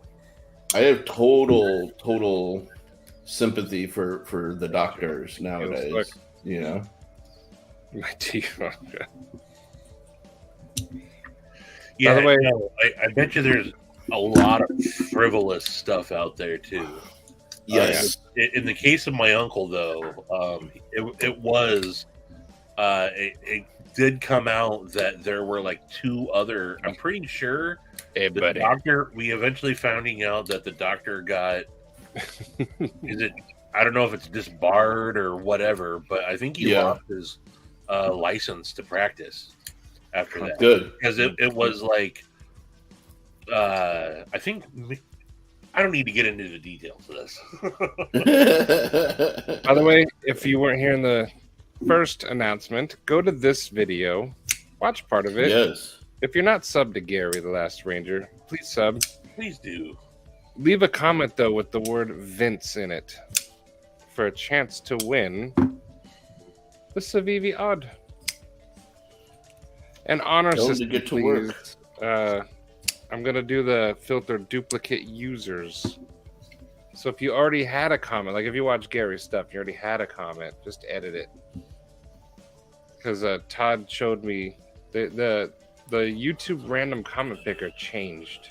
I have total sympathy for the doctors nowadays, you know? My teeth. Yeah, By the way, no, I bet you there's a lot of frivolous stuff out there too. Yes. In the case of my uncle, though, it did come out that there were like 2 other. I'm pretty sure hey, the buddy. doctor. We eventually finding out that the doctor got. Is it? I don't know if it's disbarred or whatever, but I think he lost his license to practice after that. Good. Because it was like, I think, I don't need to get into the details of this. By the way, if you weren't hearing the first announcement, go to this video, watch part of it. Yes. If you're not subbed to Gary, the Last Ranger, please sub. Please do. Leave a comment, though, with the word Vince in it for a chance to win the Civivi Odd. And honor Tell them system, to get to please. work. I'm going to do the filter duplicate users. So if you already had a comment, like if you watch Gary's stuff, you already had a comment, just edit it. Because Todd showed me the YouTube random comment picker changed.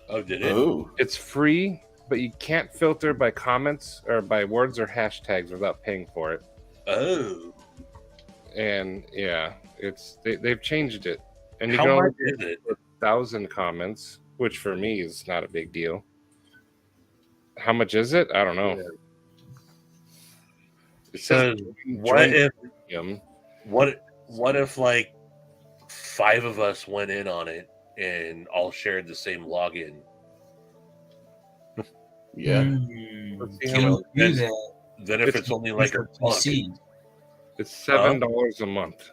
Oh, did it? Oh. It's free, but you can't filter by comments or by words or hashtags without paying for it. Oh. And yeah, they've changed it. And you How can only much is it? 1,000 comments, which for me is not a big deal. How much is it? I don't know. Yeah. It says what if like 5 of us went in on it and all shared the same login? Yeah. Let's see how Can much do that. Then if it's only like a buck. PC. it's $7 a month.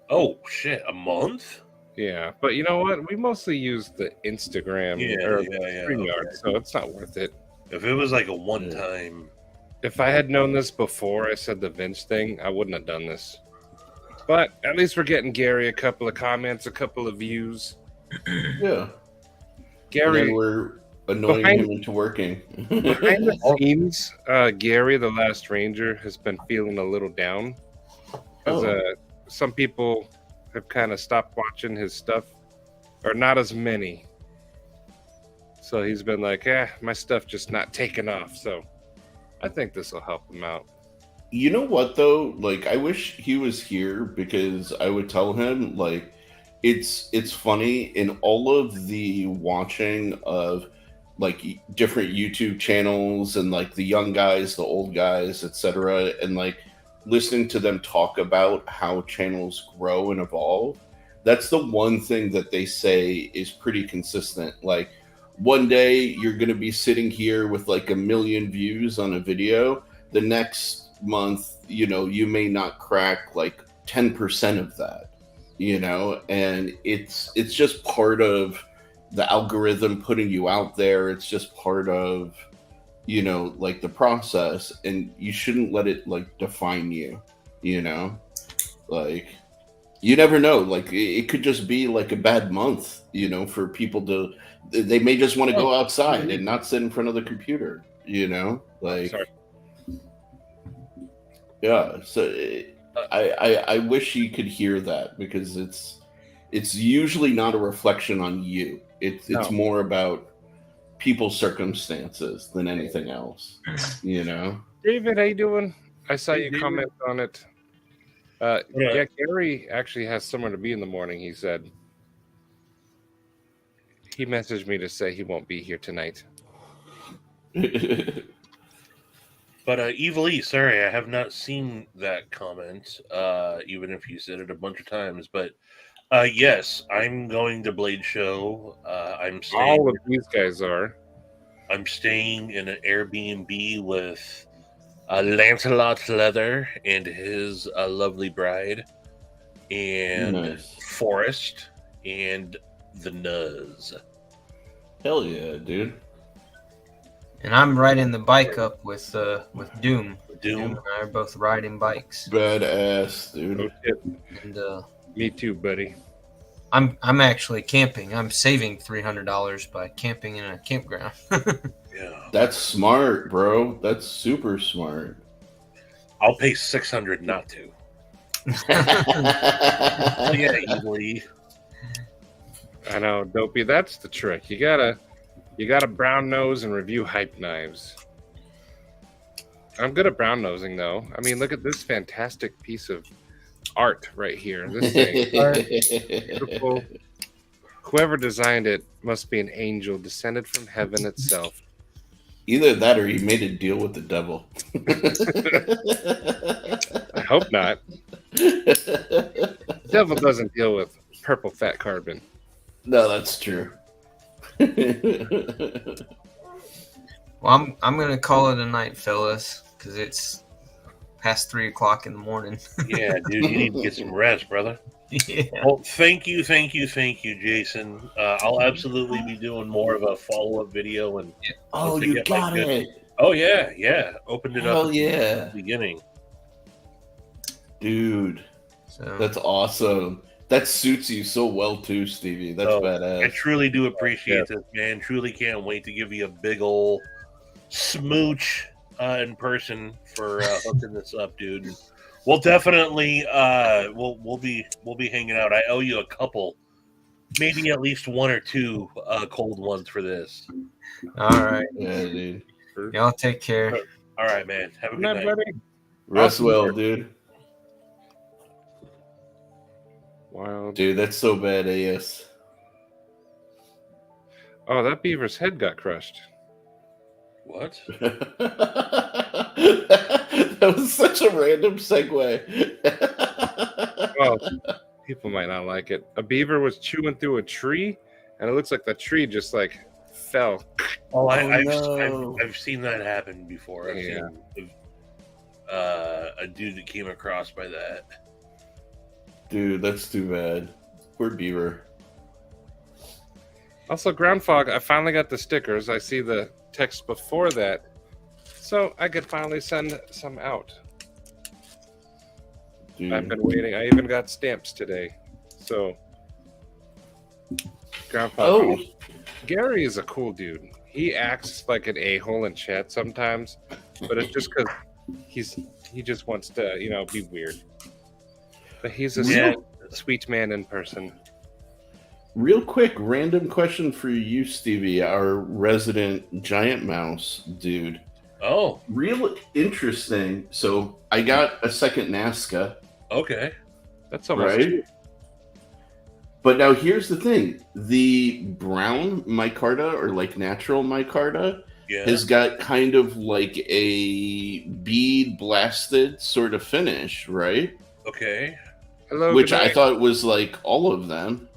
Oh shit, a month? Yeah, but you know what? We mostly use the Instagram or StreamYard, okay. so it's not worth it. If it was like a one-time, If I had known this before I said the Vince thing, I wouldn't have done this. But at least we're getting Gary a couple of comments, a couple of views. Yeah. And Gary, then we're annoying him into working. behind the scenes, Gary, the Last Ranger, has been feeling a little down. Because some people have kind of stopped watching his stuff, or not as many. So he's been like, my stuff just not taking off. So I think this will help him out. You know what though? Like, I wish he was here because I would tell him like, it's funny in all of the watching of like different YouTube channels and like the young guys, the old guys, etc., and like listening to them talk about how channels grow and evolve. That's the one thing that they say is pretty consistent. Like, one day you're going to be sitting here with like 1 million views on a video. The next month, you know, you may not crack like 10% of that, you know, and it's just part of the algorithm putting you out there. It's just part of, you know, like the process, and you shouldn't let it like define you, you know, like you never know, like it could just be like a bad month, you know, for people to, they may just want to go outside and not sit in front of the computer, you know, like, yeah. So I wish you could hear that, because it's usually not a reflection on you. It's No. more about people's circumstances than anything else. You know? David, how you doing? I saw Hey, you David. comment on it. Yeah, Gary actually has somewhere to be in the morning, he said. He messaged me to say he won't be here tonight. But Evil E, sorry, I have not seen that comment, even if you said it a bunch of times. But yes, I'm going to Blade Show. I'm staying. All of these guys are. I'm staying in an Airbnb with Lancelot Leather and his lovely bride, and Nice. Forrest and the Nuz. Hell yeah, dude. And I'm riding the bike up with Doom. Doom Doom. and I are both riding bikes. Badass, dude. Oh, shit. And Me too, buddy. I'm actually camping. I'm saving $300 by camping in a campground. Yeah, That's smart, bro. That's super smart. I'll pay $600 not to. Oh, yeah, Evil E. I know, Dopey. That's the trick. You gotta brown nose and review hype knives. I'm good at brown nosing, though. I mean, look at this fantastic piece of art right here. This thing, beautiful. Whoever designed it must be an angel descended from heaven itself. Either that or he made a deal with the devil. I hope not. The devil doesn't deal with purple fat carbon. No, that's true. Well, I'm gonna call it a night, fellas, because it's past 3 o'clock in the morning. Yeah, dude, you need to get some rest, brother. Yeah. Well, thank you, Jason. I'll absolutely be doing more of a follow-up video. And Oh, once I you get my got good- it. Oh yeah, opened it Hell up yeah. at the beginning. Dude, So that's awesome. That suits you so well too, Stevie. That's Oh, I badass. truly do appreciate this, man. Truly can't wait to give you a big ol' smooch in person for hooking this up, dude. And we'll definitely we'll be hanging out. I owe you a couple, maybe at least one or two cold ones for this. all right, Yeah, dude. y'all take care. All right, man. Have a Good good night, night. buddy. Rest Awesome well, work. dude. Wild. Dude, that's so badass. Oh, that beaver's head got crushed. What? That was such a random segue. Well, people might not like it. A beaver was chewing through a tree, and it looks like the tree just like fell. Oh, no. I've seen that happen before. I've Yeah. seen a dude that came across by that. Dude, that's too bad. Poor beaver. Also, ground fog. I finally got the stickers. I see the text before that, so I could finally send some out. Dude. I've been waiting. I even got stamps today. So, ground fog. Oh, Gary is a cool dude. He acts like an a-hole in chat sometimes, but it's just because he just wants to, be weird. But he's a Yeah. sweet man in person. real quick, random question for you, Stevie, our resident giant mouse dude. Oh, Real interesting. So I got a second Nazca, okay. That's almost right? But now here's the thing: the brown micarta, or like natural micarta, Yeah. has got kind of like a bead blasted sort of finish, right? Okay. Hello, Which good I night. thought was like all of them,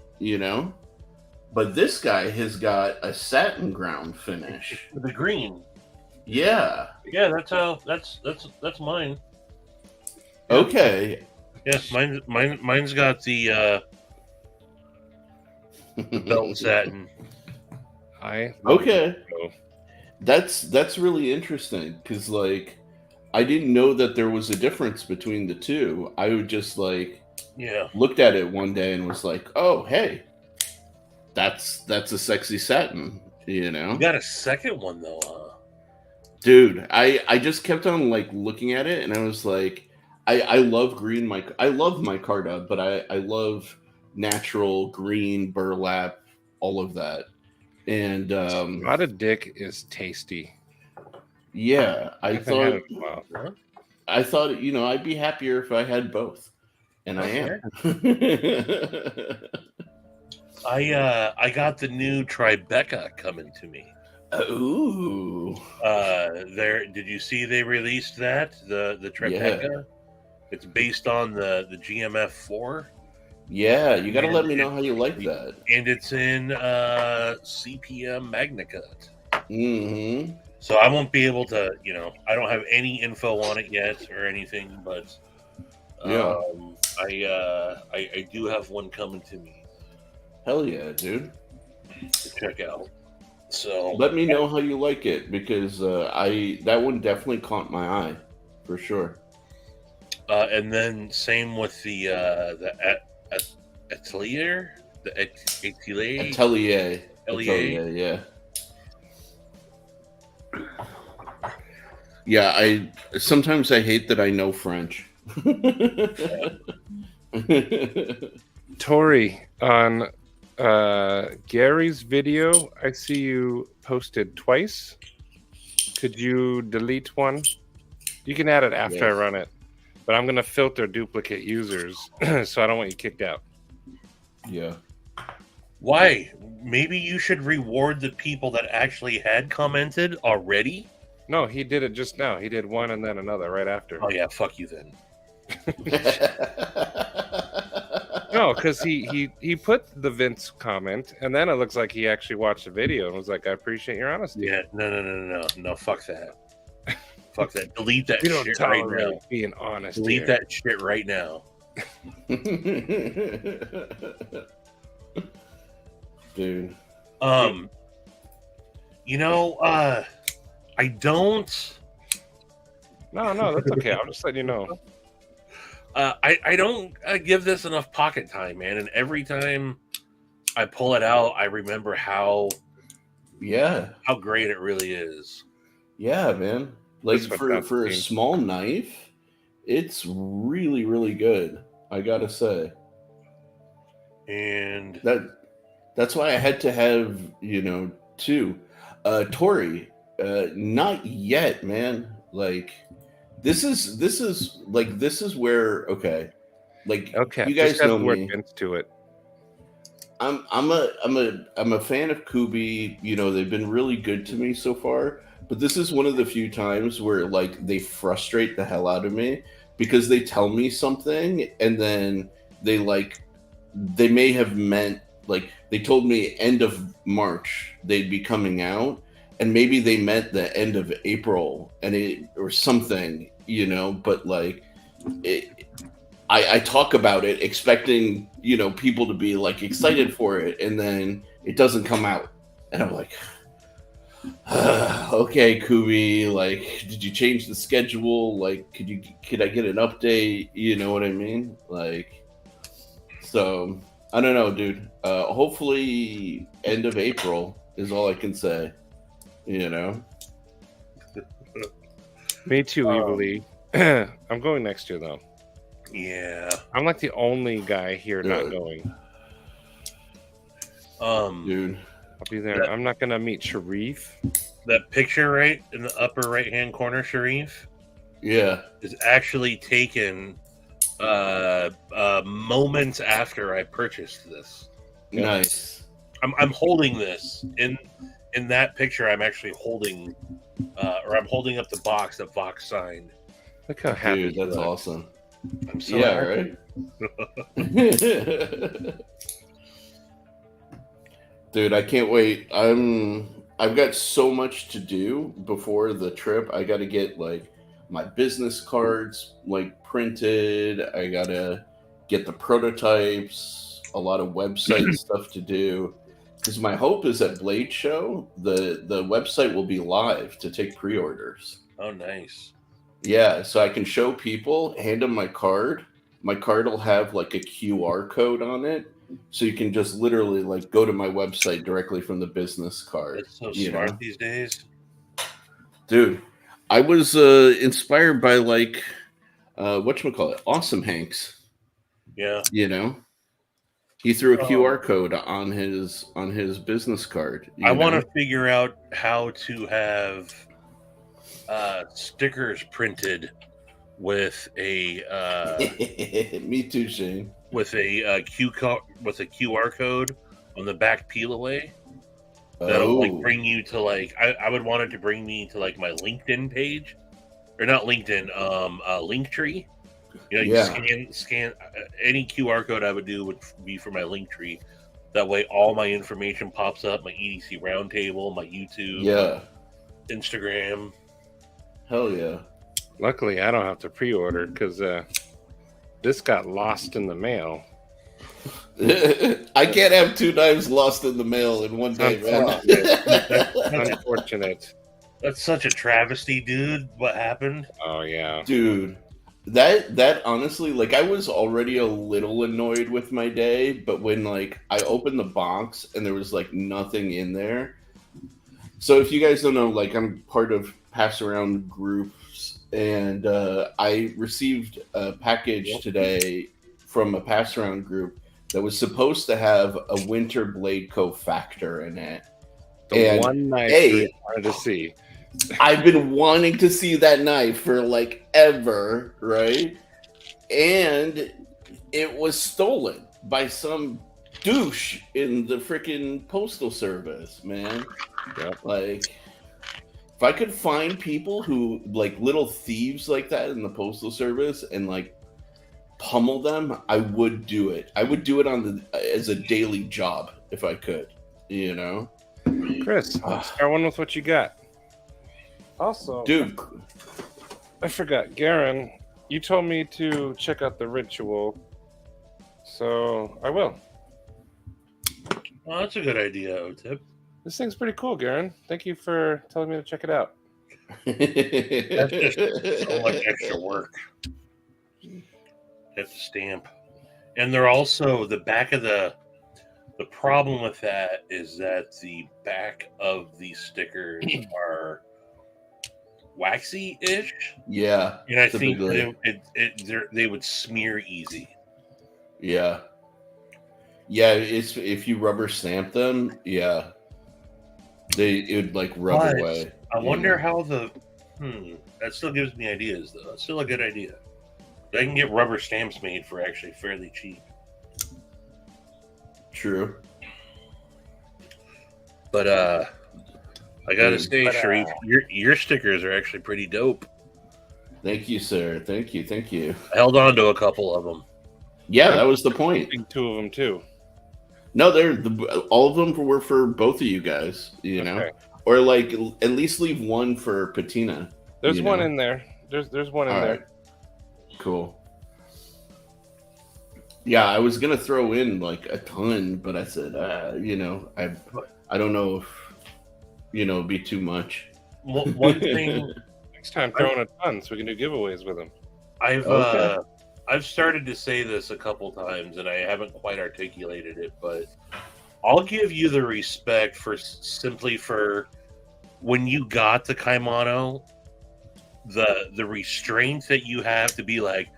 But this guy has got a satin ground finish. The green. Yeah. Yeah, that's mine. Okay. Yes, mine's got the belt and satin. Okay. So, That's really interesting because like I didn't know that there was a difference between the two. I would just like Yeah. looked at it one day and was like, oh hey, that's a sexy satin, You got a second one though, huh? Dude, I just kept on like looking at it and I was like, I love green. I love micarta, but I love natural green burlap, all of that. And Spotted dick is tasty. yeah, I haven't had it in a while. I thought I'd be happier if I had both, and I am. I got the new Tribeca coming to me. Ooh. Did you see they released that? The Tribeca? Yeah. It's based on the GMF4. Yeah, you got to And let me know how you like that. And it's in CPM Magnacut. Mm-hmm. So I won't be able to, I don't have any info on it yet or anything, but Yeah. I do have one coming to me Hell yeah, dude. to check out. So Let me know how you like it, because that one definitely caught my eye, for sure. and then same with the Atelier, Atelier, yeah. Yeah, sometimes I hate that I know French. Tori, on Gary's video, I see you posted twice. Could you delete one? You can add it after I Yes. run it, but I'm gonna filter duplicate users, so I don't want you kicked out. Yeah. Why? Maybe you should reward the people that actually had commented already. No, he did it just now. He did one and then another right after. Oh yeah, fuck you then. No, because he put the Vince comment, and then it looks like he actually watched the video and was like, "I appreciate your honesty." Yeah, no, fuck that. Fuck that. Delete that We don't shit right tolerate now. being honest. Delete here. that shit right now. Dude. I don't. No, that's okay. I'm just letting you know. I don't give this enough pocket time, man. And every time I pull it out, I remember how great it really is. Yeah, man. Like This one for a doesn't seem- small knife, it's really, really good. I gotta say. And that's why I had to have, two. Tori, not yet, man. Like this is where Okay, you guys just add know the word me. Vince to it. I'm a fan of Kubi. They've been really good to me so far. But this is one of the few times where they frustrate the hell out of me, because they tell me something and then they may have meant, they told me end of March they'd be coming out, and maybe they meant the end of April or something, but I talk about it expecting, people to be excited for it, and then it doesn't come out. And I'm like, okay, Kubi, did you change the schedule? Could I get an update? You know what I mean? So I don't know, dude. Hopefully end of April is all I can say. Me too, Evilly. I'm going next year though. yeah, I'm like the only guy here not going. Dude. I'll be there. I'm not gonna meet Sharif. that picture right in the upper right hand corner, Sharif, Yeah. is actually taken moments after I purchased this. Nice. I'm holding this in that picture. I'm actually holding, or I'm holding up the box that Vox signed. Look how happy. Dude, that's he looks. awesome. I'm so Yeah, happy. right? Dude, I can't wait. I've got so much to do before the trip. I got to get my business cards printed. I got to get the prototypes, a lot of website stuff to do. Because my hope is at Blade Show, the website will be live to take pre-orders. Oh, nice. Yeah, so I can show people, hand them my card. My card will have a QR code on it. So you can just literally go to my website directly from the business card. It's so smart these days. Dude, I was inspired by whatchamacallit, Awesome Hanks. Yeah. You know, he threw a Oh. QR code on his business card. I want to figure out how to have stickers printed with a Me too, Shane. with a QR code on the back peel away. That'll like bring you to like I would want it to bring me to like my LinkedIn page, or not LinkedIn, Linktree. You know, you scan any QR code I would do would be for my Linktree. That way, all my information pops up: my EDC Roundtable, my YouTube, Instagram. Hell yeah! Luckily, I don't have to pre-order because this got lost in the mail. I can't have 2 knives lost in the mail in one day, man. Unfortunate. That's such a travesty, dude. What happened? Oh yeah, dude. That honestly, like, I was already a little annoyed with my day, but when like I opened the box and there was like nothing in there. So if you guys don't know, like, I'm part of pass around groups, and I received a package today from a pass around group that was supposed to have a Winter Blade Co. Factor in it. The one knife I wanted to see. I've been wanting to see that knife for like ever, right? And it was stolen by some douche in the freaking postal service, man. Yep. Like, if I could find people who, like, little thieves like that in the postal service and like pummel them, I would do it. I would do it as a daily job if I could, you know? Chris, start one with what you got. Also, dude, I forgot, Garen, you told me to check out the ritual, so I will. Oh, that's a good idea, OTIP. This thing's pretty cool, Garen. Thank you for telling me to check it out. That's just so much extra work. That's a stamp. And they're also, the back of the problem with that is that the back of these stickers are waxy-ish. Yeah. And I think they would smear easy. Yeah. Yeah, it's if you rubber stamp them, yeah. It would like rub away. I wonder how that still gives me ideas though. It's still a good idea. I can get rubber stamps made for actually fairly cheap. True. But I gotta say, Sharif, your stickers are actually pretty dope. Thank you, sir. Thank you. I held on to a couple of them. Yeah, that was the point. 2 of them too. No, all of them were for both of you guys, you know, or like at least leave one for Patina. There's one in there. There's one in there. Cool. Yeah, I was gonna throw in like a ton, but I said, you know, I don't know if, you know, it'd be too much. One thing. Next time, throw in a ton so we can do giveaways with them. I've started to say this a couple times, and I haven't quite articulated it, but I'll give you the respect simply for when you got the kimono, the restraint that you have to be like,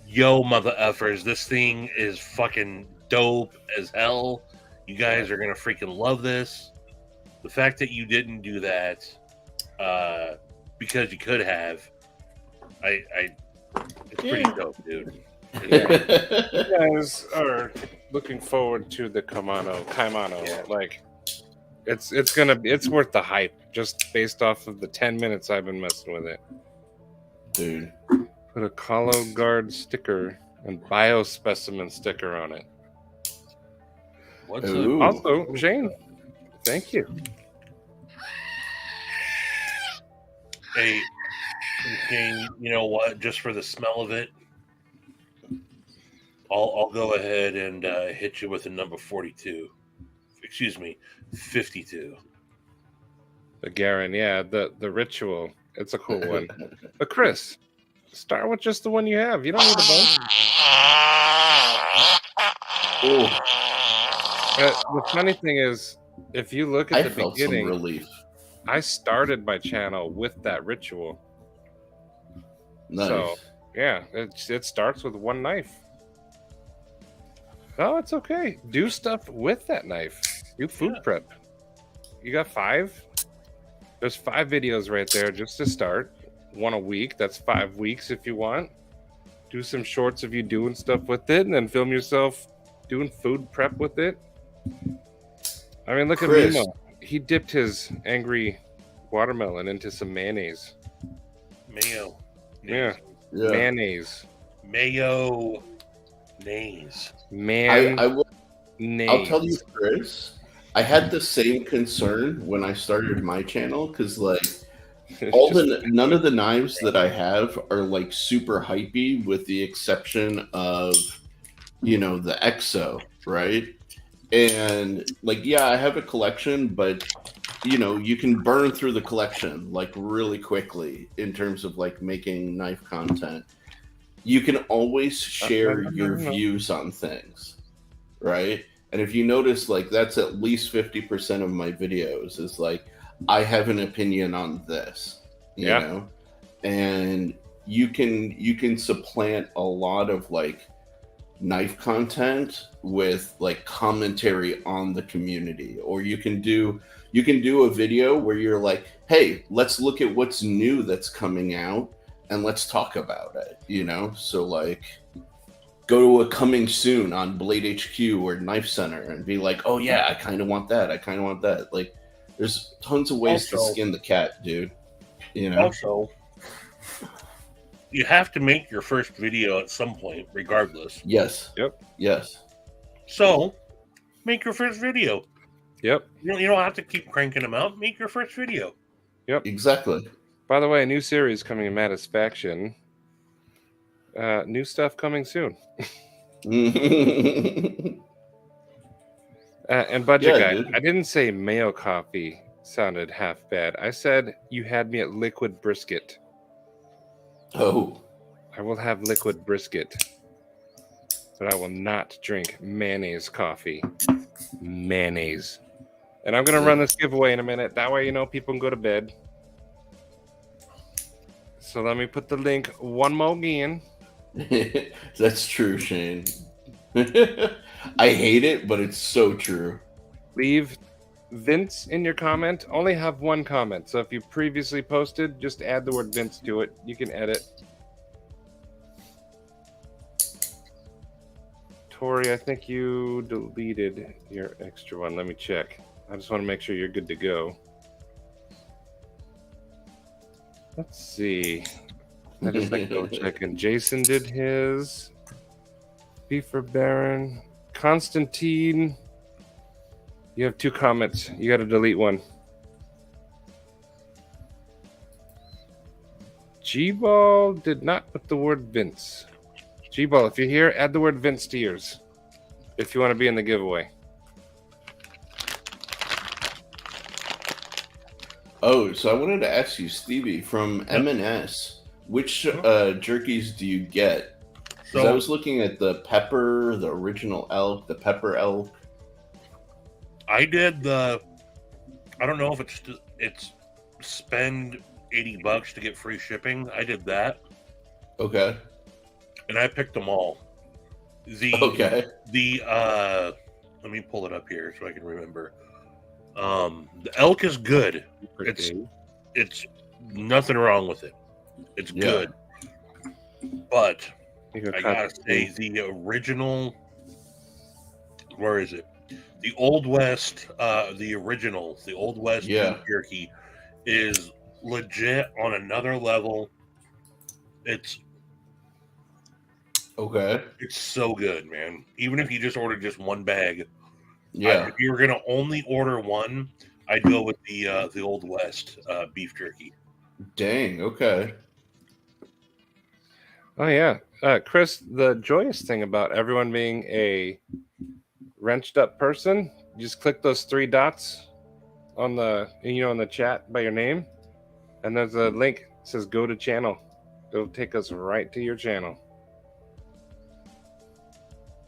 yo, mother effers, this thing is fucking dope as hell. You guys are gonna freaking love this. The fact that you didn't do that because you could have, it's pretty dope, dude. You guys are looking forward to the kimono. Like, it's worth the hype just based off of the 10 minutes I've been messing with it. Dude. Put a Colo Guard sticker and biospecimen sticker on it. What's also, Shane, thank you. Hey, Shane, you know what? Just for the smell of it, I'll go ahead and hit you with a number 42. Excuse me, 52. The Garen, yeah, the ritual. It's a cool one. But Chris, start with just the one you have. You don't need a bunch. The funny thing is, if you look at the beginning, some relief. I started my channel with that ritual. Nice. So Yeah, it starts with one knife. Oh, it's okay. Do stuff with that knife. Do food prep. You got 5? There's 5 videos right there just to start. 1 a week. That's 5 weeks if you want. Do some shorts of you doing stuff with it, and then film yourself doing food prep with it. I mean, look Chris. at Mimo. He dipped his angry watermelon into some mayonnaise. Mayo. Yeah. Yeah. Mayonnaise. Mayo. Nays. Man. I'll tell you, Chris, I had the same concern when I started my channel because, like, none of the knives that I have are like super hypey, with the exception of, you know, the EXO, right? And like, yeah, I have a collection, but you know, you can burn through the collection like really quickly in terms of like making knife content. You can always share your views on things, right? And if you notice, like, that's at least 50% of my videos is like, I have an opinion on this, you know? And you can supplant a lot of like knife content with like commentary on the community, or you can do a video where you're like, hey, let's look at what's new that's coming out and let's talk about it, you know? So like, go to a coming soon on Blade HQ or Knife Center and be like, oh yeah, I kind of want that. Like, there's tons of ways to skin the cat, dude. You know? Also, you have to make your first video at some point, regardless. Yes. Yep. Yes. So, make your first video. Yep. You don't have to keep cranking them out. Make your first video. Yep. Exactly. By the way, a new series coming in Mattisfaction. New stuff coming soon. And budget guy, dude. I didn't say mayo coffee sounded half bad. I said you had me at liquid brisket. Oh. I will have liquid brisket, but I will not drink mayonnaise coffee. Mayonnaise. And I'm going to run this giveaway in a minute. That way, you know, people can go to bed. So let me put the link one more again. That's true, Shane. I hate it, but it's so true. Leave Vince in your comment. Only have one comment. So if you previously posted, just add the word Vince to it. You can edit. Tori, I think you deleted your extra one. Let me check. I just want to make sure you're good to go. Let's see. I just like double checking. Jason did his. Beaver Baron. Constantine. You have 2 comments. You got to delete one. G-Ball did not put the word Vince. G-Ball, if you're here, add the word Vince to yours. If you want to be in the giveaway. Oh, so I wanted to ask you, Stevie, from M&S, which jerkies do you get? Because I was looking at the pepper, the original elk, the pepper elk. I did I don't know if it's spend $80 to get free shipping. I did that. Okay. And I picked them all. Let me pull it up here so I can remember. The elk is good. It's nothing wrong with it. It's good. But I gotta say, the original, where is it? The Old West, the Old West beef jerky is legit on another level. It's It's so good, man. Even if you just order just one bag, if you were gonna only order one, I'd go with the Old West beef jerky. Dang. Okay. Oh yeah, Chris. The joyous thing about everyone being a wrenched up person, you just click those 3 dots on the in the chat by your name, and there's a link that says "Go to Channel." It'll take us right to your channel.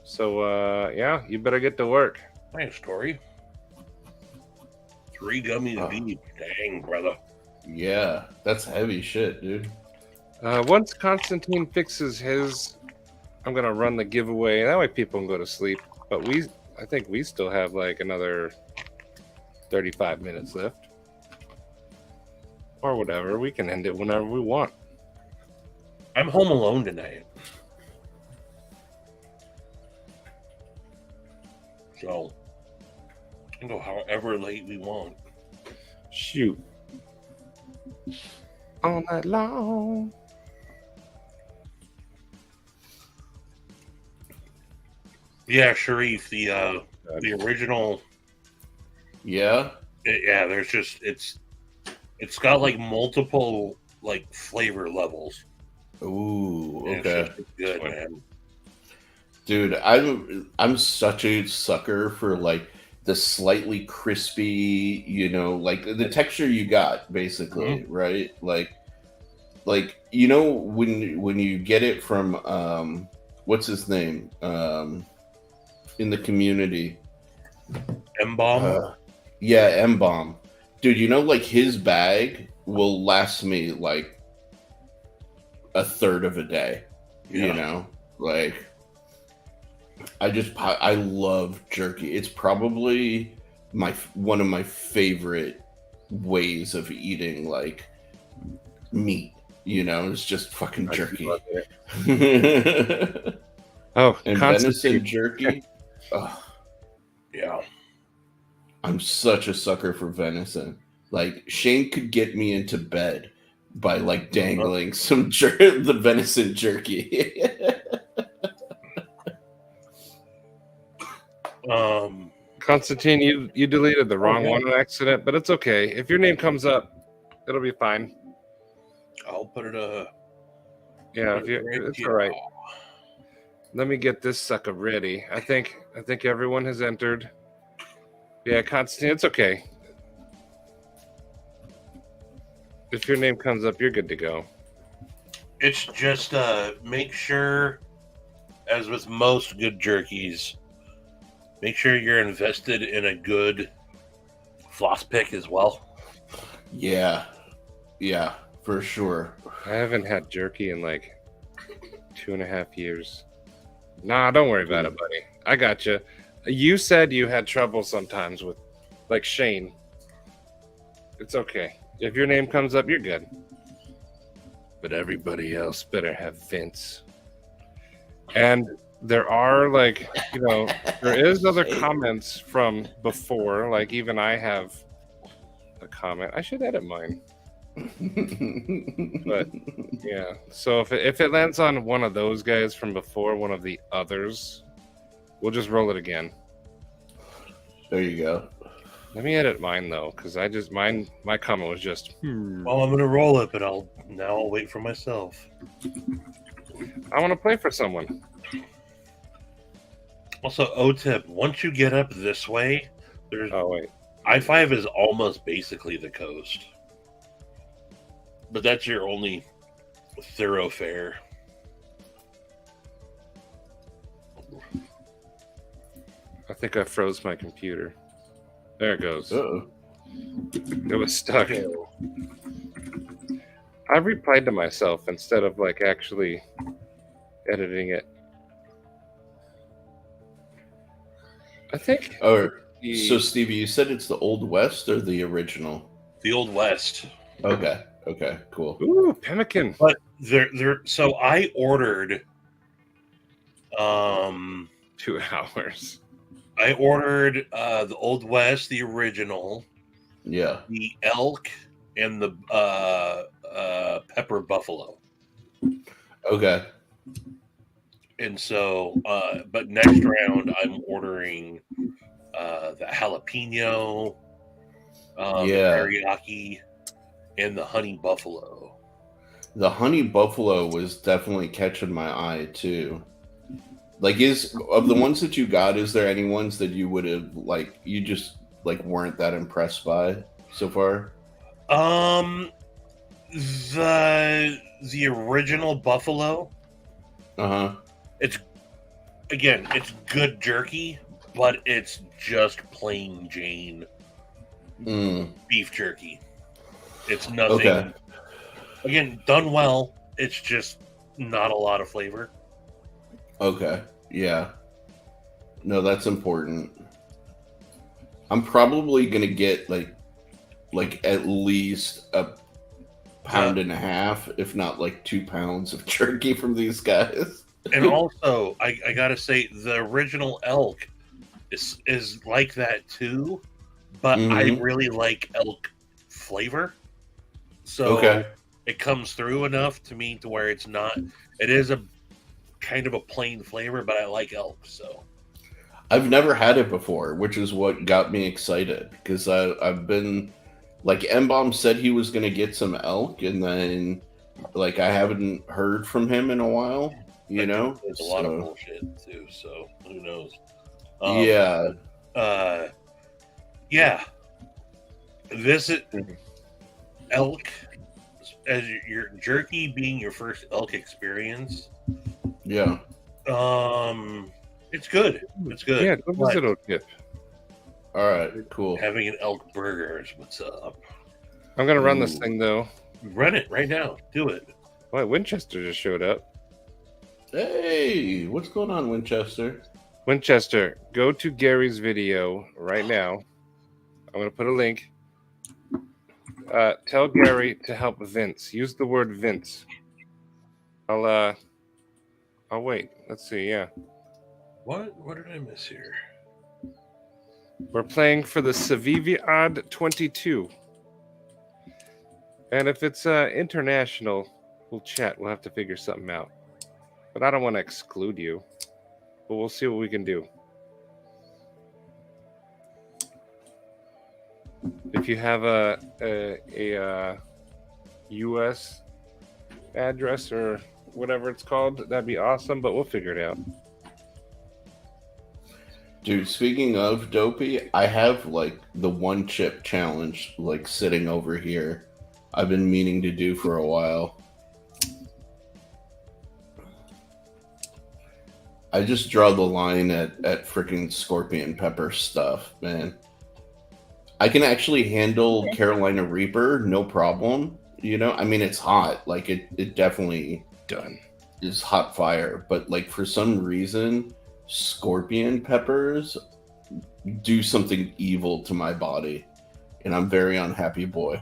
So you better get to work. Nice story. 3 gummies deep. Dang, brother. Yeah, that's heavy shit, dude. Once Constantine fixes his, I'm gonna run the giveaway. That way people can go to sleep. But I think we still have like another 35 minutes left, or whatever. We can end it whenever we want. I'm home alone tonight. So, we can go however late we want. Shoot. All night long. Yeah, Sharif, the original. Yeah. There's just it's got like multiple like flavor levels. Ooh, And okay. it's just good, man. Dude, I'm such a sucker for like the slightly crispy, you know, like the texture you got basically, right? Like you know when you get it from what's his name? In the community. M-Bomb? Yeah, M-Bomb. Dude, you know, like his bag will last me like a third of a day. Yeah. You know? Like I love jerky. It's probably one of my favorite ways of eating like meat. You know, it's just fucking jerky. Oh, and venison jerky. Oh, yeah. I'm such a sucker for venison. Like Shane could get me into bed by like dangling some the venison jerky. Constantine, you deleted the wrong one on accident, but it's okay. If your name comes up, it'll be fine. I'll put it yeah, it's all right. Let me get this sucker ready. I think everyone has entered. Yeah, Constantine, it's okay. If your name comes up, you're good to go. It's just make sure, as with most good jerkies, make sure you're invested in a good floss pick as well. Yeah, for sure. I haven't had jerky in like 2.5 years. Nah, don't worry about it, buddy. I got you. You said you had trouble sometimes with, like Shane. It's okay. If your name comes up, you're good. But everybody else better have Vince. And there are like, you know, there is other comments from before. Like even I have a comment. I should edit mine. But yeah, so if it lands on one of those guys from before, one of the others, we'll just roll it again. There you go. Let me edit mine though, because my comment was just Well, I'm gonna roll it, but I'll wait for myself. I want to play for someone. Also, O-tip, once you get up this way, there's wait. I-5 is almost basically the coast. But that's your only thoroughfare. I think I froze my computer. There it goes. Uh-oh. It was stuck. I replied to myself instead of like actually editing it. I think. So Stevie, you said it's the Old West or the original? The Old West. Okay, cool. Ooh, pemmican. But so I ordered 2 hours. I ordered the Old West, the original. Yeah. The elk and the pepper buffalo. Okay. And so but next round I'm ordering the jalapeno, the teriyaki, and the honey buffalo. The honey buffalo was definitely catching my eye too. Like, of the ones that you got, is there any ones that you would have you just weren't that impressed by so far? The original buffalo. It's good jerky, but it's just plain Jane beef jerky. It's nothing. Okay. Again, done well, It's just not a lot of flavor. Okay. Yeah. No, that's important. I'm probably gonna get like at least a pound and a half, if not like 2 pounds of jerky from these guys. And also, I gotta say, the original elk is like that too, but I Mhm. really like elk flavor. So Okay. it comes through enough to me to where it's not. It is a kind of a plain flavor, but I like elk. So I've never had it before, which is what got me excited because I've been like M-Bomb said he was gonna get some elk, and then like I haven't heard from him in a while. You know, there's a lot of so bullshit too. So who knows? yeah, Yeah. Visit elk as your jerky being your first elk experience. yeah. It's good. It's good. Yeah, go But visit O'Kip. All right, cool. having an elk burger is what's up. I'm gonna run this Ooh. thing though. Run it right now. Do it. Boy, Winchester just showed up. Hey, what's going on, Winchester? Winchester, go to Gary's video right now. I'm gonna put a link. Tell Gary to help Vince. Use the word Vince. I'll wait. Let's see. Yeah, What did I miss here? we're playing for the Civivi Odd 22. And if it's international, we'll chat. We'll have to figure something out. But I don't want to exclude you. But we'll see what we can do. If you have a U.S. address or whatever it's called, that'd be awesome. But we'll figure it out. Dude, speaking of Dopey, I have like the one chip challenge like sitting over here. I've been meaning to do for a while. I just draw the line at freaking scorpion pepper stuff, man. I can actually handle Carolina Reaper, no problem. You know, I mean, it's hot. Like it definitely Done. is hot fire. But like for some reason, scorpion peppers do something evil to my body, and I'm very unhappy boy.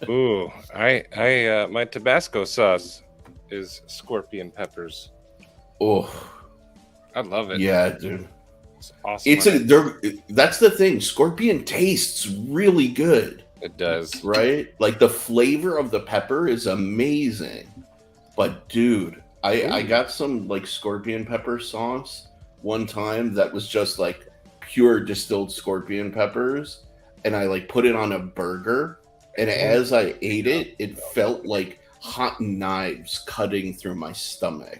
Ooh, I my Tabasco sauce is scorpion peppers. Oh, I love it. yeah, dude. It's awesome. That's the thing. Scorpion tastes really good, It does. right? Like the flavor of the pepper is amazing. But dude, I got some like scorpion pepper sauce one time that was just like pure distilled scorpion peppers, and I like put it on a burger, and as I ate it, it felt like hot knives cutting through my stomach.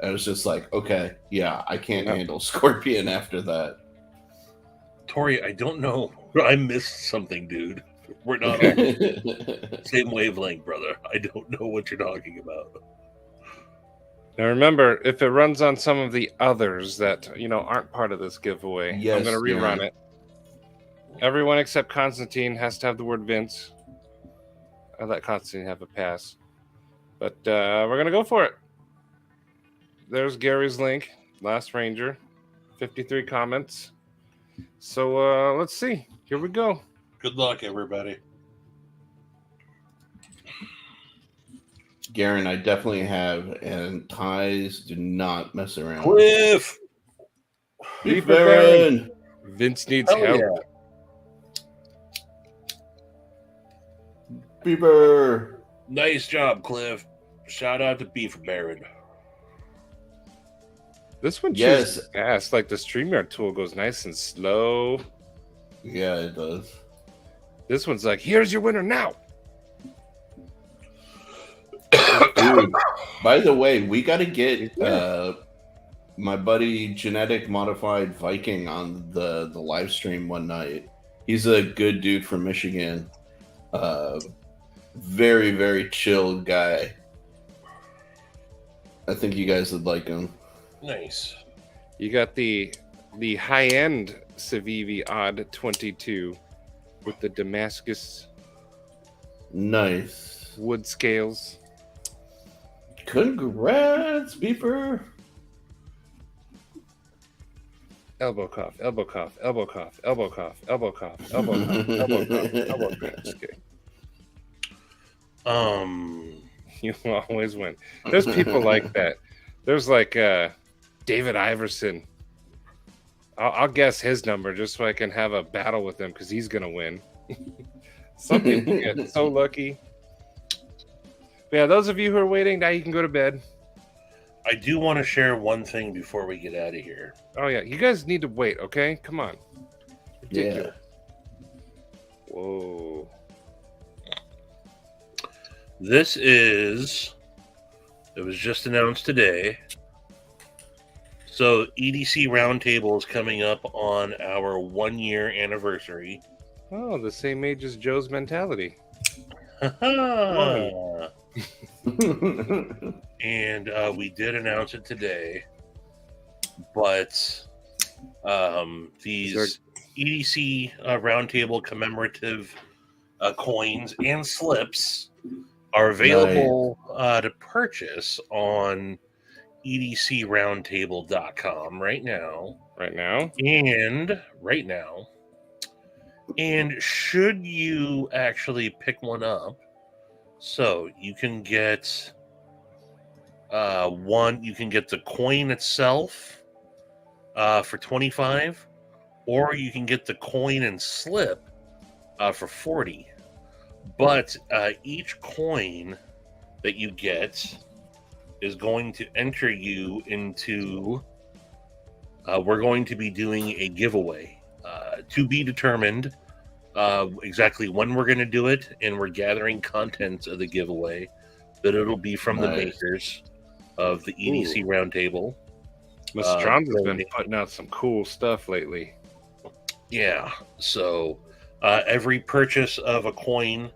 I was just like, okay, yeah, I can't handle scorpion after that. Tori, I don't know. I missed something, dude. We're not on the same wavelength, brother. I don't know what you're talking about. Now remember, if it runs on some of the others that aren't part of this giveaway, Yes, I'm going to rerun yeah. it. Everyone except Constantine has to have the word Vince. I let Constantine have a pass, but we're going to go for it. There's Gary's link. Last Ranger, 53 comments. So let's see. Here we go. Good luck, everybody. Garen, I definitely have, and ties do not mess around. Cliff! Beef Baron! Vince needs Hell help. yeah. Beaver! Nice job, Cliff. Shout out to Beef Baron. This one Yes. chooses fast. Like the StreamYard tool goes nice and slow. Yeah, it does. This one's like, here's your winner now. Dude, by the way, we got to get my buddy Genetic Modified Viking on the live stream one night. He's a good dude from Michigan. Very, very chill guy. I think you guys would like him. Nice. You got the high-end Civivi Odd 22 with the Damascus Nice. wood scales. Congrats, Beeper. Elbow cough, elbow cough, elbow cough, elbow cough, elbow cough, elbow cough, elbow cough, elbow cough. Just kidding. You always win. There's people like that. There's like David Iverson. I'll guess his number just so I can have a battle with him because he's gonna win. Some people get so lucky. But yeah, those of you who are waiting, now you can go to bed. I do want to share one thing before we get out of here. Oh yeah, you guys need to wait, okay? Come on. Yeah. Ridiculous. Whoa. This is, it was just announced today. So EDC Roundtable is coming up on our 1 year anniversary. Oh, the same age as Joe's mentality. And we did announce it today. But these EDC Roundtable commemorative coins and slips are available to purchase on edcroundtable.com right now. And should you actually pick one up, so you can get you can get the coin itself for $25, or you can get the coin and slip for $40. But each coin that you get is going to enter you into. We're going to be doing a giveaway to be determined exactly when we're going to do it, and we're gathering contents of the giveaway. But it'll be from the makers of the EDC Roundtable. Mastranza's been putting out some cool stuff lately. Yeah, so every purchase of a coin,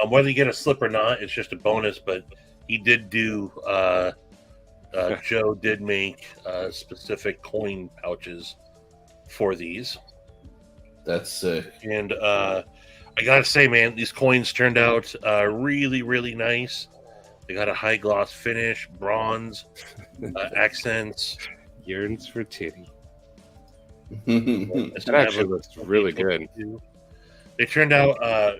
whether you get a slip or not, it's just a bonus. But he did do. Joe did make specific coin pouches for these. That's sick. And I gotta say, man, these coins turned out really, really nice. They got a high gloss finish, bronze accents. Yearns for titty. That That actually looks really good. They turned out. I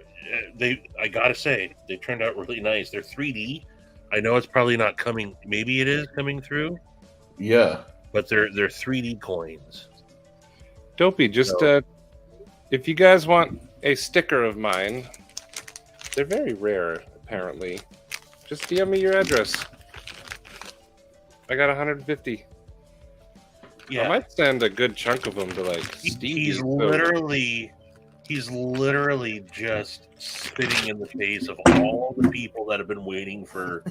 gotta say, they turned out really nice. They're 3D. I know it's probably not coming. Maybe it is coming through. Yeah, but they're 3D coins. Dopey, just if you guys want a sticker of mine, they're very rare apparently. Just DM me your address. I got 150. Yeah, I might send a good chunk of them to like Stevie. He's literally just spitting in the face of all the people that have been waiting for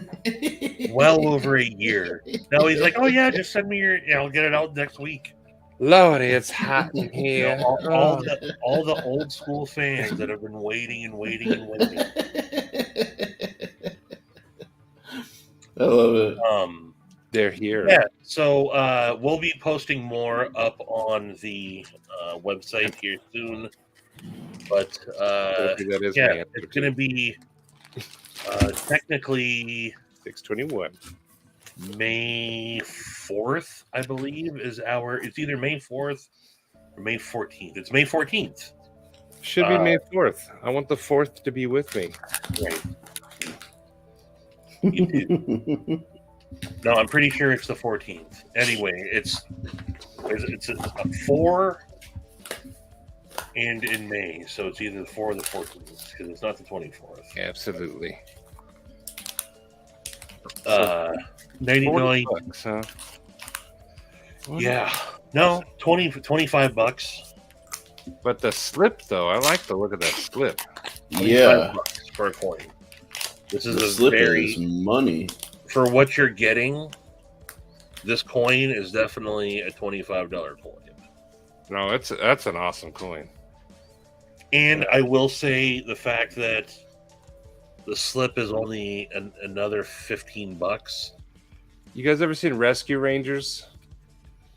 well over a year. Now he's like, "Oh yeah, just send me your. I'll get it out next week." Lordy, it's hot in here. All the old school fans that have been waiting and waiting and waiting. I love it. They're here. Yeah, so we'll be posting more up on the website here soon. But it's going to be technically 6/21. May 4th, I believe, is our. It's either May 4th or May 14th. It's May 14th. Should be May 4th. I want the 4th to be with me. Right. You do. No, I'm pretty sure it's the 14th. Anyway, it's a 4 and in May, so it's either the 4 or the 14th because it's not the 24th. Absolutely. 99 bucks, huh? Yeah. No, 25 bucks. But the slip though, I like the look of that slip. Yeah, bucks for a coin. This is the a slip very is money. For what you're getting. This coin is definitely a $25 coin. No, that's an awesome coin. And I will say the fact that the slip is only another $15. You guys ever seen Rescue Rangers?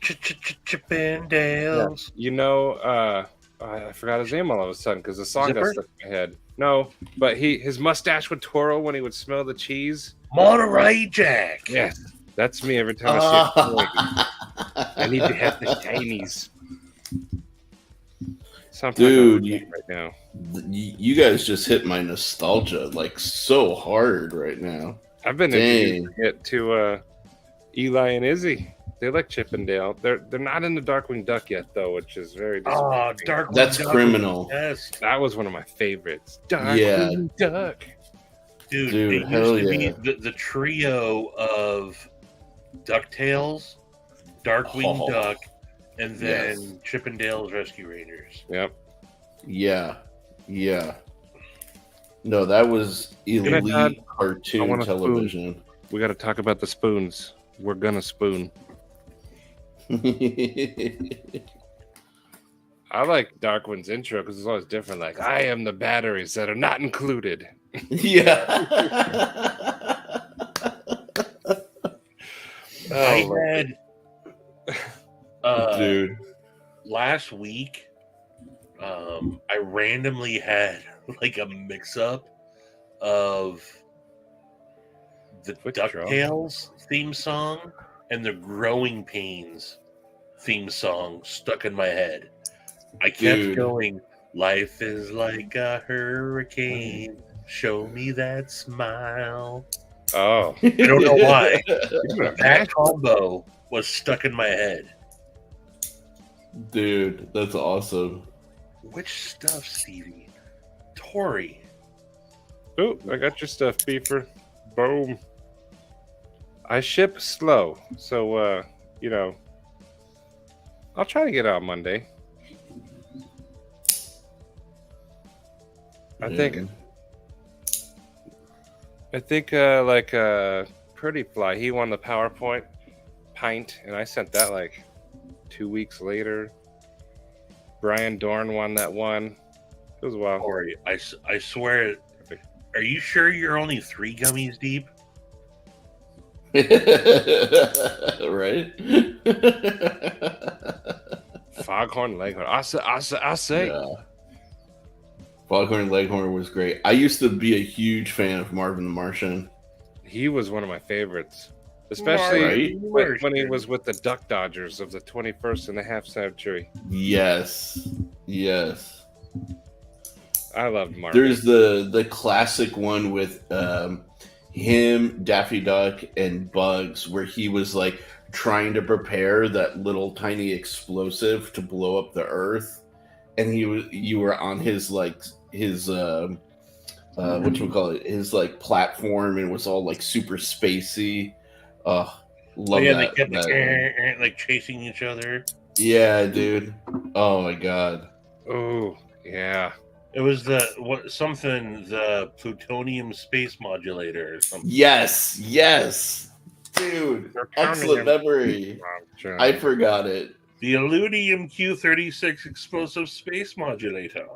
Chippendales. You know, I forgot his name all of a sudden because the song Zipper? got stuck in my head. No, but his mustache would twirl when he would smell the cheese. Monterey Jack. Yes, that's me every time I see it. Ah. I need to have the shinies. Dude, right now. You guys just hit my nostalgia like so hard right now. I've been introducing it to Eli and Izzy. They like Chippendale. They're not into Darkwing Duck yet though, which is very Oh, disappointing. Dark. That's criminal. Yes, That was one of my favorites. Darkwing Duck. dude. Dude, it hell used to yeah. be the trio of DuckTales, Darkwing Duck, and then Chippendale's Rescue Rangers. Yep. Yeah. No, that was elite Dad, I cartoon want a spoon. television. We got to talk about the spoons. We're gonna spoon. I like Darkwing's intro because it's always different. Like, I am the batteries that are not included. Yeah. I Oh, had Dude. last week. I randomly had like a mix-up of the Which DuckTales theme song and the Growing Pains theme song stuck in my head. I kept Dude. going, life is like a hurricane, show me that smile. Oh, I don't know why. that That combo was stuck in my head. Dude, that's awesome. Which stuff, Stevie? Tori. Oh, I got your stuff, Beefer. Boom. I ship slow, so I'll try to get out Monday. I think Pretty Fly, he won the PowerPoint pint, and I sent that like 2 weeks later. Brian Dorn won that one. It was wild. Tori, I swear. Are you sure you're only 3 gummies deep? Right? Foghorn Leghorn. I say. Yeah. Foghorn Leghorn was great. I used to be a huge fan of Marvin the Martian. He was one of my favorites, especially Right? when he was with the Duck Dodgers of the 21st and a half century. Yes. I loved Marvin. There's the classic one with him, Daffy Duck, and Bugs, where he was like trying to prepare that little tiny explosive to blow up the Earth, and you were on his whatchamacallit, his like platform, and it was all like super spacey. Love They that. kept that like chasing each other. Yeah, dude. Oh my god. Oh, yeah. It was the plutonium space modulator or something. Yes. Dude, excellent memory. I forgot it. The Illudium Q-36 explosive space modulator.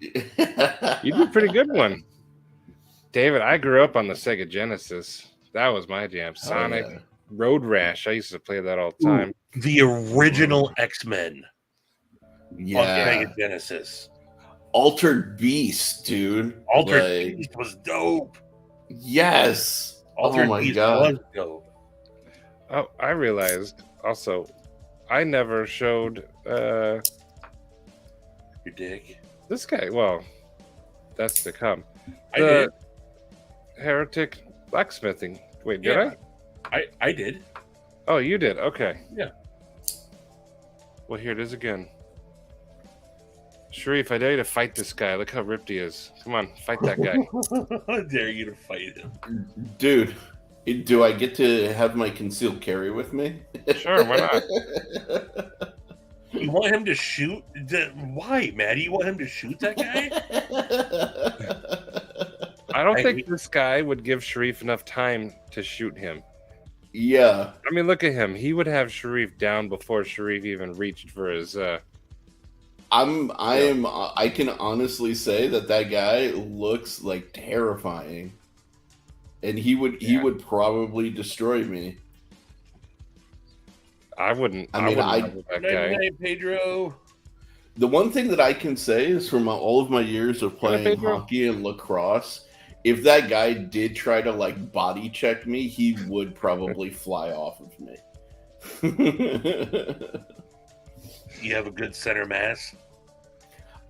You did a pretty good one. David, I grew up on the Sega Genesis. That was my jam. Sonic, yeah. Road Rash. I used to play that all the time. The original X-Men on Yeah. Sega Genesis. Altered Beast, dude. Altered Beast was dope. Yes. Altered Oh my Beast god. was dope. Oh, I realized also, I never showed Your dick. this guy. Well, that's to come. I did. Heretic blacksmithing. Wait, did Yeah. I? I did. Oh, you did. Okay. Yeah. Well, here it is again. Sharif, I dare you to fight this guy. Look how ripped he is. Come on, fight that guy. I dare you to fight him. Dude, do I get to have my concealed carry with me? Sure, why not? You want him to shoot? Why, Maddie? You want him to shoot that guy? I don't think this guy would give Sharif enough time to shoot him. Yeah. I mean, look at him. He would have Sharif down before Sharif even reached for his. I can honestly say that guy looks like terrifying, and he would probably destroy me. I wouldn't. I mean, I wouldn't have that guy. Night, Pedro. The one thing that I can say is from all of my years of playing Pedro? hockey and lacrosse, if that guy did try to like body check me, he would probably fly off of me. You have a good center mass.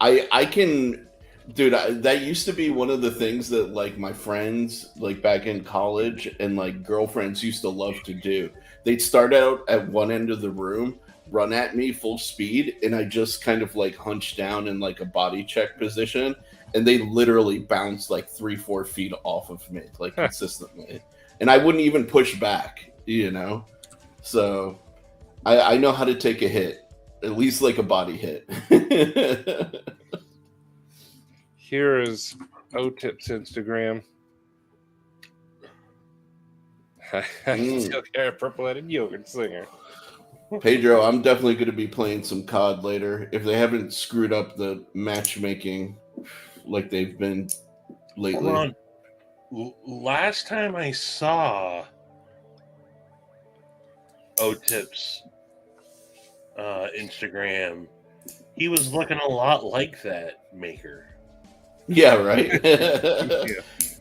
I can, dude. That used to be one of the things that like my friends, like back in college, and like girlfriends used to love to do. They'd start out at one end of the room, run at me full speed, and I just kind of like hunch down in like a body check position, and they literally bounce like 3-4 feet off of me like consistently, and I wouldn't even push back, you know. So I know how to take a hit. At least like a body hit. Here is O-Tip's Instagram. Still care purple-headed yogurt singer. Pedro, I'm definitely going to be playing some COD later. If they haven't screwed up the matchmaking like they've been lately. Hold on. Last time I saw O-Tip's Instagram, he was looking a lot like that maker. Yeah, right? Yeah.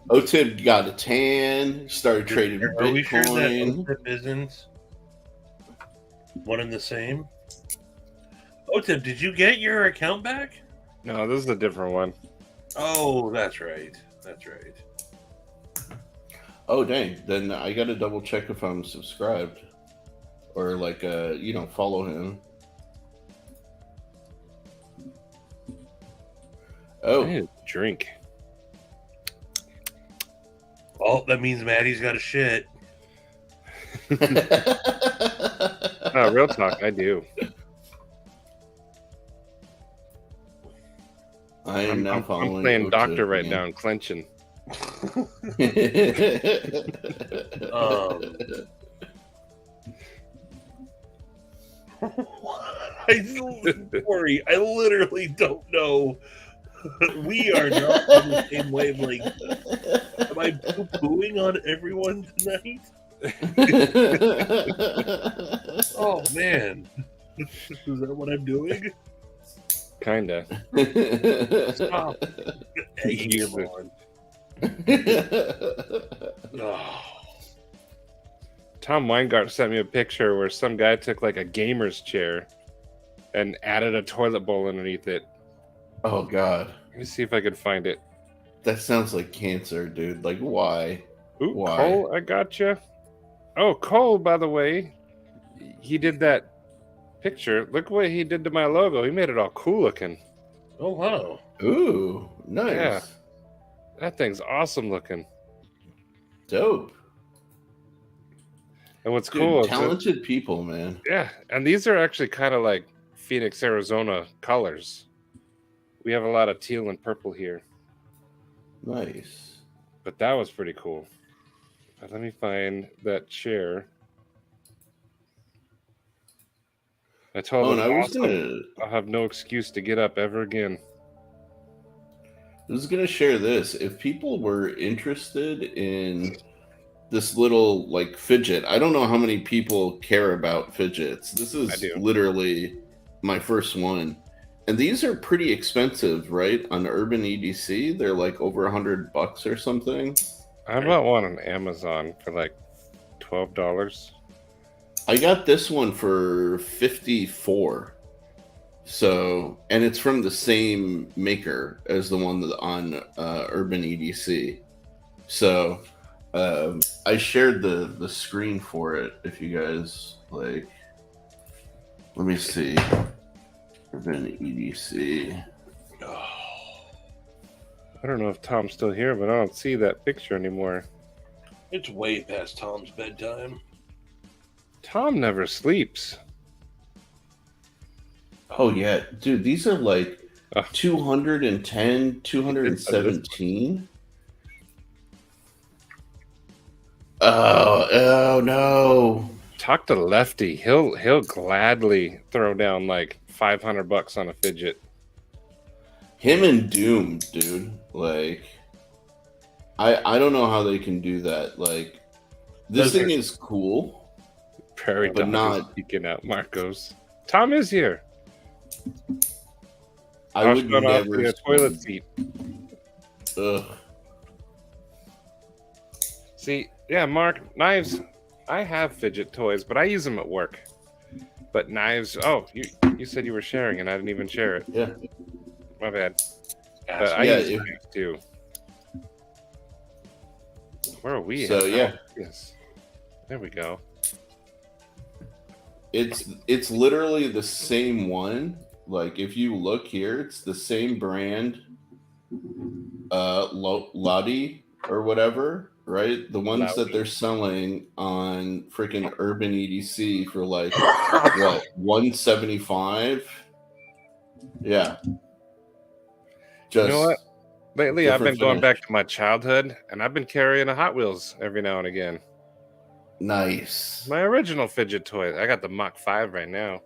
O-Tip got a tan, started trading Are we sure that Bitcoin. O-Tip isn't one and the same? O-Tip, did you get your account back? No, this is a different one. Oh, that's right. That's right. Oh, dang. Then I got to double check if I'm subscribed. Or like, follow him. Oh. I need a drink. Oh, that means Maddie's got a shit. No, real talk, I do. I am now following. I'm playing O-Tip, doctor right man. now and clenching. Corey, I literally don't know. We are not on the same wavelength. Am I poo-pooing on everyone tonight? Oh, man. Is that what I'm doing? Kinda. Stop. Hey, come on. Oh. Tom Weingart sent me a picture where some guy took like a gamer's chair and added a toilet bowl underneath it. Oh, God. Let me see if I can find it. That sounds like cancer, dude. Like, why? Ooh, Why? Cole, I gotcha. Oh, Cole, by the way, he did that picture. Look what he did to my logo. He made it all cool looking. Oh, wow. Ooh, nice. Yeah. That thing's awesome looking. Dope. And what's Dude, cool is that, talented people, man. yeah, and these are actually kind of like Phoenix, Arizona colors. We have a lot of teal and purple here, Nice. but that was pretty cool. But let me find that chair. I told Oh, him and I was awesome. gonna I'll have no excuse to get up ever again. share this. If people were interested in this little like fidget, I don't know how many people care about fidgets. This I is do. literally my first one. And these are pretty expensive, right? On Urban EDC, they're like over $100 or something. I bought one on Amazon for like $12. I got this one for 54. So, and it's from the same maker as the one that on Urban EDC. So, I shared the screen for it. If you guys like, let me see. Urban EDC. I don't know if Tom's still here, but I don't see that picture anymore. It's way past Tom's bedtime. Tom never sleeps. Oh yeah, dude, these are like Ugh. 210, 217. Oh no. Talk to Lefty. He'll gladly throw down like $500 on a fidget. Him and Doom, dude. Like, I don't know how they can do that. Like, this Those thing are- is cool. Prairie But dog not- is peeking out Marcos. Tom is here. I I'll would shut off never. the toilet seat. Ugh. See, yeah, Mark, knives. I have fidget toys, but I use them at work. But knives. Oh, you said you were sharing, and I didn't even share it. Yeah. My bad. But I Yeah, use if- knives too. Where are we? So, at? yeah. Oh, yes. There we go. It's literally the same one. Like if you look here, it's the same brand, Lottie or whatever, right? The ones that they're selling on freaking Urban EDC for like what, 175? Yeah. Just You know what? Lately, I've been different going finish. back to my childhood, and I've been carrying a Hot Wheels every now and again. Nice. My original fidget toy. I got the Mach 5 right now.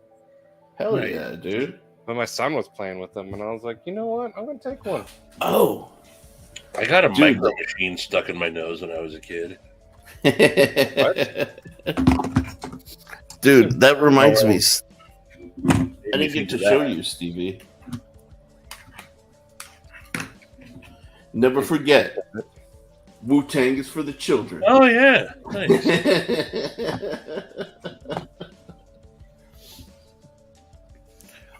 Hell Nice. yeah, dude. But my son was playing with them, and I was like, you know what? I'm gonna take one. Oh. I got a Dude. micro machine stuck in my nose when I was a kid. Dude, that reminds me. Made I me didn't get think to of show that. you, Stevie. Never forget, Wu-Tang is for the children. Oh yeah, nice.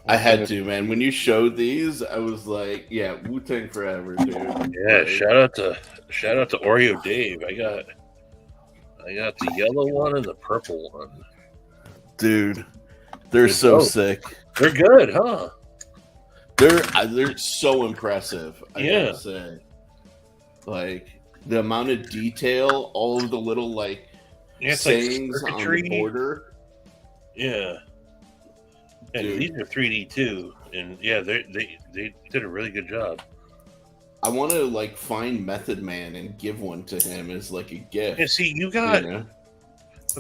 I had to, man. When you showed these, I was like, "Yeah, Wu-Tang forever, dude." Yeah, shout out to Oreo Dave. I got the yellow one and the purple one. Dude, they're so sick. They're good, huh? They're so impressive. I Yeah. gotta say, like the amount of detail, all of the little like Yeah, it's like sayings on the circuitry. border. Yeah. And Dude. these are 3D too, and yeah, they did a really good job. I want to like find Method Man and give one to him as like a gift. And see, you got you know?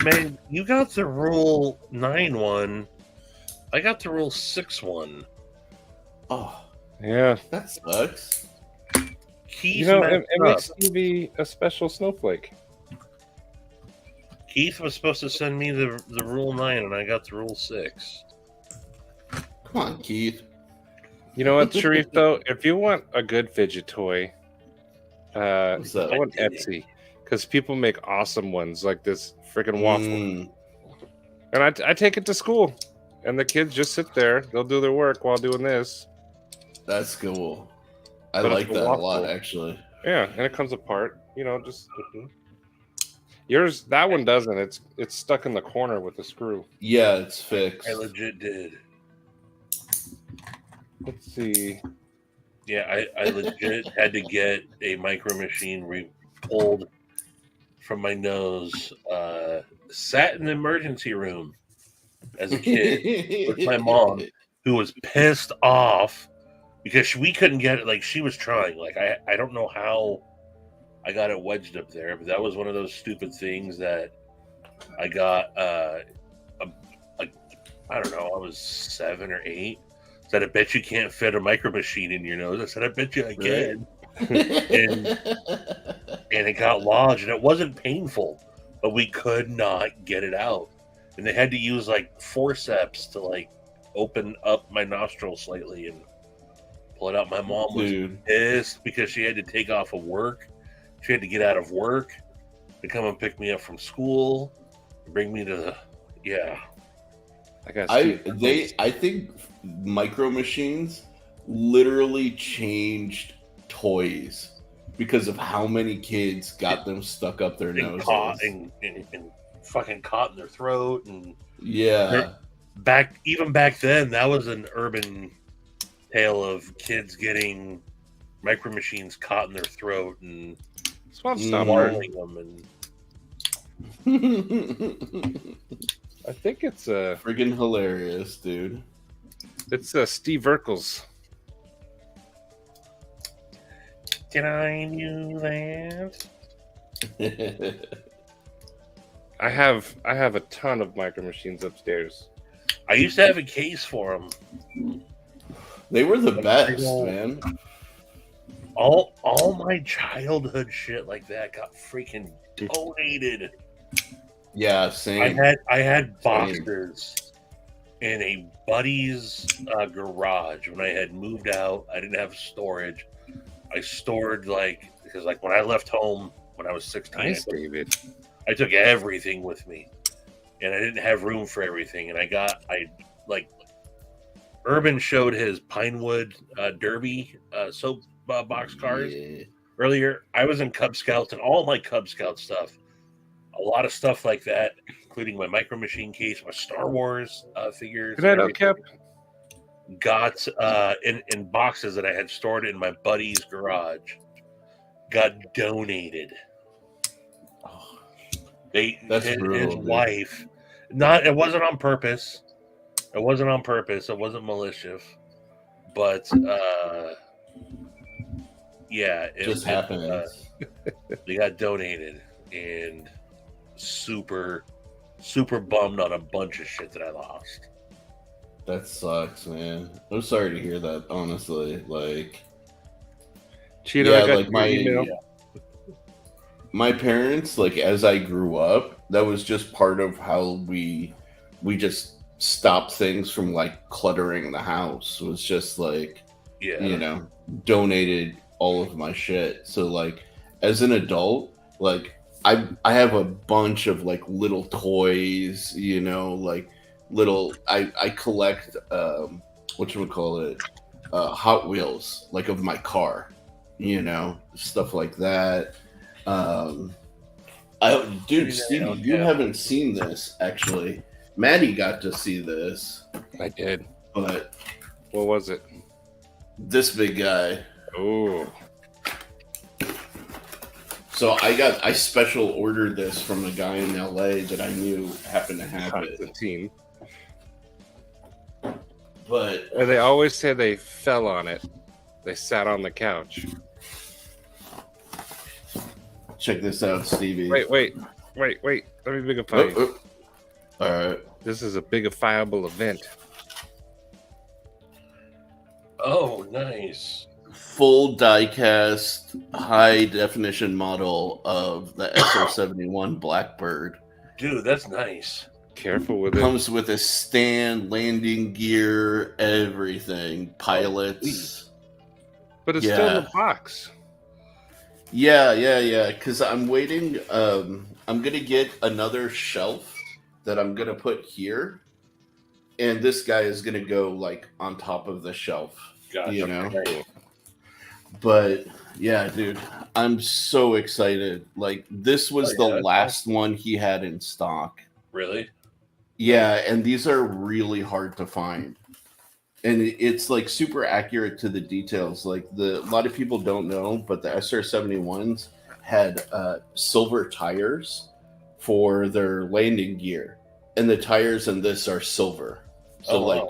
man, you got the Rule 9 one. I got the Rule 6 one. Oh, Yeah. that sucks. Keith, You know, it messed makes up. Stevie a special snowflake. Keith was supposed to send me the Rule 9, and I got the Rule 6. Come on, Keith. You know what, Sharif, though? If you want a good fidget toy, What's that? I want Etsy. Because people make awesome ones like this freaking waffle. Mm, And I take it to school. And the kids just sit there. They'll do their work while doing this. that's cool. I But like it's a that a lot, waffle. actually. Yeah, and it comes apart. You know, just yours. That one doesn't. It's stuck in the corner with the screw. Yeah, it's fixed. I legit did. Let's see. Yeah, I legit had to get a micro machine pulled from my nose. Sat in the emergency room as a kid with my mom, who was pissed off because we couldn't get it. Like, she was trying. Like, I don't know how I got it wedged up there, but that was one of those stupid things that I got. I don't know. I was 7 or 8. Said, I bet you can't fit a micro machine in your nose. I said, I bet you I can. And it got lodged, and it wasn't painful, but we could not get it out. And they had to use like forceps to like open up my nostril slightly and pull it out. My mom was Dude, pissed because she had to take off of work. She had to get out of work to come and pick me up from school, bring me to the I got. I think micro machines literally changed toys because of how many kids got them stuck up their and noses. caught and fucking caught in their throat. And Yeah, back then, that was an urban tale of kids getting micro machines caught in their throat and Swamp Mm. Stomper. swallowing them. And I think it's friggin' hilarious, dude. Steve Urkel's. did I do that? I have a ton of micro machines upstairs. I used to have a case for them. They were the best, know. man. All my childhood shit like that got freaking donated. Yeah, same. I had boxes in a buddy's garage when I had moved out. I didn't have storage. I stored because when I left home when I was 16, Nice, David. I took everything with me, and I didn't have room for everything. And Urban showed his Pinewood Derby soap box cars Yeah. earlier. I was in Cub Scouts, and all my Cub Scout stuff, a lot of stuff like that, including my Micro Machine case, my Star Wars figures. Good night, Cap. Got in boxes that I had stored in my buddy's garage. Got donated. Oh, His brutal, dude. wife. It wasn't on purpose. It wasn't on purpose. It wasn't malicious. But yeah, it just happens. They got donated, and super bummed on a bunch of shit that I lost. That sucks, man. I'm sorry to hear that, honestly. Cheeto, yeah, I got like your email. my parents, as I grew up, that was just part of how we just stopped things from cluttering the house. It was just donated all of my shit. So as an adult, I have a bunch of little toys, little I collect whatchamacallit, Hot Wheels, of my car, stuff like that. Dude, Stevie, you haven't seen this actually. Maddie got to see this, I did. but What was it? this big guy. Oh, So I special ordered this from a guy in LA that I knew happened to have it. Constantine. But And they always say they fell on it. They sat on the couch. check this out, Stevie. Wait. Let me bigify Oh, you. oh. All right. This is a bigifiable event. Oh, nice. Full die-cast, high-definition model of the SR-71 Blackbird. Dude, that's nice. Careful with it. Comes with a stand, landing gear, everything. Pilots. But it's still in Yeah. the box. Yeah. Because I'm waiting. I'm gonna get another shelf that I'm gonna put here, and this guy is gonna go on top of the shelf. Gotcha. You know? Right. But yeah, dude, I'm so excited. This was Oh, yeah, the that's last one he had in stock. Really? Yeah, and these are really hard to find. And it's super accurate to the details. A lot of people don't know, but the SR-71s had silver tires for their landing gear, and the tires in this are silver. So wow.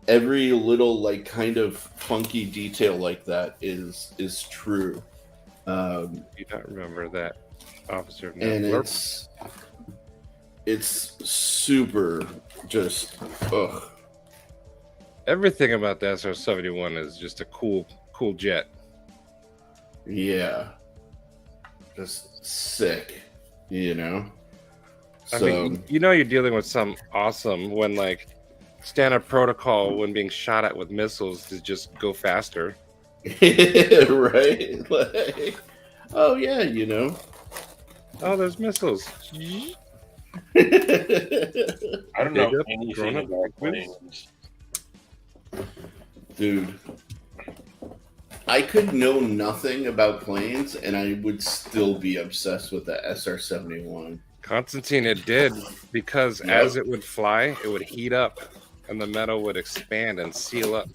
every little kind of funky detail like that is true. You don't remember that, Officer? And it's super just ugh. Everything about the SR-71 is just a cool jet. Yeah, just sick, I mean, you're dealing with some awesome when standard protocol when being shot at with missiles to just go faster. right? Oh yeah, Oh, there's missiles. I don't know Big up, anything grown up about liquids. planes. Dude, I could know nothing about planes, and I would still be obsessed with the SR-71. Constantine, it did, because Yep. as it would fly, it would heat up, and the metal would expand and seal up.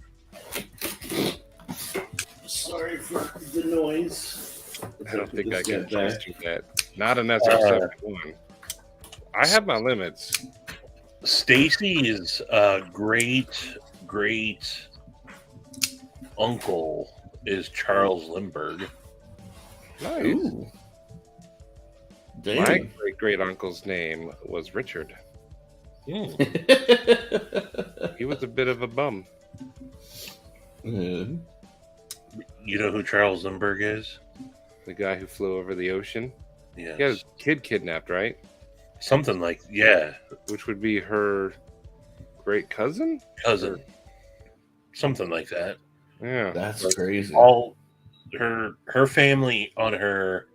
Sorry for the noise. I don't think I can Just get trust you that. Not an SR-71. I have my limits. Stacy's great uncle is Charles Lindbergh. Nice. Ooh. My Damn. great uncle's name was Richard. Hmm. He was a bit of a bum. Yeah. You know who Charles Lindbergh is? The guy who flew over the ocean. Yes. He had his kid kidnapped, right? Something like, yeah. Which would be her great cousin. Something like that. Yeah, That's crazy. All her family on her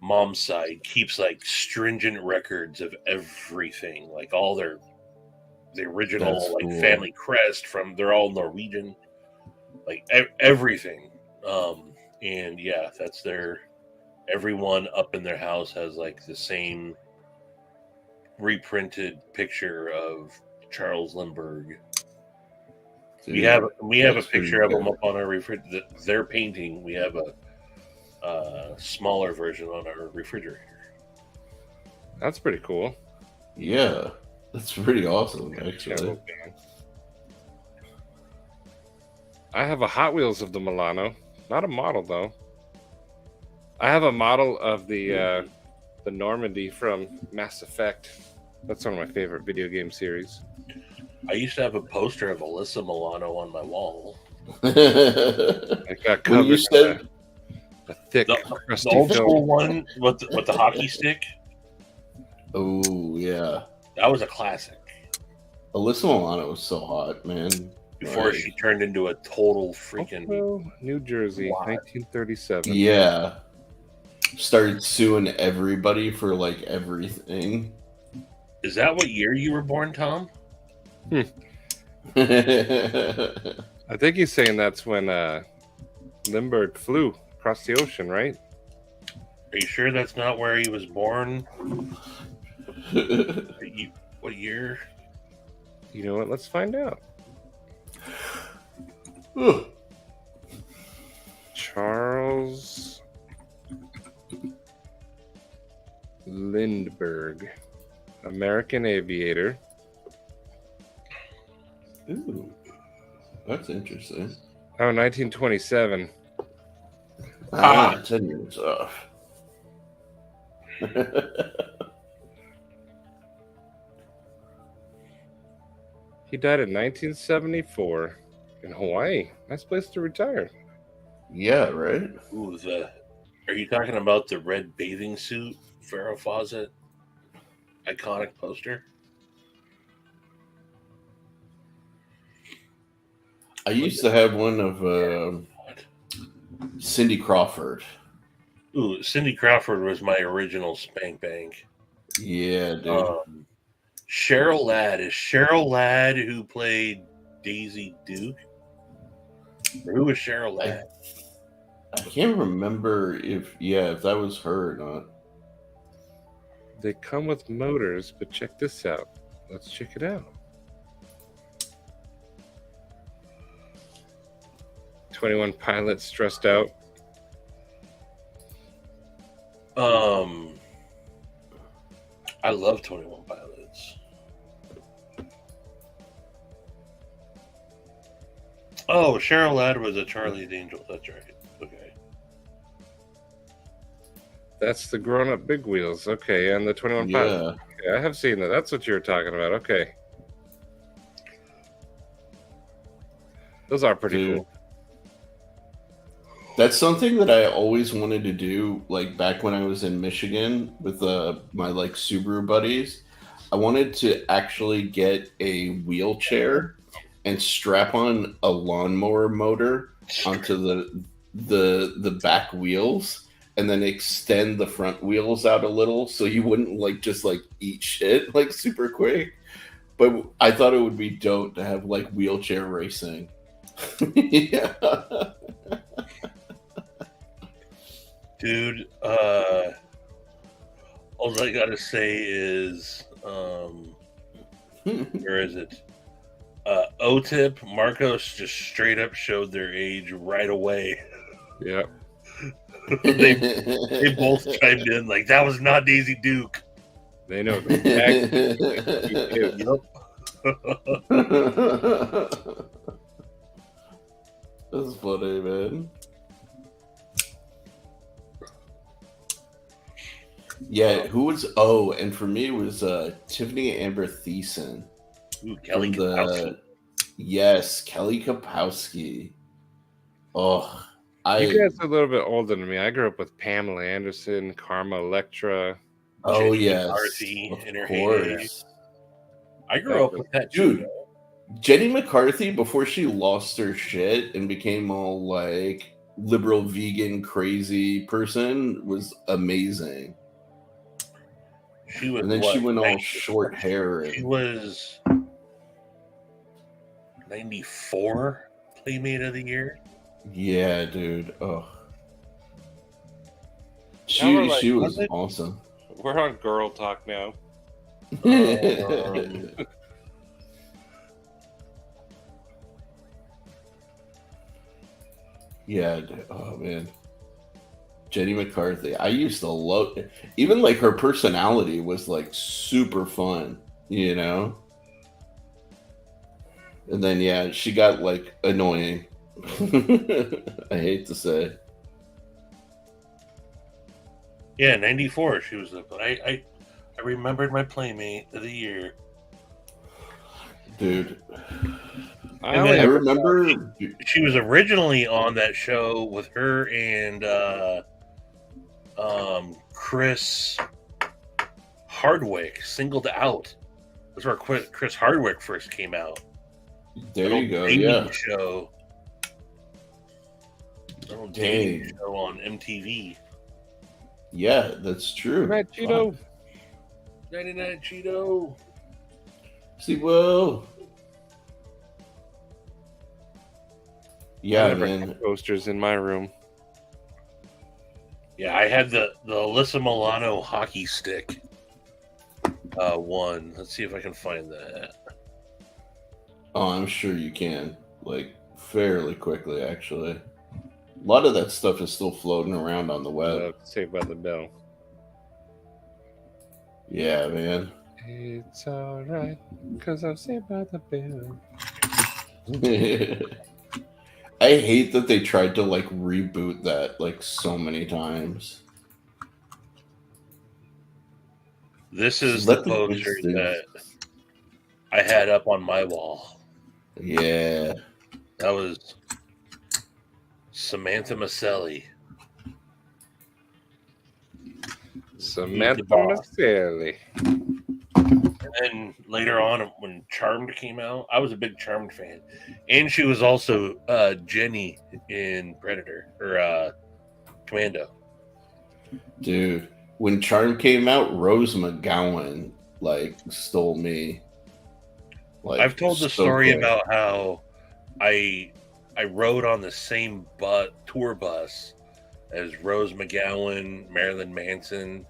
mom's side keeps like stringent records of everything, like all the original That's like cool. family crest from, they're all Norwegian, like everything. And yeah, that's everyone up in their house has like the same reprinted picture of Charles Lindbergh. Dude, we have a that's pretty picture of them good. up on our refrigerator. Their painting. We have a smaller version on our refrigerator. that's pretty cool. Yeah, that's pretty awesome, actually. Channel band. I have a Hot Wheels of the Milano, not a model though. I have a model of the Normandy from Mass Effect. That's one of my favorite video game series. I used to have a poster of Alyssa Milano on my wall. It got When covered you said in a thick, The crusty old film. school one with the hockey stick. oh yeah, That was a classic. Alyssa Milano was so hot, man. Before Right. she turned into a total freaking. Buffalo, New Jersey, Wow. 1937. Yeah, started suing everybody for like everything. Is that what year you were born, Tom? I think he's saying that's when Lindbergh flew across the ocean, right? Are you sure that's not where he was born? What year? You know what? Let's find out. Charles Lindbergh, American aviator. Ooh, that's interesting. Oh, 1927. 10 years off. He died in 1974 in Hawaii. Nice place to retire. Yeah, right? Ooh, are you talking about the red bathing suit Farrah Fawcett iconic poster? I used to have one of Cindy Crawford. Ooh, Cindy Crawford was my original spank bank. Yeah, dude. Cheryl Ladd. Is Cheryl Ladd who played Daisy Duke? Or who was Cheryl Ladd? I can't remember if that was her or not. They come with motors, but check this out. Let's check it out. 21 Pilots stressed out. I love 21 Pilots. Oh, Cheryl Ladd was a Charlie's Angel. That's right. Okay. That's the grown-up big wheels. Okay, and the 21 Pilots. Yeah. Okay, I have seen that. That's what you were talking about. Okay. Those are pretty Dude. cool. That's something that I always wanted to do, like back when I was in Michigan with my like Subaru buddies. I wanted to actually get a wheelchair and strap on a lawnmower motor onto the back wheels and then extend the front wheels out a little so you wouldn't like just like eat shit like super quick. But I thought it would be dope to have like wheelchair racing. Yeah. Dude, all I gotta say is, where is it? O-Tip, Marcos just straight up showed their age right away. Yeah. They both chimed in like, that was not Daisy Duke. They know exactly. That's funny, man. Yeah, who was? Oh, and for me it was Tiffany Amber Thiessen. Ooh, Kelly From Kapowski. Yes, Kelly Kapowski. Oh, You guys are a little bit older than me. I grew up with Pamela Anderson, Karma Electra. Oh Jenny yes, McCarthy of in her course. I grew up with that Dude. too. Jenny McCarthy, before she lost her shit and became all like liberal, vegan, crazy person, was amazing. She was, And then she went all short hair. She And, was 94 Playmate of the Year. yeah, dude. Oh, Now we're like, she was was it? awesome. We're on girl talk now. Yeah. Oh man, Jenny McCarthy. I used to love. Even like her personality was like super fun, you know. And then yeah, she got like annoying. I hate to say. Yeah, 94. She was the. I remembered my Playmate of the Year. Dude, I And only then- I ever remember. She was originally on that show with her and Chris Hardwick, Singled Out. That's where Chris Hardwick first came out. There Little you go. dating Yeah. show. Little dating show on MTV. Yeah, that's true. Right, Cheeto. 99 Cheeto. See, whoa. Yeah, I never man. had posters in my room. Yeah, I had the Alyssa Milano hockey stick one. Let's see if I can find that. Oh, I'm sure you can. Like, fairly quickly, actually. A lot of that stuff is still floating around on the web. Saved by the Bell. Yeah, man. It's alright, because I'm saved by the bell. I hate that they tried to, like, reboot that, like, so many times. This is Let the the poster kids do. that I had up on my wall. Yeah. That was Samantha Maselli. Samantha boss. Maselli. And then later on, when Charmed came out, I was a big Charmed fan. And she was also Jenny in Predator, or Commando. Dude, when Charm came out, Rose McGowan, like, stole me. Like, I've told the so story quick. about how I rode on the same tour bus as Rose McGowan, Marilyn Manson,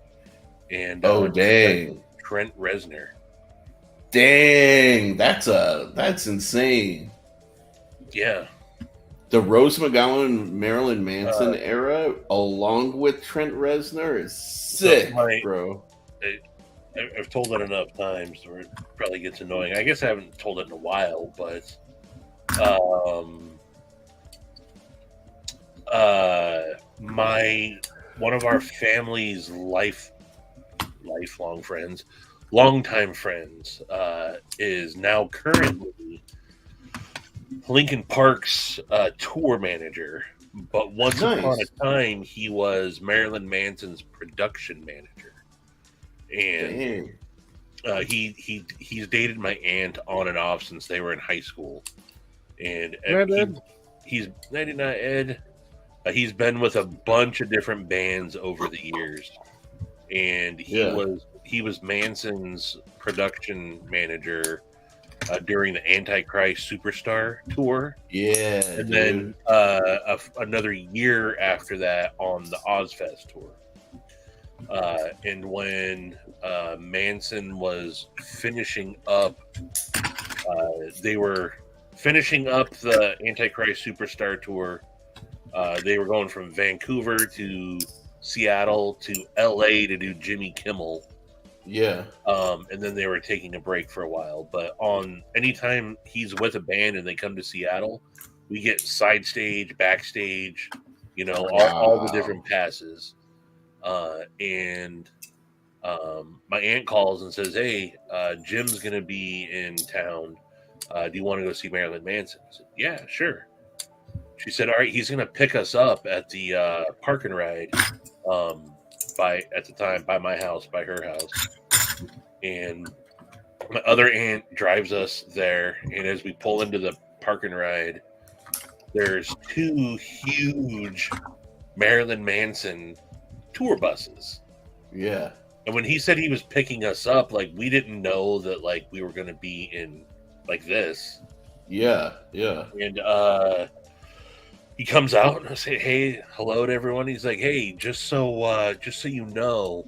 and Oh, dang. Trent Reznor. Dang, that's insane. Yeah, The Rose McGowan Marilyn Manson era, along with Trent Reznor, is sick, bro. I've told it enough times where it probably gets annoying. I guess I haven't told it in a while, but one of our family's lifelong friends, longtime friends, is now currently Linkin Park's tour manager. But once upon a time, he was Marilyn Manson's production manager, and he's dated my aunt on and off since they were in high school. And he's 99 Ed. He's been with a bunch of different bands over the years, and he was Manson's production manager during the Antichrist Superstar tour. Yeah, and then another year after that on the Ozfest tour. And when Manson was finishing up, they were finishing up the Antichrist Superstar tour. They were going from Vancouver to Seattle to LA to do Jimmy Kimmel. Yeah. And then they were taking a break for a while. But anytime he's with a band and they come to Seattle, we get side stage, backstage, all the different passes. And my aunt calls and says, "Hey, Jim's going to be in town. Do you want to go see Marilyn Manson?" I said, "Yeah, sure." She said, "All right, he's going to pick us up at the park and ride by my house, by her house." And my other aunt drives us there, and as we pull into the park and ride, there's 2 huge Marilyn Manson tour buses. Yeah. And when he said he was picking us up, like, we didn't know that, like, we were going to be in, like, this. Yeah. Yeah. And he comes out and I say, "Hey, hello to everyone." He's like, "Hey, just so you know,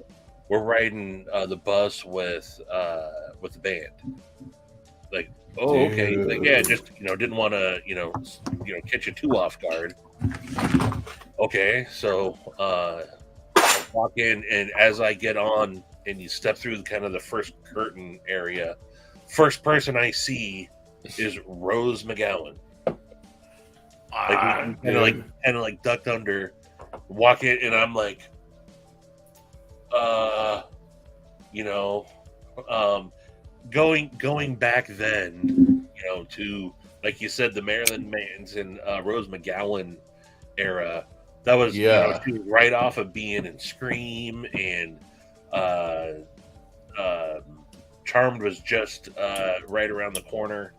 we're riding the bus with the band." Like, oh, okay. Like, yeah, just didn't want to catch you too off guard. Okay, so I walk in, and as I get on, and you step through kind of the first curtain area, first person I see is Rose McGowan. Like, kind of like ducked under, walk in, and I'm like, going back then, to, like you said, the Marilyn Manson, Rose McGowan era. That was, she was right off of being in Scream, and Charmed was just right around the corner,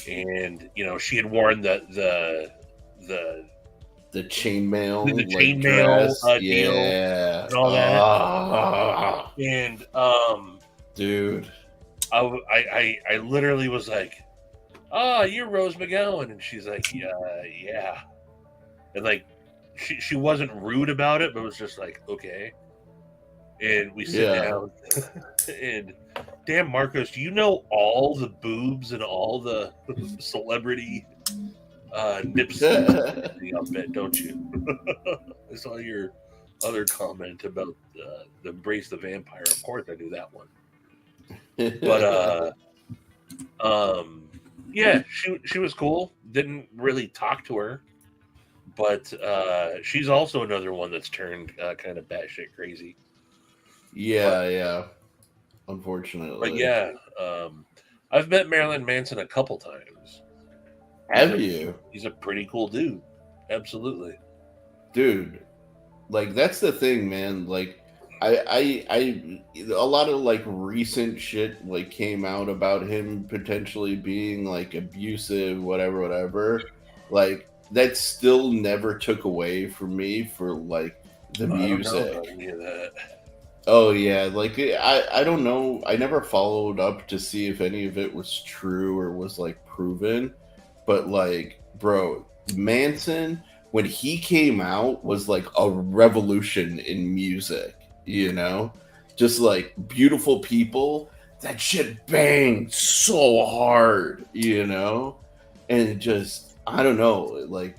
and she had worn the chainmail deal, and all that. And dude, I literally was like, "Oh, you're Rose McGowan," and she's like, "Yeah," and like she wasn't rude about it, but it was just like, okay. And we sit down, and damn, Marcos, do you know all the boobs and all the celebrity nips? I bet, don't you? I saw your other comment about the Embrace the Vampire. Of course, I knew that one. But yeah, she was cool. Didn't really talk to her, but she's also another one that's turned kind of batshit crazy. Yeah. Unfortunately. But yeah, I've met Marilyn Manson a couple times. Have you? He's a pretty cool dude. Absolutely. Dude, like, that's the thing, man. Like, I a lot of like recent shit like came out about him potentially being like abusive, whatever. Like, that still never took away from me for like the music. I don't know about any of that. Oh yeah, like I don't know. I never followed up to see if any of it was true or was like proven. But like, bro, Manson, when he came out, was like a revolution in music, Just like Beautiful People, that shit banged so hard, And just, I don't know, like,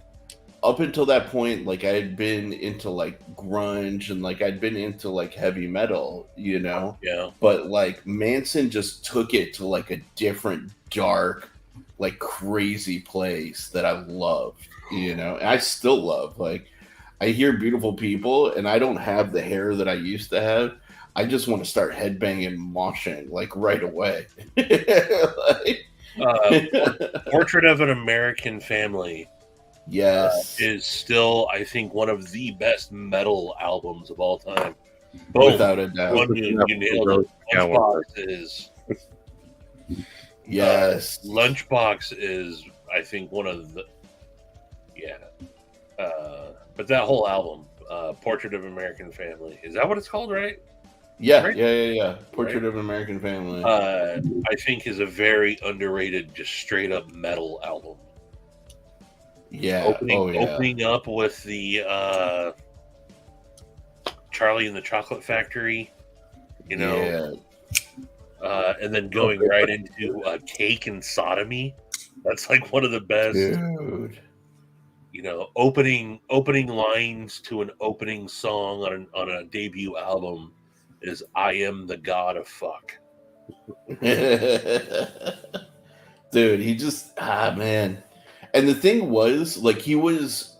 up until that point, like, I had been into like grunge and like I'd been into like heavy metal, Yeah. But like Manson just took it to like a different dark, like crazy place that I loved, and I still love. Like, I hear Beautiful People and I don't have the hair that I used to have. I just want to start headbanging and moshing like right away. Portrait of an American Family. Yes, is still, I think, one of the best metal albums of all time. Without a doubt. You nailed it. Lunchbox is. Yes. Lunchbox is, I think, one of the. Yeah. But that whole album, Portrait of an American Family, is that what it's called, right? Yeah, right? Yeah. Portrait of an American Family. I think is a very underrated, just straight up metal album. Yeah. Opening up with the Charlie and the Chocolate Factory, Yeah. And then going right into Cake and Sodomy. That's like one of the best. Dude. Opening lines to an opening song on a debut album is "I am the God of Fuck." Dude, he just man. And the thing was, like, it was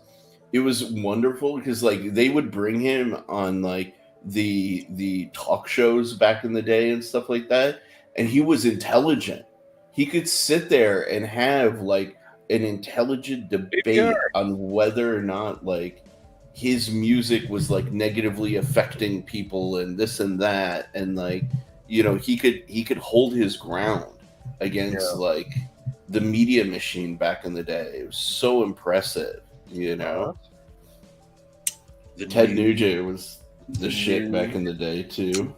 wonderful because like they would bring him on like the talk shows back in the day and stuff like that, and he was intelligent. He could sit there and have like an intelligent debate on whether or not like his music was like negatively affecting people and this and that, and like you know, he could hold his ground against like the media machine back in the day. It was so impressive, you know. Ted Nugent was the shit back in the day too.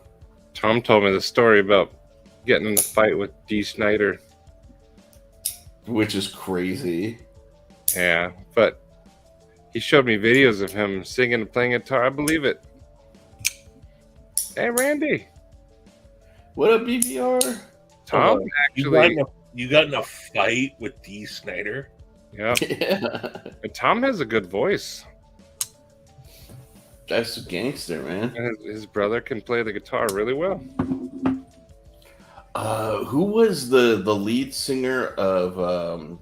Tom told me the story about getting in a fight with Dee Snider. Which is crazy. Yeah, but he showed me videos of him singing and playing guitar. I believe it. Hey, Randy. What up, BBR? Tom, actually. You got in a fight with Dee Snider? Yeah. And Tom has a good voice. That's a gangster, man. And his brother can play the guitar really well. Who was the lead singer of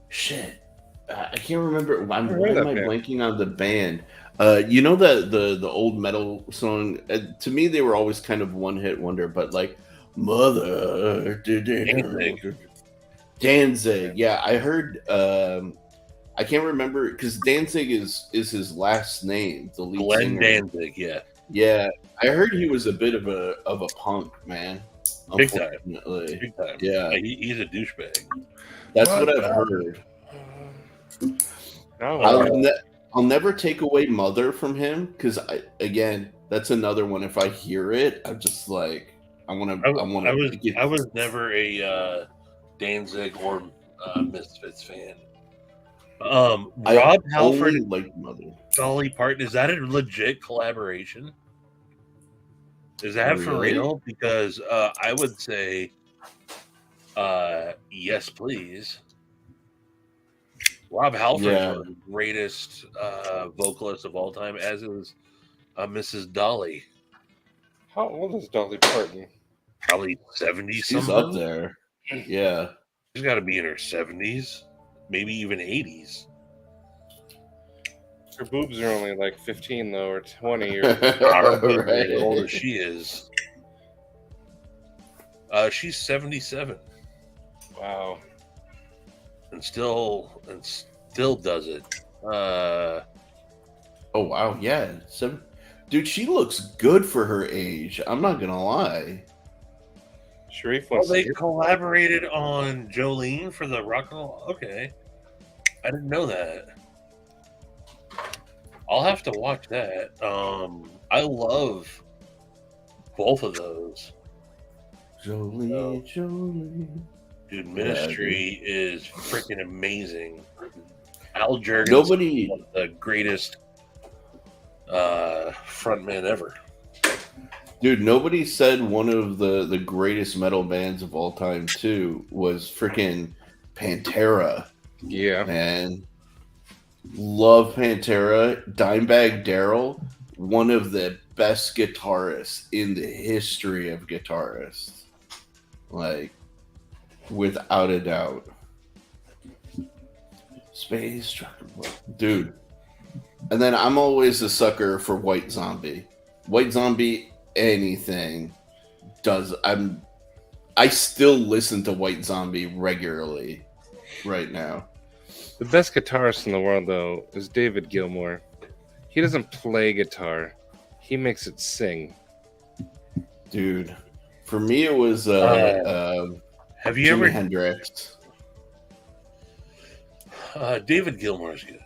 shit? I can't remember. Why am I blanking on the band? You know the old metal song? To me, they were always kind of one hit wonder, but like Mother Danzig. Yeah, I heard. I can't remember because Danzig is his last name. The lead Glenn singer. Danzig, yeah. Yeah, I heard he was a bit of a punk, man. Big time. Big time. Yeah, he's a douchebag. That's what I've heard. I'll never take away Mother from him because again, that's another one. If I hear it, I'm just like, I want to. I was never a Danzig or Misfits fan. Rob Halford, like Mother. Dolly Parton. Is that a legit collaboration? Is that for real? Because I would say, yes, please. Rob Halford is one of the greatest vocalists of all time, as is Mrs. Dolly. How old is Dolly Parton? Probably 70 She's something. up there. Yeah. She's got to be in her 70s, maybe even 80s. Her boobs are only like 15 though, or 20. Or I don't know how old she is. She's 77. Wow. And still does it. Oh wow, yeah. Dude, she looks good for her age. I'm not gonna lie. Sharif Well, they collaborated on Jolene for the rock and roll. Okay, I didn't know that. I'll have to watch that. I love both of those. Jolene. Dude, Ministry is freaking amazing. Al Jurgens, one of the greatest frontman ever. Dude, nobody said one of the greatest metal bands of all time too was freaking Pantera. Yeah, man, love Pantera. Dimebag Darrell, one of the best guitarists in the history of guitarists, like without a doubt. Space Trucker, dude. And then I'm always a sucker for White Zombie. White Zombie, anything does. I still listen to White Zombie regularly right now. The best guitarist in the world, though, is David Gilmour. He doesn't play guitar; he makes it sing. Dude, for me, it was have you Jimi ever Hendrix? David Gilmour is good.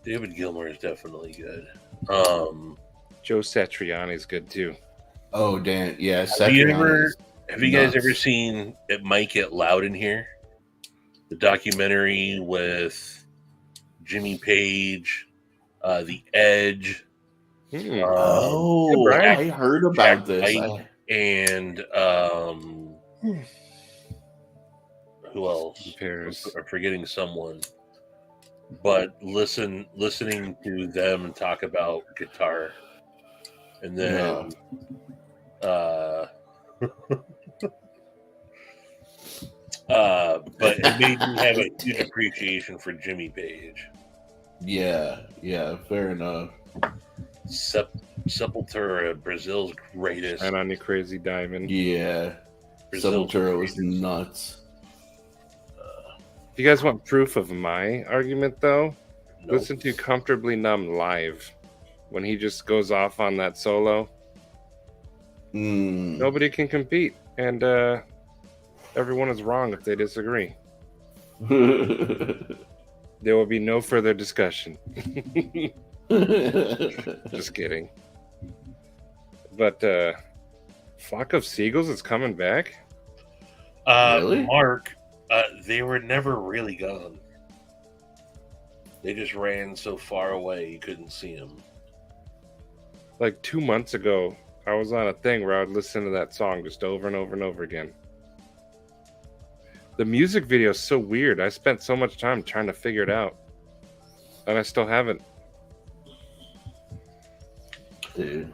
David Gilmour is definitely good. Joe Satriani's good too. Oh, Dan, yeah. Have you guys ever seen It Might Get Loud in Here? The documentary with Jimmy Page, The Edge. I heard about this. And who else? I'm forgetting someone. But listening to them talk about guitar, and then but it made me have a huge appreciation for Jimmy Page. Yeah, fair enough. Sepultura, Brazil's greatest. And on You Crazy Diamond. Yeah, Sepultura was nuts. If you guys want proof of my argument, though, listen to Comfortably Numb live when he just goes off on that solo. Nobody can compete, and everyone is wrong if they disagree. There will be no further discussion. Just kidding. But Flock of Seagulls is coming back? Really? Mark, they were never really gone. They just ran so far away you couldn't see them. Like 2 months ago, I was on a thing where I would listen to that song just over and over and over again. The music video is so weird. I spent so much time trying to figure it out. And I still haven't. Dude.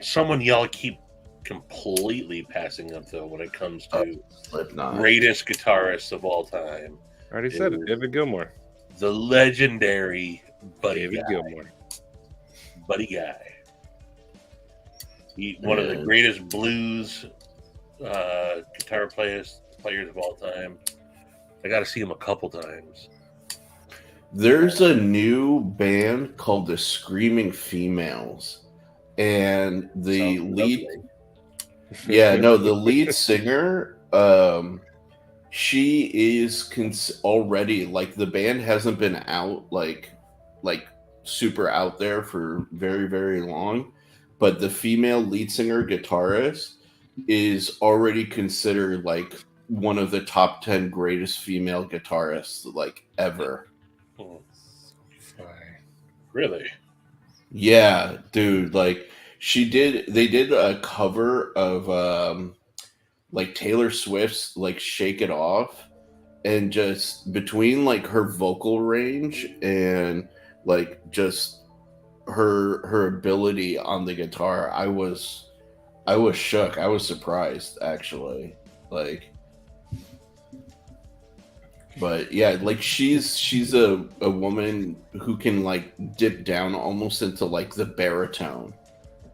Someone y'all keep completely passing up, though, when it comes to Slipknot. greatest guitarists of all time. I already said it. David Gilmour. The legendary Buddy David Guy. Gilmour. Buddy Guy. One of the greatest blues guitar players of all time. I got to see him a couple times. There's a new band called the Screaming Females, and the Sounds lead, lovely. the lead singer, she is already, like, the band hasn't been out like super out there for very, very long, but the female lead singer guitarist is already considered like one of the top 10 greatest female guitarists like ever. Really? Yeah, dude, like they did a cover of like Taylor Swift's like Shake It Off, and just between like her vocal range and like just her ability on the guitar, I was shook. I was surprised, actually. Like, but yeah, like she's a woman who can like dip down almost into like the baritone,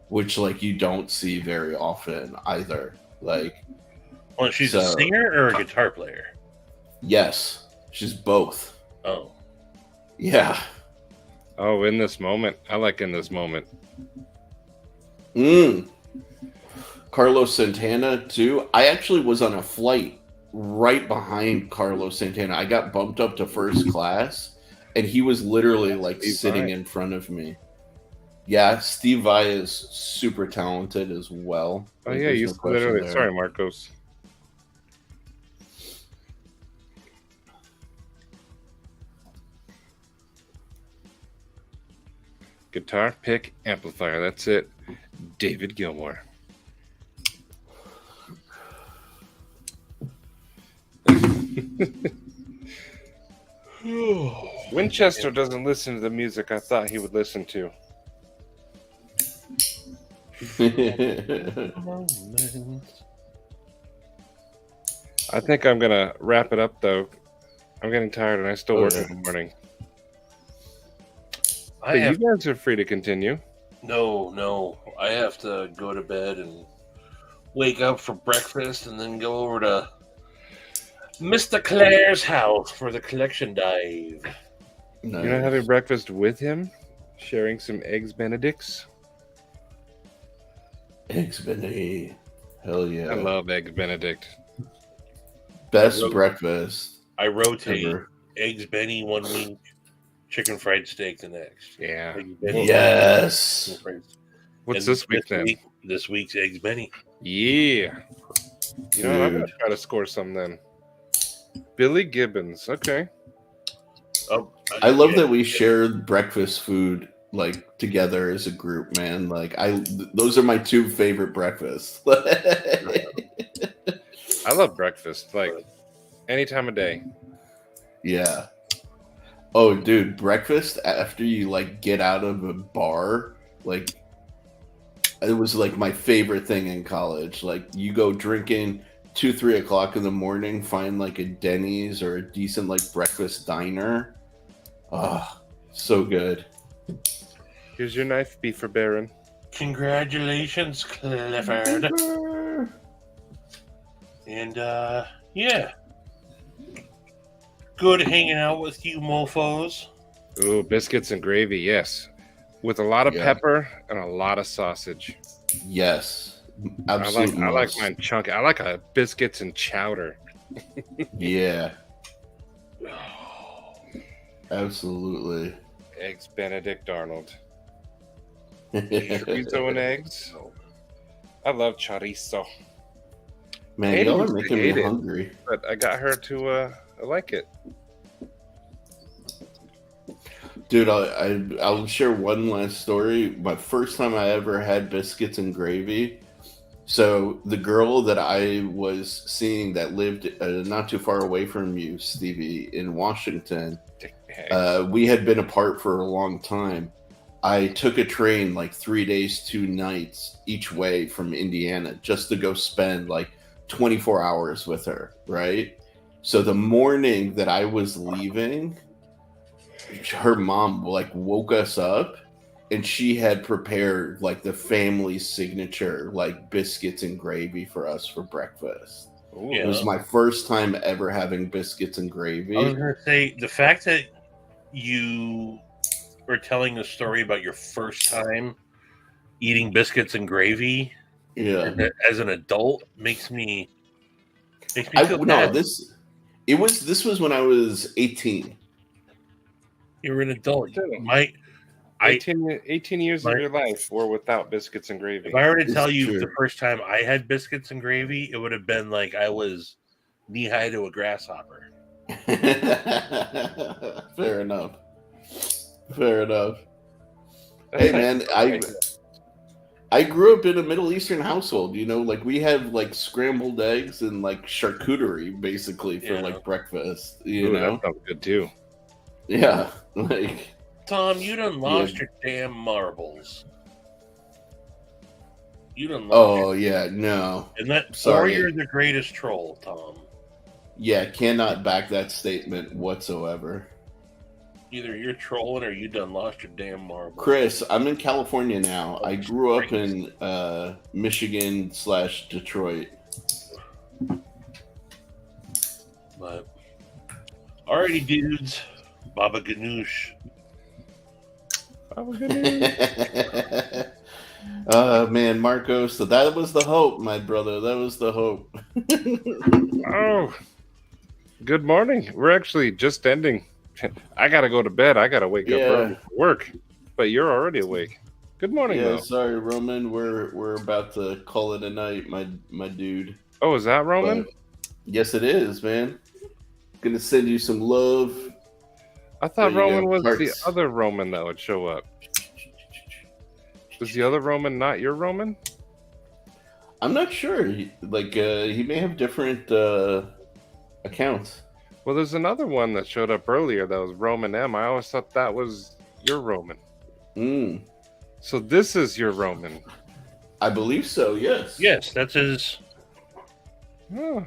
which like you don't see very often either. Like, Well, she's a singer or a guitar player? Yes, she's both. Oh. Yeah. Oh, In This Moment. I like In This Moment. Carlos Santana too. I actually was on a flight right behind Carlos Santana. I got bumped up to first class, and he was literally like Steve sitting Vai. in front of me. Yeah, Steve Vai is super talented as well. Oh, Like, yeah, there's you no question literally. there. Sorry, Marcos. Guitar, pick, amplifier. That's it. David Gilmour. Winchester doesn't listen to the music I thought he would listen to. I think I'm going to wrap it up, though. I'm getting tired and I still work in the morning. But you guys are free to continue. No. I have to go to bed and wake up for breakfast and then go over to Mr. Claire's house for the collection dive. Nice. You're not having breakfast with him? Sharing some Eggs Benedicts? Eggs Benedict. Hell yeah. I love Eggs Benedict. Best breakfast. I rotate ever. Eggs Benny 1 week, chicken fried steak the next. Yeah. Eggs Benny, Yes. chicken fried- What's and this week then? This week's Eggs Benny. Yeah. You know, I'm going Dude. to try to score some then. Billy Gibbons. Okay. Oh, I love that we share breakfast food like together as a group, man. Like those are my two favorite breakfasts. I love breakfast. Like, any time of day. Yeah. Oh, dude, breakfast after you like get out of a bar, like it was like my favorite thing in college. Like you go drinking 2-3 o'clock in the morning, find like a Denny's or a decent like breakfast diner. Oh, so good. Here's your knife, Beefer Baron. Congratulations, Clifford. And yeah. Good hanging out with you mofos. Ooh, biscuits and gravy, yes. With a lot of Yeah. pepper and a lot of sausage. Yes, I absolute like must. mine chunky. I like a biscuits and chowder. Yeah, absolutely. Eggs Benedict Arnold. Chorizo and eggs. I love chorizo. Man, Katie y'all are used to making me hate it. hungry. But I got her to like it. Dude, I'll share one last story. My first time I ever had biscuits and gravy. So the girl that I was seeing that lived not too far away from you, Stevie, in Washington, we had been apart for a long time. I took a train like 3 days, 2 nights each way from Indiana just to go spend like 24 hours with her, right? So the morning that I was leaving, her mom like woke us up and she had prepared like the family signature like biscuits and gravy for us for breakfast. Ooh. It was my first time ever having biscuits and gravy. I was going to say, the fact that you were telling a story about your first time eating biscuits and gravy Yeah. as an adult makes me feel No, bad. this was when I was 18. You're an adult. Too. 18 years of your life were without biscuits and gravy. If I were to It's tell you true. the first time I had biscuits and gravy, it would have been like I was knee high to a grasshopper. Fair enough. Fair enough. Hey man, I grew up in a Middle Eastern household, you know, like we have like scrambled eggs and like charcuterie basically for Yeah. like breakfast, Ooh, you know? that sounds good too. Yeah. Like Tom, you done lost your damn marbles. You done lost oh yeah, no. and that Sorry. or you're the greatest troll, Tom. Yeah, cannot back that statement whatsoever. Either you're trolling or you done lost your damn marbles. Chris, I'm in California now. I grew up in Michigan / Detroit. But alrighty, dudes. Baba Ganoush. Man, Marcos, so that was the hope, my brother. That was the hope. Oh, good morning. We're actually just ending. I gotta go to bed. I gotta wake up early for work. But you're already awake. Good morning, Yeah, though. sorry, Roman. We're about to call it a night, my dude. Oh, is that Roman? But yes, it is, man. Gonna send you some love. I thought there you Roman go. was the Hearts. other Roman that would show up. Was the other Roman not your Roman? I'm not sure. He may have different accounts. Well, there's another one that showed up earlier that was Roman M. I always thought that was your Roman. Mm, So this is your Roman. I believe so. Yes. Yes, that's his. Oh,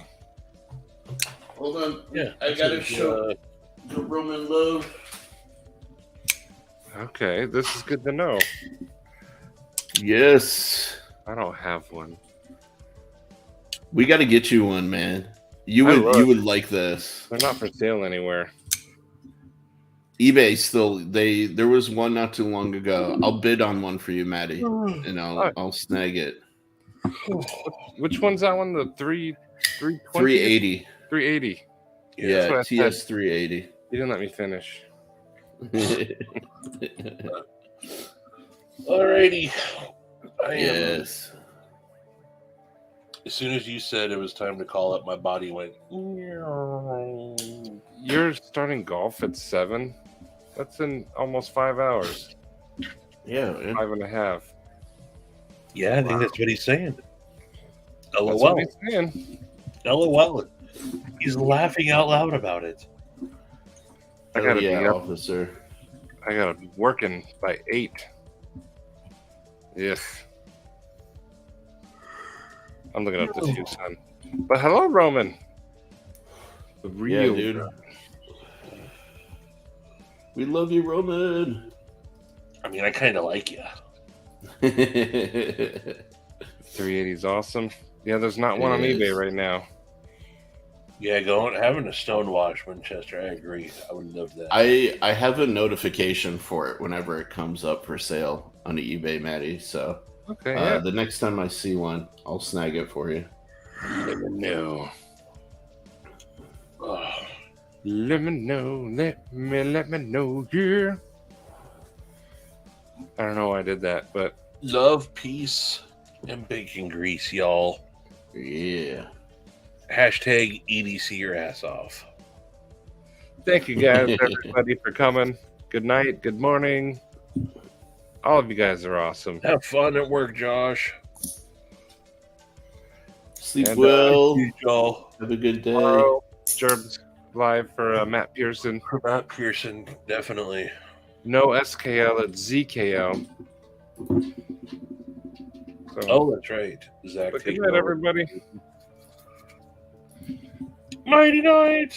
Hold on. Yeah, I that's gotta his, show the Roman love. okay. This is good to know. Yes. I don't have one. We got to get you one, man. You I would love you would like this. They're not for sale anywhere. eBay still there was one not too long ago. I'll bid on one for you, Maddie, and I'll snag it. Which one's that one? The 320? 380. 380. Yeah, That's what I said. TS 380. You didn't let me finish. Alrighty. I am. Yes. As soon as you said it was time to call it, my body went. You're starting golf at 7? That's in almost 5 hours. Yeah, man. 5.5. Yeah, I think that's what he's saying. That's LOL. what he's saying. LOL. He's laughing out loud about it. I gotta yeah, be up. officer. I gotta be working by 8. Yes. I'm looking up this you, son. But hello, Roman. The real Yeah, dude. We love you, Roman. I mean, I kind of like you. 380 is awesome. Yeah, there's not one on It eBay is. right now. Yeah, having a Stonewash Winchester, I agree. I would love that. I have a notification for it whenever it comes up for sale on eBay, Maddie. So Okay, yeah. The next time I see one, I'll snag it for you. Let me know. Oh, Let me know. Let me know. Yeah. I don't know why I did that, but love, peace, and bacon grease, y'all. Yeah. Hashtag EDC your ass off. thank you guys, everybody, for coming. Good night. Good morning. All of you guys are awesome. Have fun at work, Josh. Sleep And, well. Y'all. Have a good day. Tomorrow, Gerb's live for Matt Pearson. Matt Pearson, definitely. No SKL, it's ZKL. So, Oh, that's right. Zach. but good taking night, over. everybody. Mighty night.